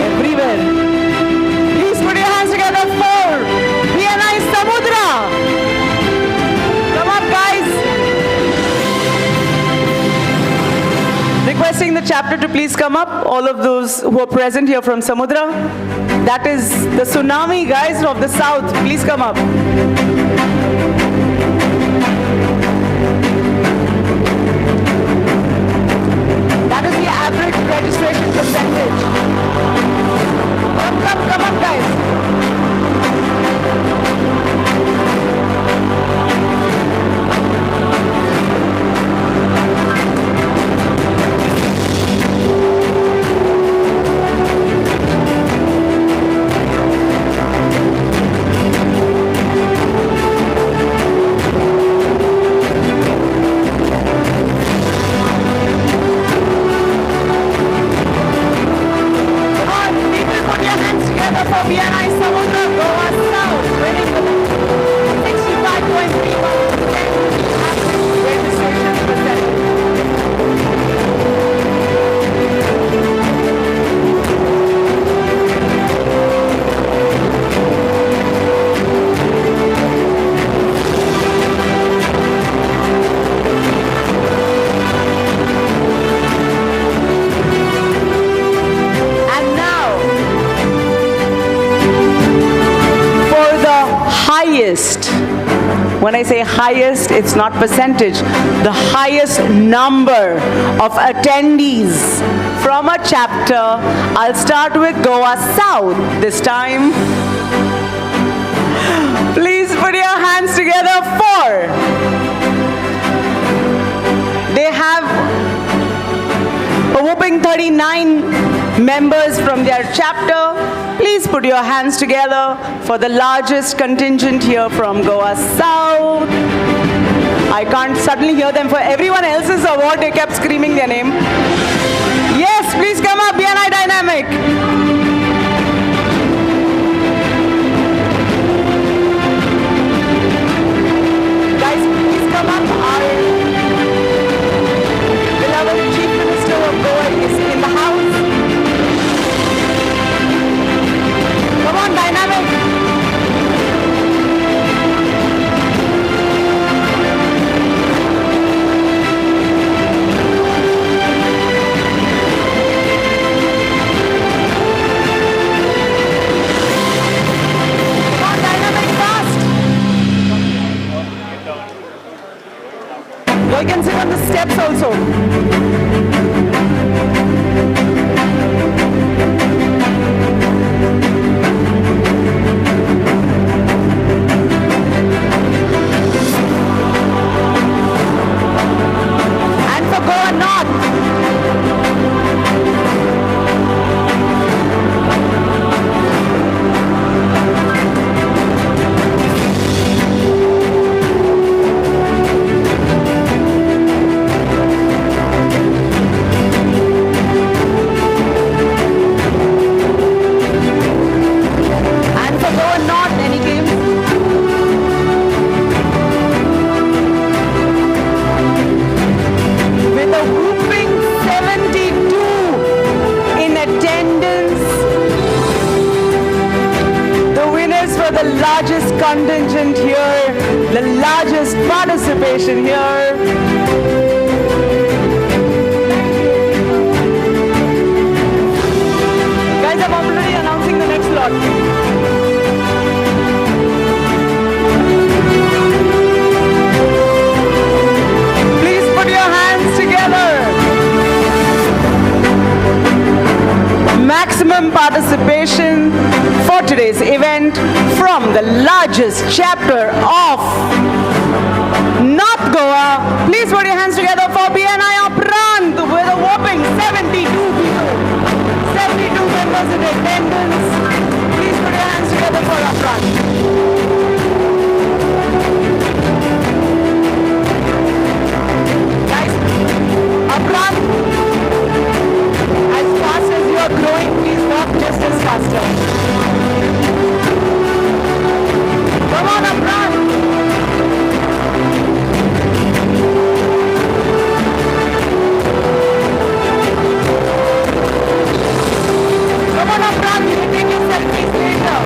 Everywhere. Please put your hands together. 4. Bni Samudra. Requesting the chapter to please come up, all of those who are present here from Samudra. That is the tsunami, guys, of the south. Please come up. That is the average registration percentage. Come up, guys. For Bni Samudra, Goa South, winning the 65.31% registration percentage. Highest. When I say highest, it's not percentage. The highest number of attendees from a chapter. I'll start with Goa South this time. Please put your hands together. 4. They have a whopping 39 members from their chapter. Please put your hands together for the largest contingent here from Goa South. I can't suddenly hear them. For everyone else's award, they kept screaming their name. Yes, please come up, Bni Dynamic. Guys, please come up. Our beloved Chief Minister of Goa is in the house. Come on, Dynamic. Come on, Dynamic, fast. You can sit on the steps also. largest contingent here, the largest participation here. Guys, I'm already announcing the next lot. Please put your hands together. Maximum participation for today's event from the largest chapter of North Goa. Please put your hands together for BNI Uprant with a whopping 72 people. 72 members in attendance. Please put your hands together for Uprant. Guys, Uprant, as fast as you are growing, please walk just as faster. Come on, Uprant. Come on, Uprant, you can take your selfies later.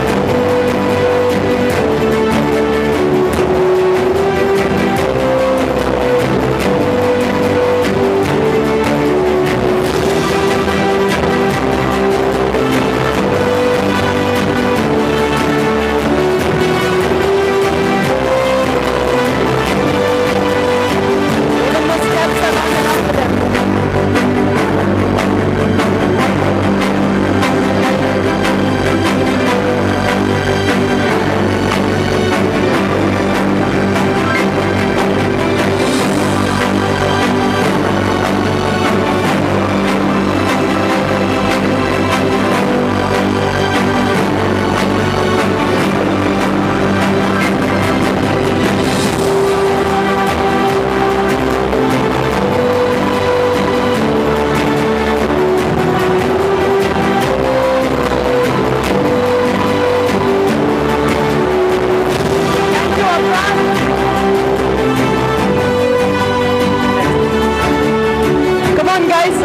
Come on, guys.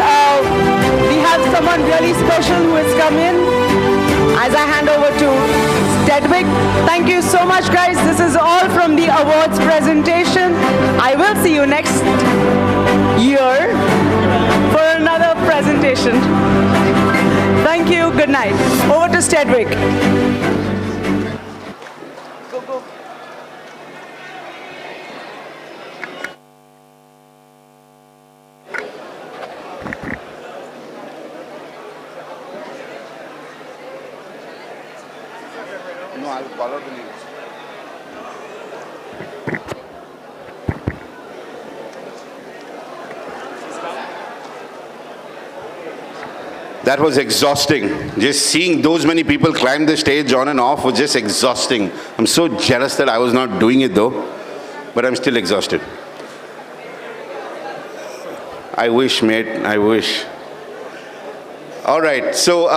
We have someone really special who has come in. As I hand over to Stedwick. Thank you so much, guys. This is all from the awards presentation. I will see you next year for another presentation. Thank you. Good night. Over to Stedwick. Go, go. No, I'll follow the news. That was exhausting. Just seeing those many people climb the stage on and off was just exhausting. I'm so jealous that I was not doing it though, but I'm still exhausted. I wish, mate, I wish. All right, so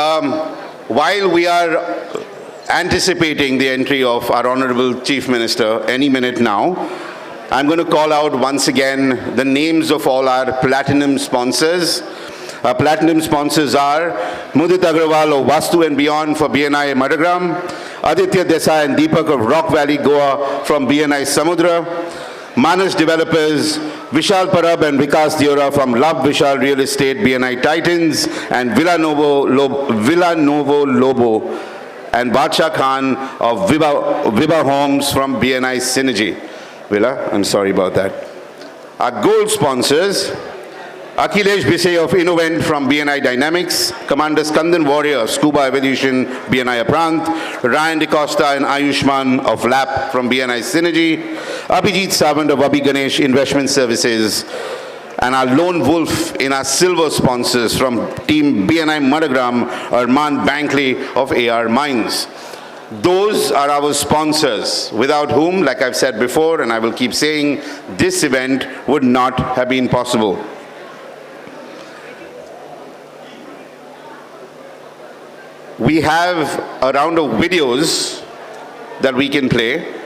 while we are anticipating the entry of our Honorable Chief Minister any minute now, I'm going to call out once again the names of all our platinum sponsors. Our platinum sponsors are Mudit Agrawal of Vastu and Beyond for BNI Madagram, Aditya Desai and Deepak of Rock Valley, Goa from BNI Samudra, Manas Developers, Vishal Parab and Vikas Diora from Love Vishal Real Estate, BNI Titans, and Villa Novo Lobo, and Badsha Khan of Viva Homes from BNI Synergy. Villa, I'm sorry about that. Our gold sponsors, Akhilesh Bisay of Innovent from BNI Dynamics, Commander Skandan Warrior of Scuba Evolution, BNI Aprant, Ryan DeCosta and Ayushman of LAP from BNI Synergy, Abhijit Savant of Abhi Ganesh Investment Services, and our lone wolf in our silver sponsors from Team BNI Madagram, Arman Bankley of AR Mines. Those are our sponsors, without whom, like I've said before, and I will keep saying, this event would not have been possible. We have a round of videos that we can play.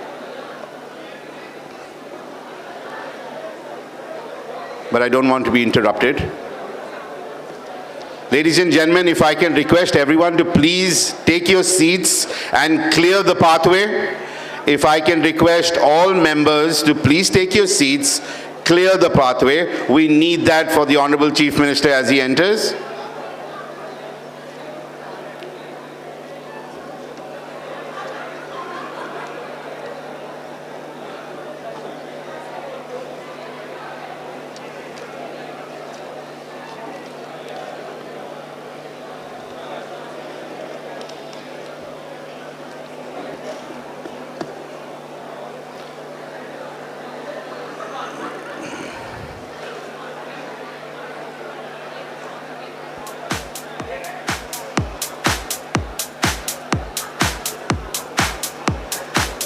But I don't want to be interrupted. Ladies and gentlemen, if I can request everyone to please take your seats and clear the pathway. If I can request all members to please take your seats, clear the pathway. We need that for the Honorable Chief Minister as he enters.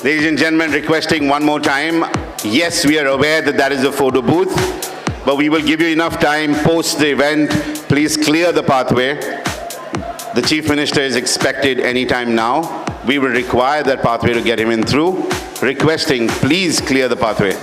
Ladies and gentlemen, requesting one more time. Yes, we are aware that that is a photo booth, but we will give you enough time post the event. Please clear the pathway. The Chief Minister is expected anytime now. We will require that pathway to get him in through. Requesting, please clear the pathway.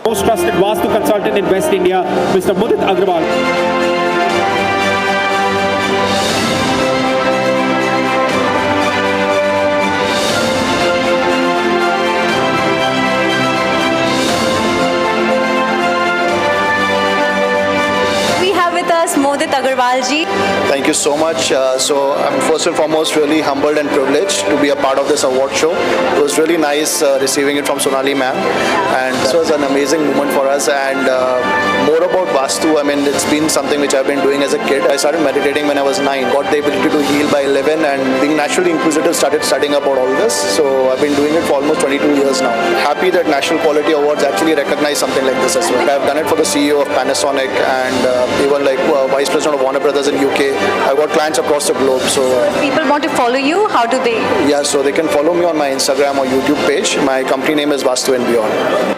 Most trusted Vastu consultant in West India, Mr. Mudit Agrawal. Mudit Agrawal ji. Thank you so much. So I'm first and foremost really humbled and privileged to be a part of this award show. It was really nice receiving it from Sonali ma'am, and this was an amazing moment for us. And more about Vastu, I mean, it's been something which I've been doing as a kid. I started meditating when I was 9, got the ability to heal by 11, and being naturally inquisitive started studying about all this. So I've been doing it for almost 22 years now. Happy that National Quality Awards actually recognize something like this as well. I've done it for the CEO of Panasonic and even like Vice President of Warner Brothers in UK. I've got clients across the globe. So if people want to follow you, how do they? Yeah, so they can follow me on my Instagram or YouTube page. My company name is Vastu and Beyond.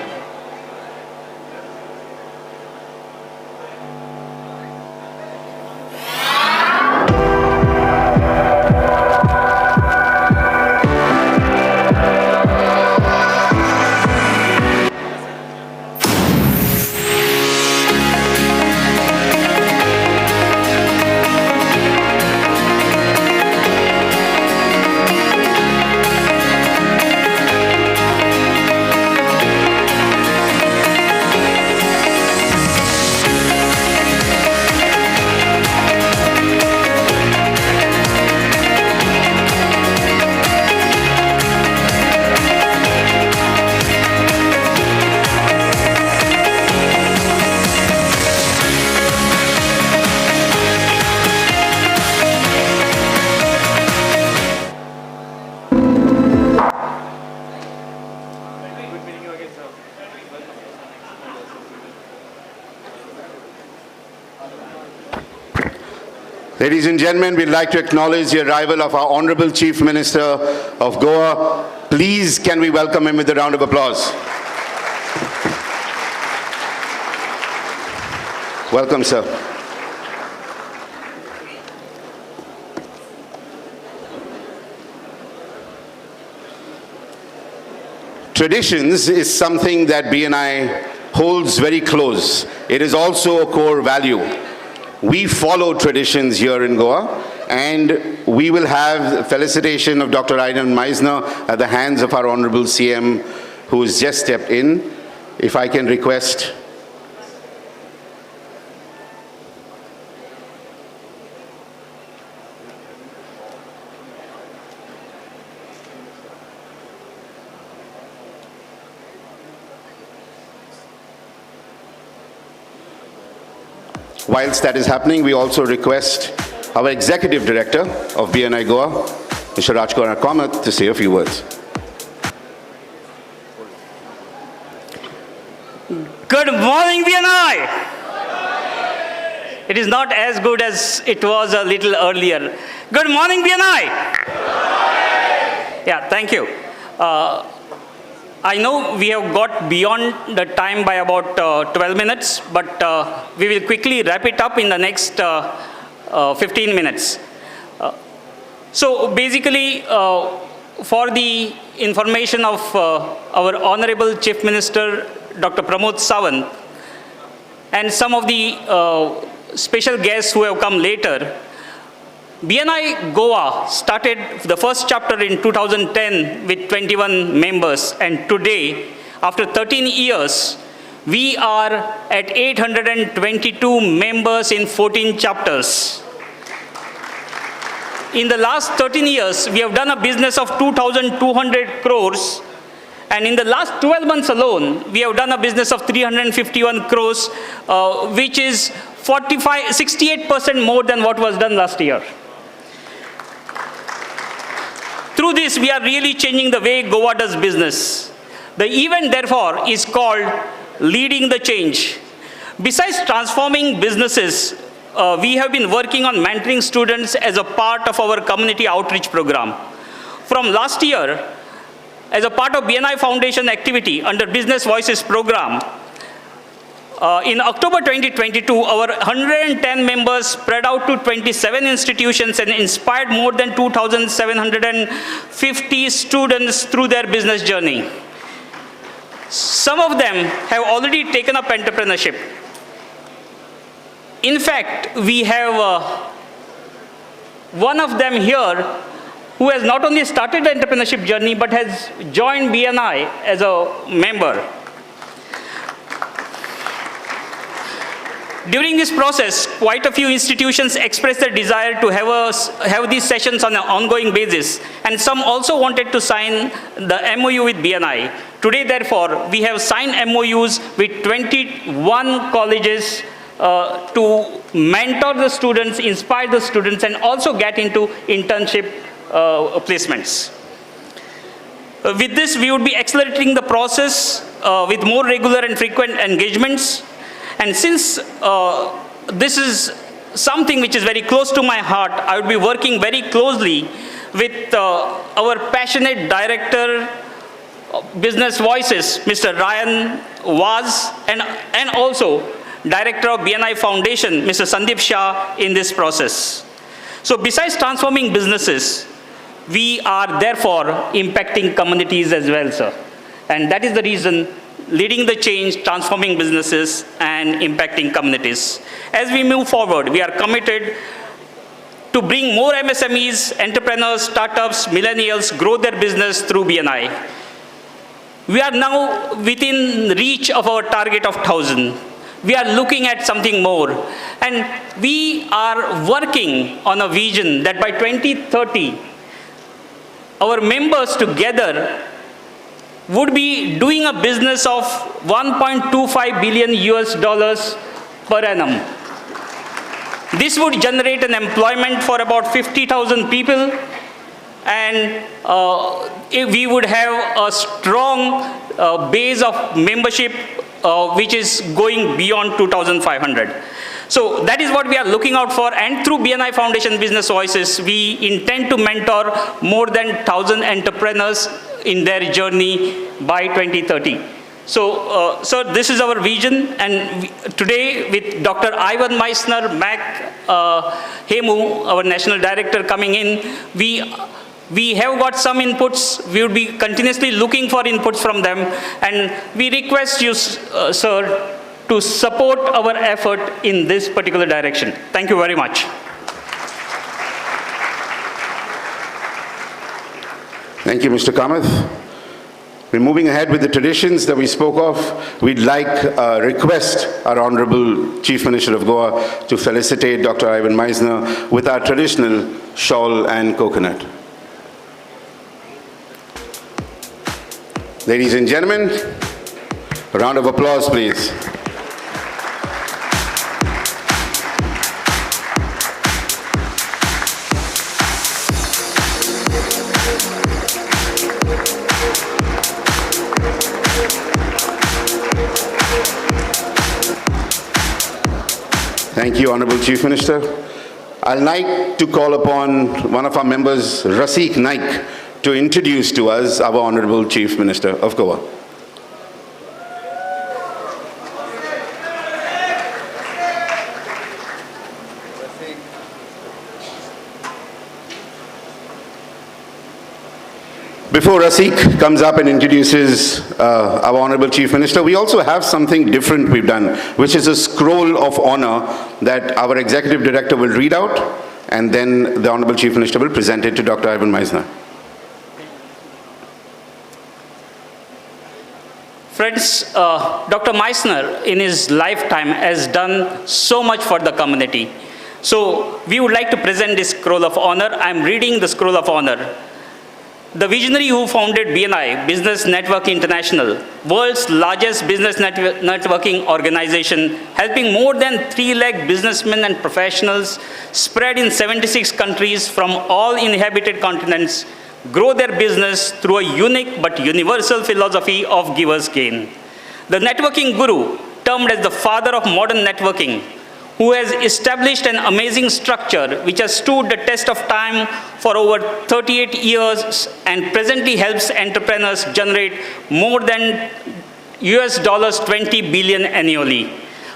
Ladies and gentlemen, we'd like to acknowledge the arrival of our Honorable Chief Minister of Goa. Please, can we welcome him with a round of applause? Welcome, sir. Traditions is something that BNI holds very close. It is also a core value. We follow traditions here in Goa, and we will have felicitation of Dr. Ivan Misner at the hands of our Honorable CM, who has just stepped in. If I can request. Whilst that is happening, we also request our Executive Director of Bni Goa, Mr. Rajkumar Kamath, to say a few words. Good morning, Bni! It is not as good as it was a little earlier. Good morning, Bni! Yeah, thank you. I know we have got beyond the time by about 12 minutes, but we will quickly wrap it up in the next 15 minutes. So basically, for the information of our Honorable Chief Minister, Dr. Pramod Sawant, and some of the special guests who have come later, Bni Goa started the first chapter in 2010 with 21 members, and today, after 13 years, we are at 822 members in 14 chapters. In the last 13 years, we have done a business of 2,200 crores, and in the last 12 months alone, we have done a business of 351 crores, which is 68% more than what was done last year. Through this, we are really changing the way Goa does business. The event, therefore, is called Leading the Change. Besides transforming businesses, we have been working on mentoring students as a part of our community outreach program. From last year, as a part of BNI Foundation activity under Business Voices program, in October 2022, our 110 members spread out to 27 institutions and inspired more than 2,750 students through their business journey. Some of them have already taken up entrepreneurship. In fact, we have one of them here who has not only started the entrepreneurship journey but has joined BNI as a member. During this process, quite a few institutions expressed their desire to have these sessions on an ongoing basis, and some also wanted to sign the MOU with BNI. Today, therefore, we have signed MOUs with 21 colleges to mentor the students, inspire the students, and also get into internship placements. With this, we would be accelerating the process with more regular and frequent engagements. And since this is something which is very close to my heart, I would be working very closely with our passionate director of Business Voices, Mr. Ryan Vaz, and also director of BNI Foundation, Mr. Sandeep Shah, in this process. So besides transforming businesses, we are therefore impacting communities as well, sir. And that is the reason leading the change, transforming businesses, and impacting communities. As we move forward, we are committed to bring more MSMEs, entrepreneurs, startups, millennials grow their business through BNI. We are now within reach of our target of 1,000. We are looking at something more. And we are working on a vision that by 2030, our members together would be doing a business of $1.25 billion per annum. This would generate an employment for about 50,000 people, and we would have a strong base of membership which is going beyond 2,500. So that is what we are looking out for, and through BNI Foundation Business Voices, we intend to mentor more than 1,000 entrepreneurs in their journey by 2030. So, this is our vision, and today with Dr. Ivan Misner, Hemu, our National Director coming in, we have got some inputs. We will be continuously looking for inputs from them, and we request you, sir, to support our effort in this particular direction. Thank you very much. Thank you, Mr. Kamath. We're moving ahead with the traditions that we spoke of. We'd like request our Honorable Chief Minister of Goa to felicitate Dr. Ivan Misner with our traditional shawl and coconut. Ladies and gentlemen, a round of applause, please. Thank you, Honorable Chief Minister. I'd like to call upon one of our members, Raseek Naik, to introduce to us our Honorable Chief Minister of Goa. Before Raseek comes up and introduces our Honorable Chief Minister, we also have something different we've done, which is a scroll of honor that our Executive Director will read out, and then the Honorable Chief Minister will present it to Dr. Ivan Misner. Friends, Dr. Misner in his lifetime has done so much for the community. So we would like to present this scroll of honor. I'm reading the scroll of honor. The visionary who founded BNI, Business Network International, world's largest business networking organization, helping more than 3 lakh businessmen and professionals spread in 76 countries from all inhabited continents, grow their business through a unique but universal philosophy of giver's gain. The networking guru, termed as the father of modern networking, who has established an amazing structure which has stood the test of time for over 38 years and presently helps entrepreneurs generate more than US $20 billion annually.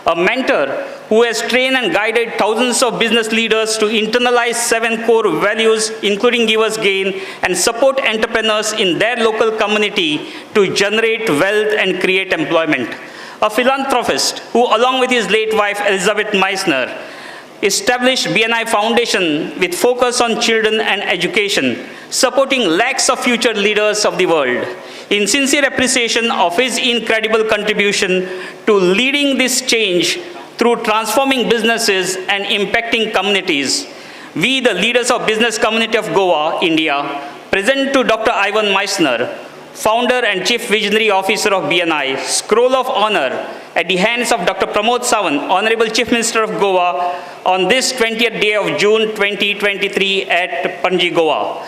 A mentor who has trained and guided thousands of business leaders to internalize 7 core values, including giver's gain, and support entrepreneurs in their local community to generate wealth and create employment. A philanthropist who, along with his late wife, Elizabeth Misner, established BNI Foundation with focus on children and education, supporting lakhs of future leaders of the world. In sincere appreciation of his incredible contribution to leading this change through transforming businesses and impacting communities, we, the leaders of business community of Goa, India, present to Dr. Ivan Misner, Founder and Chief Visionary Officer of BNI, Scroll of Honor at the hands of Dr. Pramod Sawant, Honorable Chief Minister of Goa, on this 20th day of June 2023 at Bni Goa.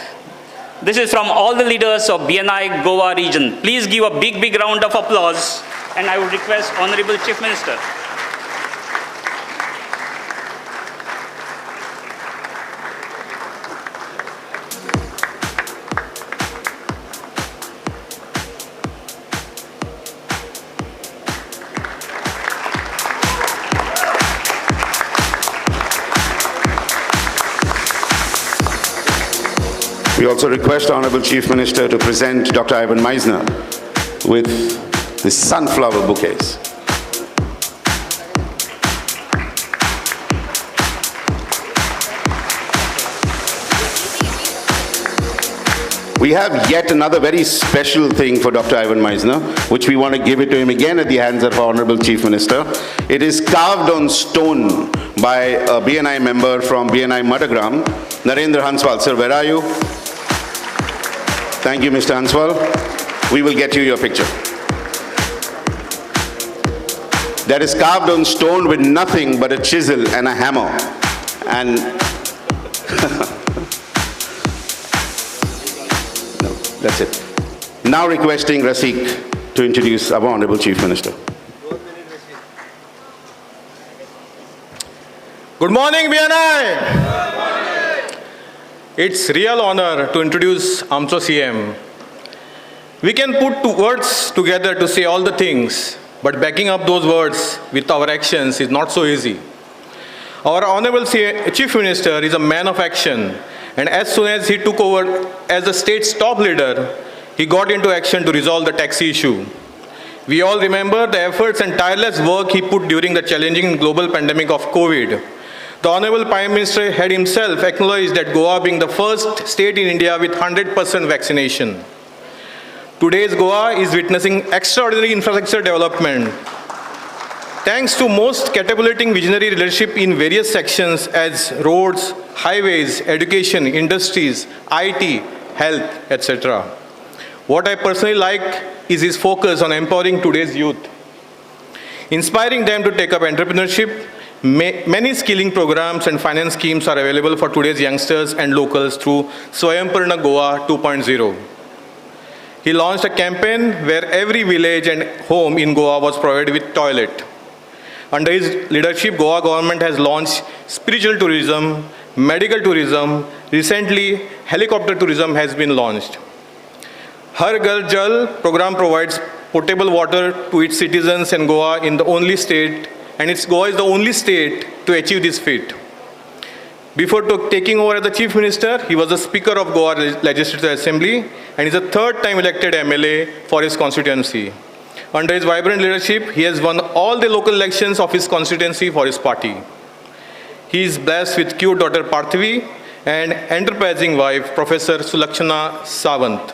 This is from all the leaders of BNI Goa region. Please give a big round of applause, and I would request Honorable Chief Minister. We also request Honorable Chief Minister to present Dr. Ivan Misner with the sunflower bouquets. We have yet another very special thing for Dr. Ivan Misner, which we want to give it to him again at the hands of our Honorable Chief Minister. It is carved on stone by a BNI member from BNI Madagram, Narendra Hanswal. Sir, where are you? Thank you, Mr. Hanswal. We will get you your picture. That is carved on stone with nothing but a chisel and a hammer. And no, that's it. Now requesting Raseek to introduce our Honorable Chief Minister. Good morning, BNI. It's real honor to introduce AMCO CM. We can put two words together to say all the things, but backing up those words with our actions is not so easy. Our Honorable Chief Minister is a man of action, and as soon as he took over as the state's top leader, he got into action to resolve the taxi issue. We all remember the efforts and tireless work he put during the challenging global pandemic of COVID. The Honorable Prime Minister had himself acknowledged that Goa being the first state in India with 100% vaccination. Today's Goa is witnessing extraordinary infrastructure development. Thanks to most catapulting visionary leadership in various sections as roads, highways, education, industries, IT, health, etc. What I personally like is his focus on empowering today's youth, inspiring them to take up entrepreneurship. Many skilling programs and finance schemes are available for today's youngsters and locals through Swayamparna Goa 2.0. He launched a campaign where every village and home in Goa was provided with toilet. Under his leadership, Goa government has launched spiritual tourism, medical tourism. Recently, helicopter tourism has been launched. Har Ghar Jal program provides potable water to its citizens in Goa in the only state, and Goa is the only state to achieve this feat. Before taking over as the Chief Minister, he was the Speaker of Goa Legislative Assembly and is a third-time elected MLA for his constituency. Under his vibrant leadership, he has won all the local elections of his constituency for his party. He is blessed with cute daughter Parthivi and enterprising wife Professor Sulakshana Sawant.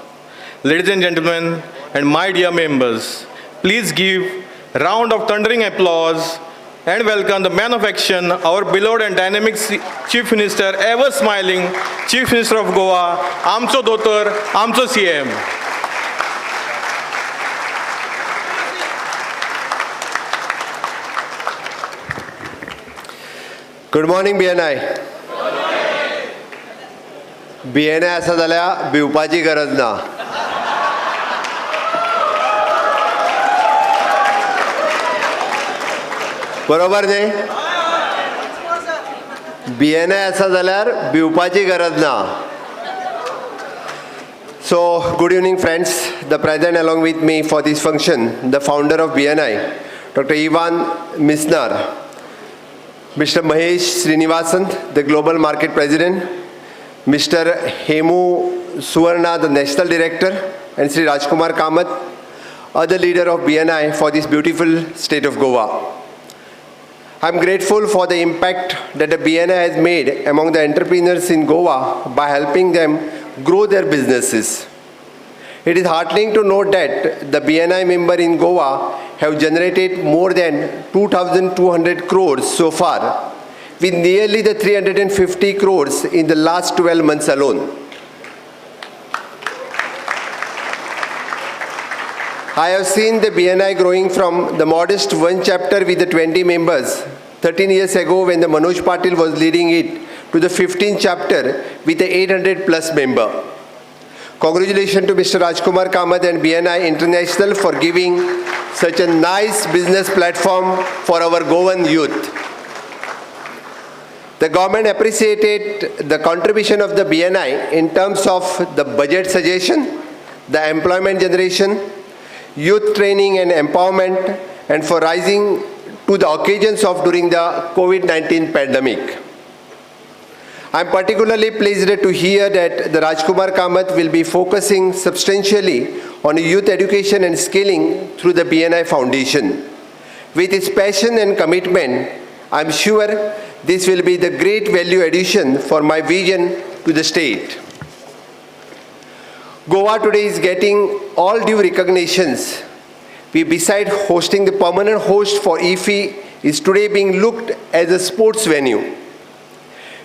Ladies and gentlemen, and my dear members, please give a round of thundering applause and welcome the man of action, our beloved and dynamic Chief Minister, ever smiling Chief Minister of Goa, AMCO Dotar, AMCO CM. Good morning, BNI. BNI असा जाल्यार भिवपाची गरज ना. बरोबर न्ही? BNI असा जाल्यार भिवपाची गरज ना. So, good evening, friends. The present along with me for this function, the founder of BNI, Dr. Ivan Misner, Mr. Mahesh Srinivasan, the Global Market President, Mr. Hemu Suvarna, the National Director, and Sri Rajkumar Kamath, other leader of BNI for this beautiful state of Goa. I'm grateful for the impact that the BNI has made among the entrepreneurs in Goa by helping them grow their businesses. It is heartening to note that the BNI member in Goa have generated more than 2,200 crores so far, with nearly the 350 crores in the last 12 months alone. I have seen the BNI growing from the modest one chapter with the 20 members 13 years ago when the Manoj Patil was leading it to the 15th chapter with the 800 plus member. Congratulations to Mr. Rajkumar Kamath and BNI International for giving such a nice business platform for our Goan youth. The government appreciated the contribution of the BNI in terms of the budget suggestion, the employment generation, youth training and empowerment, and for rising to the occasions of during the COVID-19 pandemic. I'm particularly pleased to hear that the Rajkumar Kamath will be focusing substantially on youth education and skilling through the BNI Foundation. With his passion and commitment, I'm sure this will be the great value addition for my vision to the state. Goa today is getting all due recognitions. Beside hosting the permanent host for IFFI, is today being looked as a sports venue.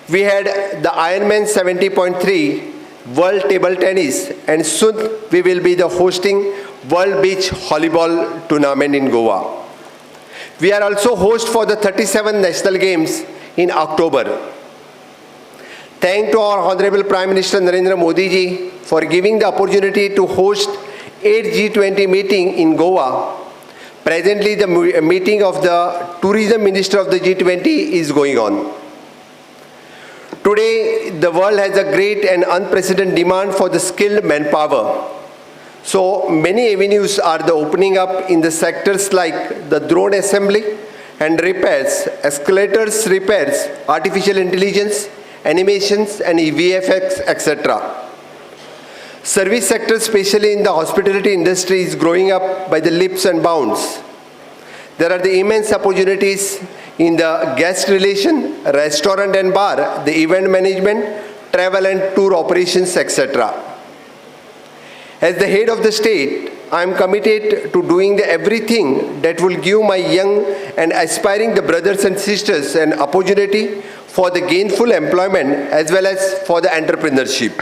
We had the Ironman 70.3 World Table Tennis, and soon we will be the hosting World Beach Volleyball Tournament in Goa. We are also host for the 37 National Games in October. Thank to our Honorable Prime Minister Narendra Modi ji for giving the opportunity to host 8 G20 meeting in Goa. Presently, the meeting of the Tourism Minister of the G20 is going on. Today, the world has a great and unprecedented demand for the skilled manpower. So many avenues are the opening up in the sectors like the drone assembly and repairs, escalators repairs, artificial intelligence, animations and VFX, etc. Service sector, especially in the hospitality industry, is growing up by the leaps and bounds. There are the immense opportunities in the guest relation, restaurant and bar, the event management, travel and tour operations, etc. As the head of the state, I am committed to doing everything that will give my young and aspiring the brothers and sisters an opportunity for the gainful employment as well as for the entrepreneurship.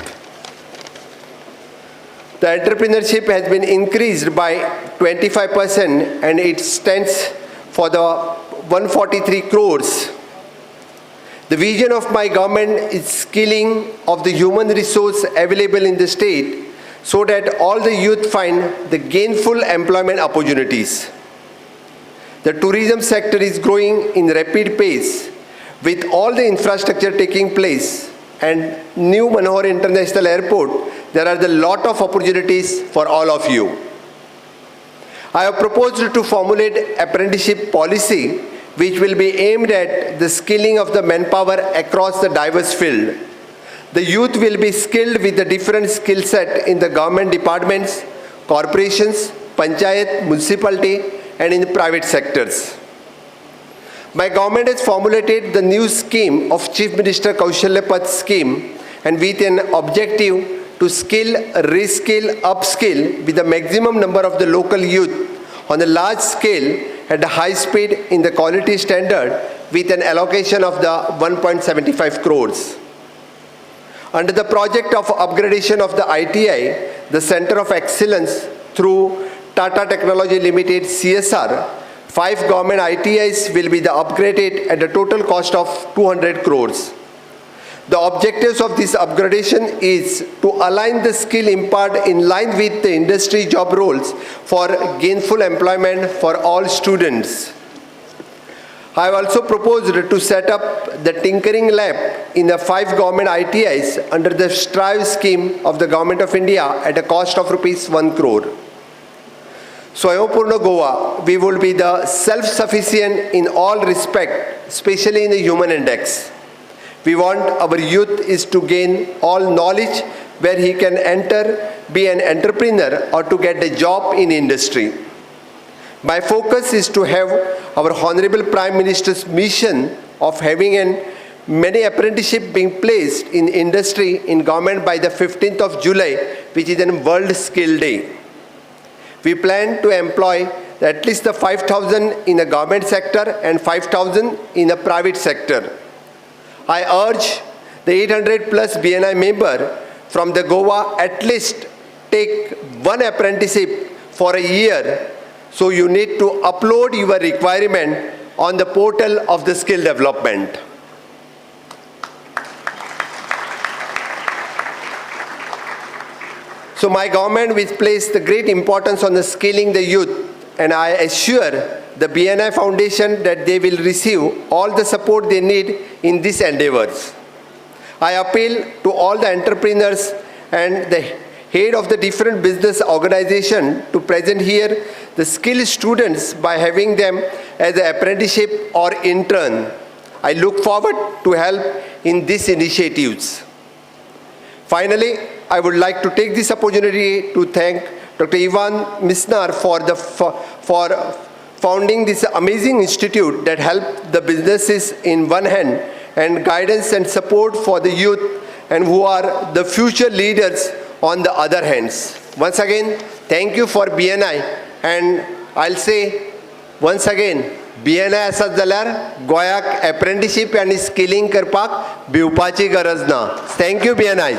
The entrepreneurship has been increased by 25% and it stands for the 143 crores. The vision of my government is skilling of the human resource available in the state so that all the youth find the gainful employment opportunities. The tourism sector is growing in rapid pace with all the infrastructure taking place and new Manohar International Airport. There are a lot of opportunities for all of you. I have proposed to formulate apprenticeship policy which will be aimed at the skilling of the manpower across the diverse field. The youth will be skilled with the different skill set in the government departments, corporations, panchayat, municipality and in the private sectors. My government has formulated the new scheme of Chief Minister Kaushalya Path scheme and with an objective to skill, reskill, upskill with the maximum number of the local youth on a large scale at a high speed in the quality standard with an allocation of the 1.75 crores. Under the project of upgradation of the ITI, the Center of Excellence through Tata Technology Limited CSR, 5 government ITIs will be upgraded at a total cost of 200 crores. The objectives of this upgradation is to align the skill impart in line with the industry job roles for gainful employment for all students. I have also proposed to set up the tinkering lab in the 5 government ITIs under the Strive scheme of the Government of India at a cost of rupees 1 crore. Swayapurna Goa, we will be the self-sufficient in all respect, especially in the human index. We want our youth is to gain all knowledge where he can enter, be an entrepreneur or to get a job in industry. My focus is to have our Honorable Prime Minister's mission of having many apprenticeship being placed in industry in government by the 15th of July, which is a World Skill Day. We plan to employ at least the 5,000 in the government sector and 5,000 in the private sector. I urge the 800 plus BNI member from the Goa at least take one apprenticeship for a year. So you need to upload your requirement on the portal of the skill development. So my government will place the great importance on the skilling the youth, and I assure the BNI Foundation that they will receive all the support they need in these endeavors. I appeal to all the entrepreneurs and the head of the different business organization to present here the skilled students by having them as an apprenticeship or intern. I look forward to help in these initiatives. Finally, I would like to take this opportunity to thank Dr. Misner for founding this amazing institute that helped the businesses in one hand and guidance and support for the youth and who are the future leaders on the other hands. Once again, thank you for BNI, and I'll say once again, BNI asat जाल्यार गोयाक apprenticeship and skilling करपाक भिवपाची गरज ना. Thank you BNI.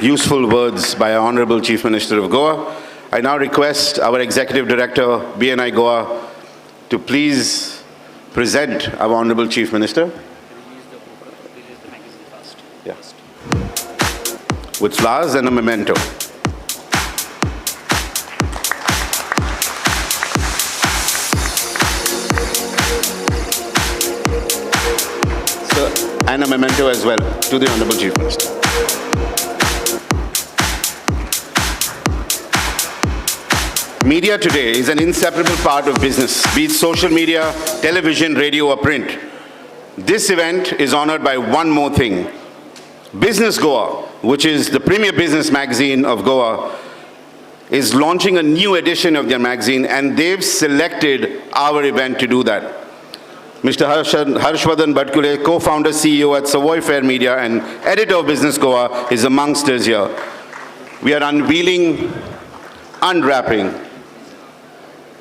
Useful words by our Honorable Chief Minister of Goa. I now request our Executive Director, Bni Goa, to please present our Honorable Chief Minister. Yeah. With flowers and a memento. and a memento as well to the Honorable Chief Minister. Media today is an inseparable part of business, be it social media, television, radio, or print. This event is honored by one more thing. Business Goa, which is the premier business magazine of Goa, is launching a new edition of their magazine, and they've selected our event to do that. Mr. Harshvardhan Bhatkule, co-founder, CEO at Savoy Fair Media and editor of Business Goa, is amongst us here. We are unwrapping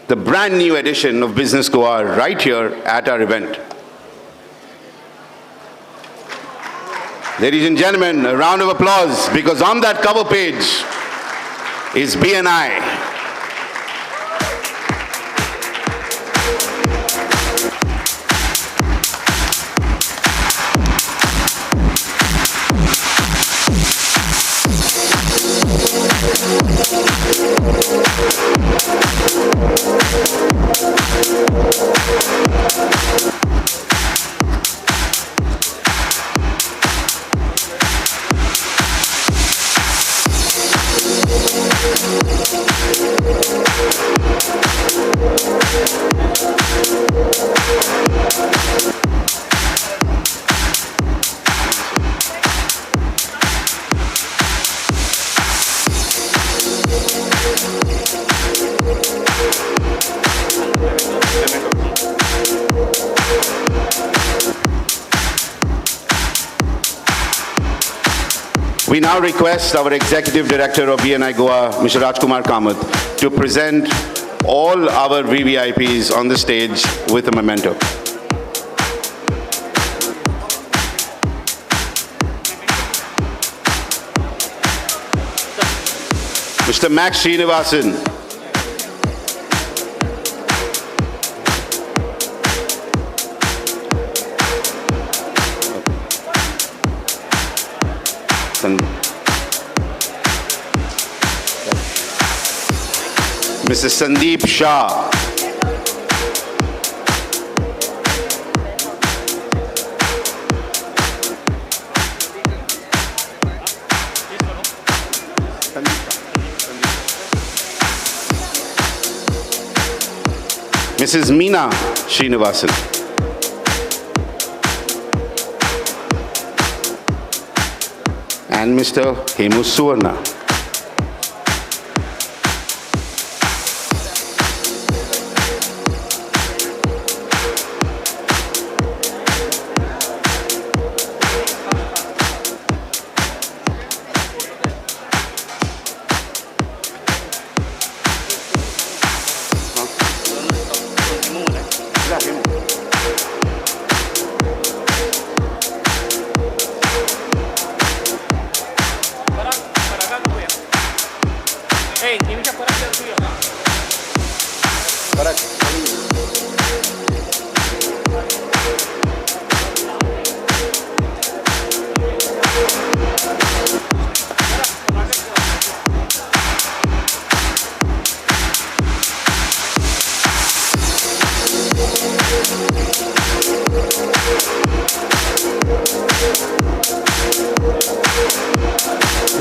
the brand new edition of Business Goa right here at our event. Ladies and gentlemen, a round of applause, because on that cover page is BNI. We now request our Executive Director of Bni Goa, Mr. Rajkumar Kamath, to present all our VVIPs on the stage with a memento. Mr. Max Srinivasan. Mr. Sandeep Shah. Mrs. Meena Srinivasan. And Mr. Hemu Suvarna.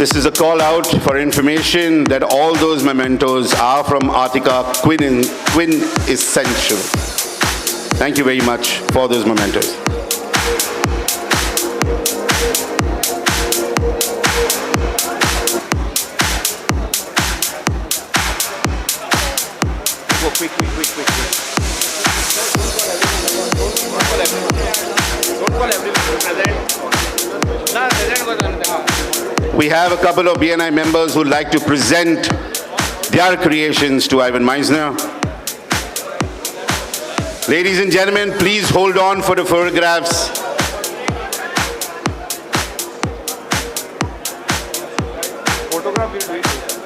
This is a call out for information that all those mementos are from Artica Quinn Essential. Thank you very much for those mementos. Go quick. Don't call everyone. We have a couple of BNI members who like to present their creations to Ivan Misner. Ladies and gentlemen, please hold on for the photographs. Photograph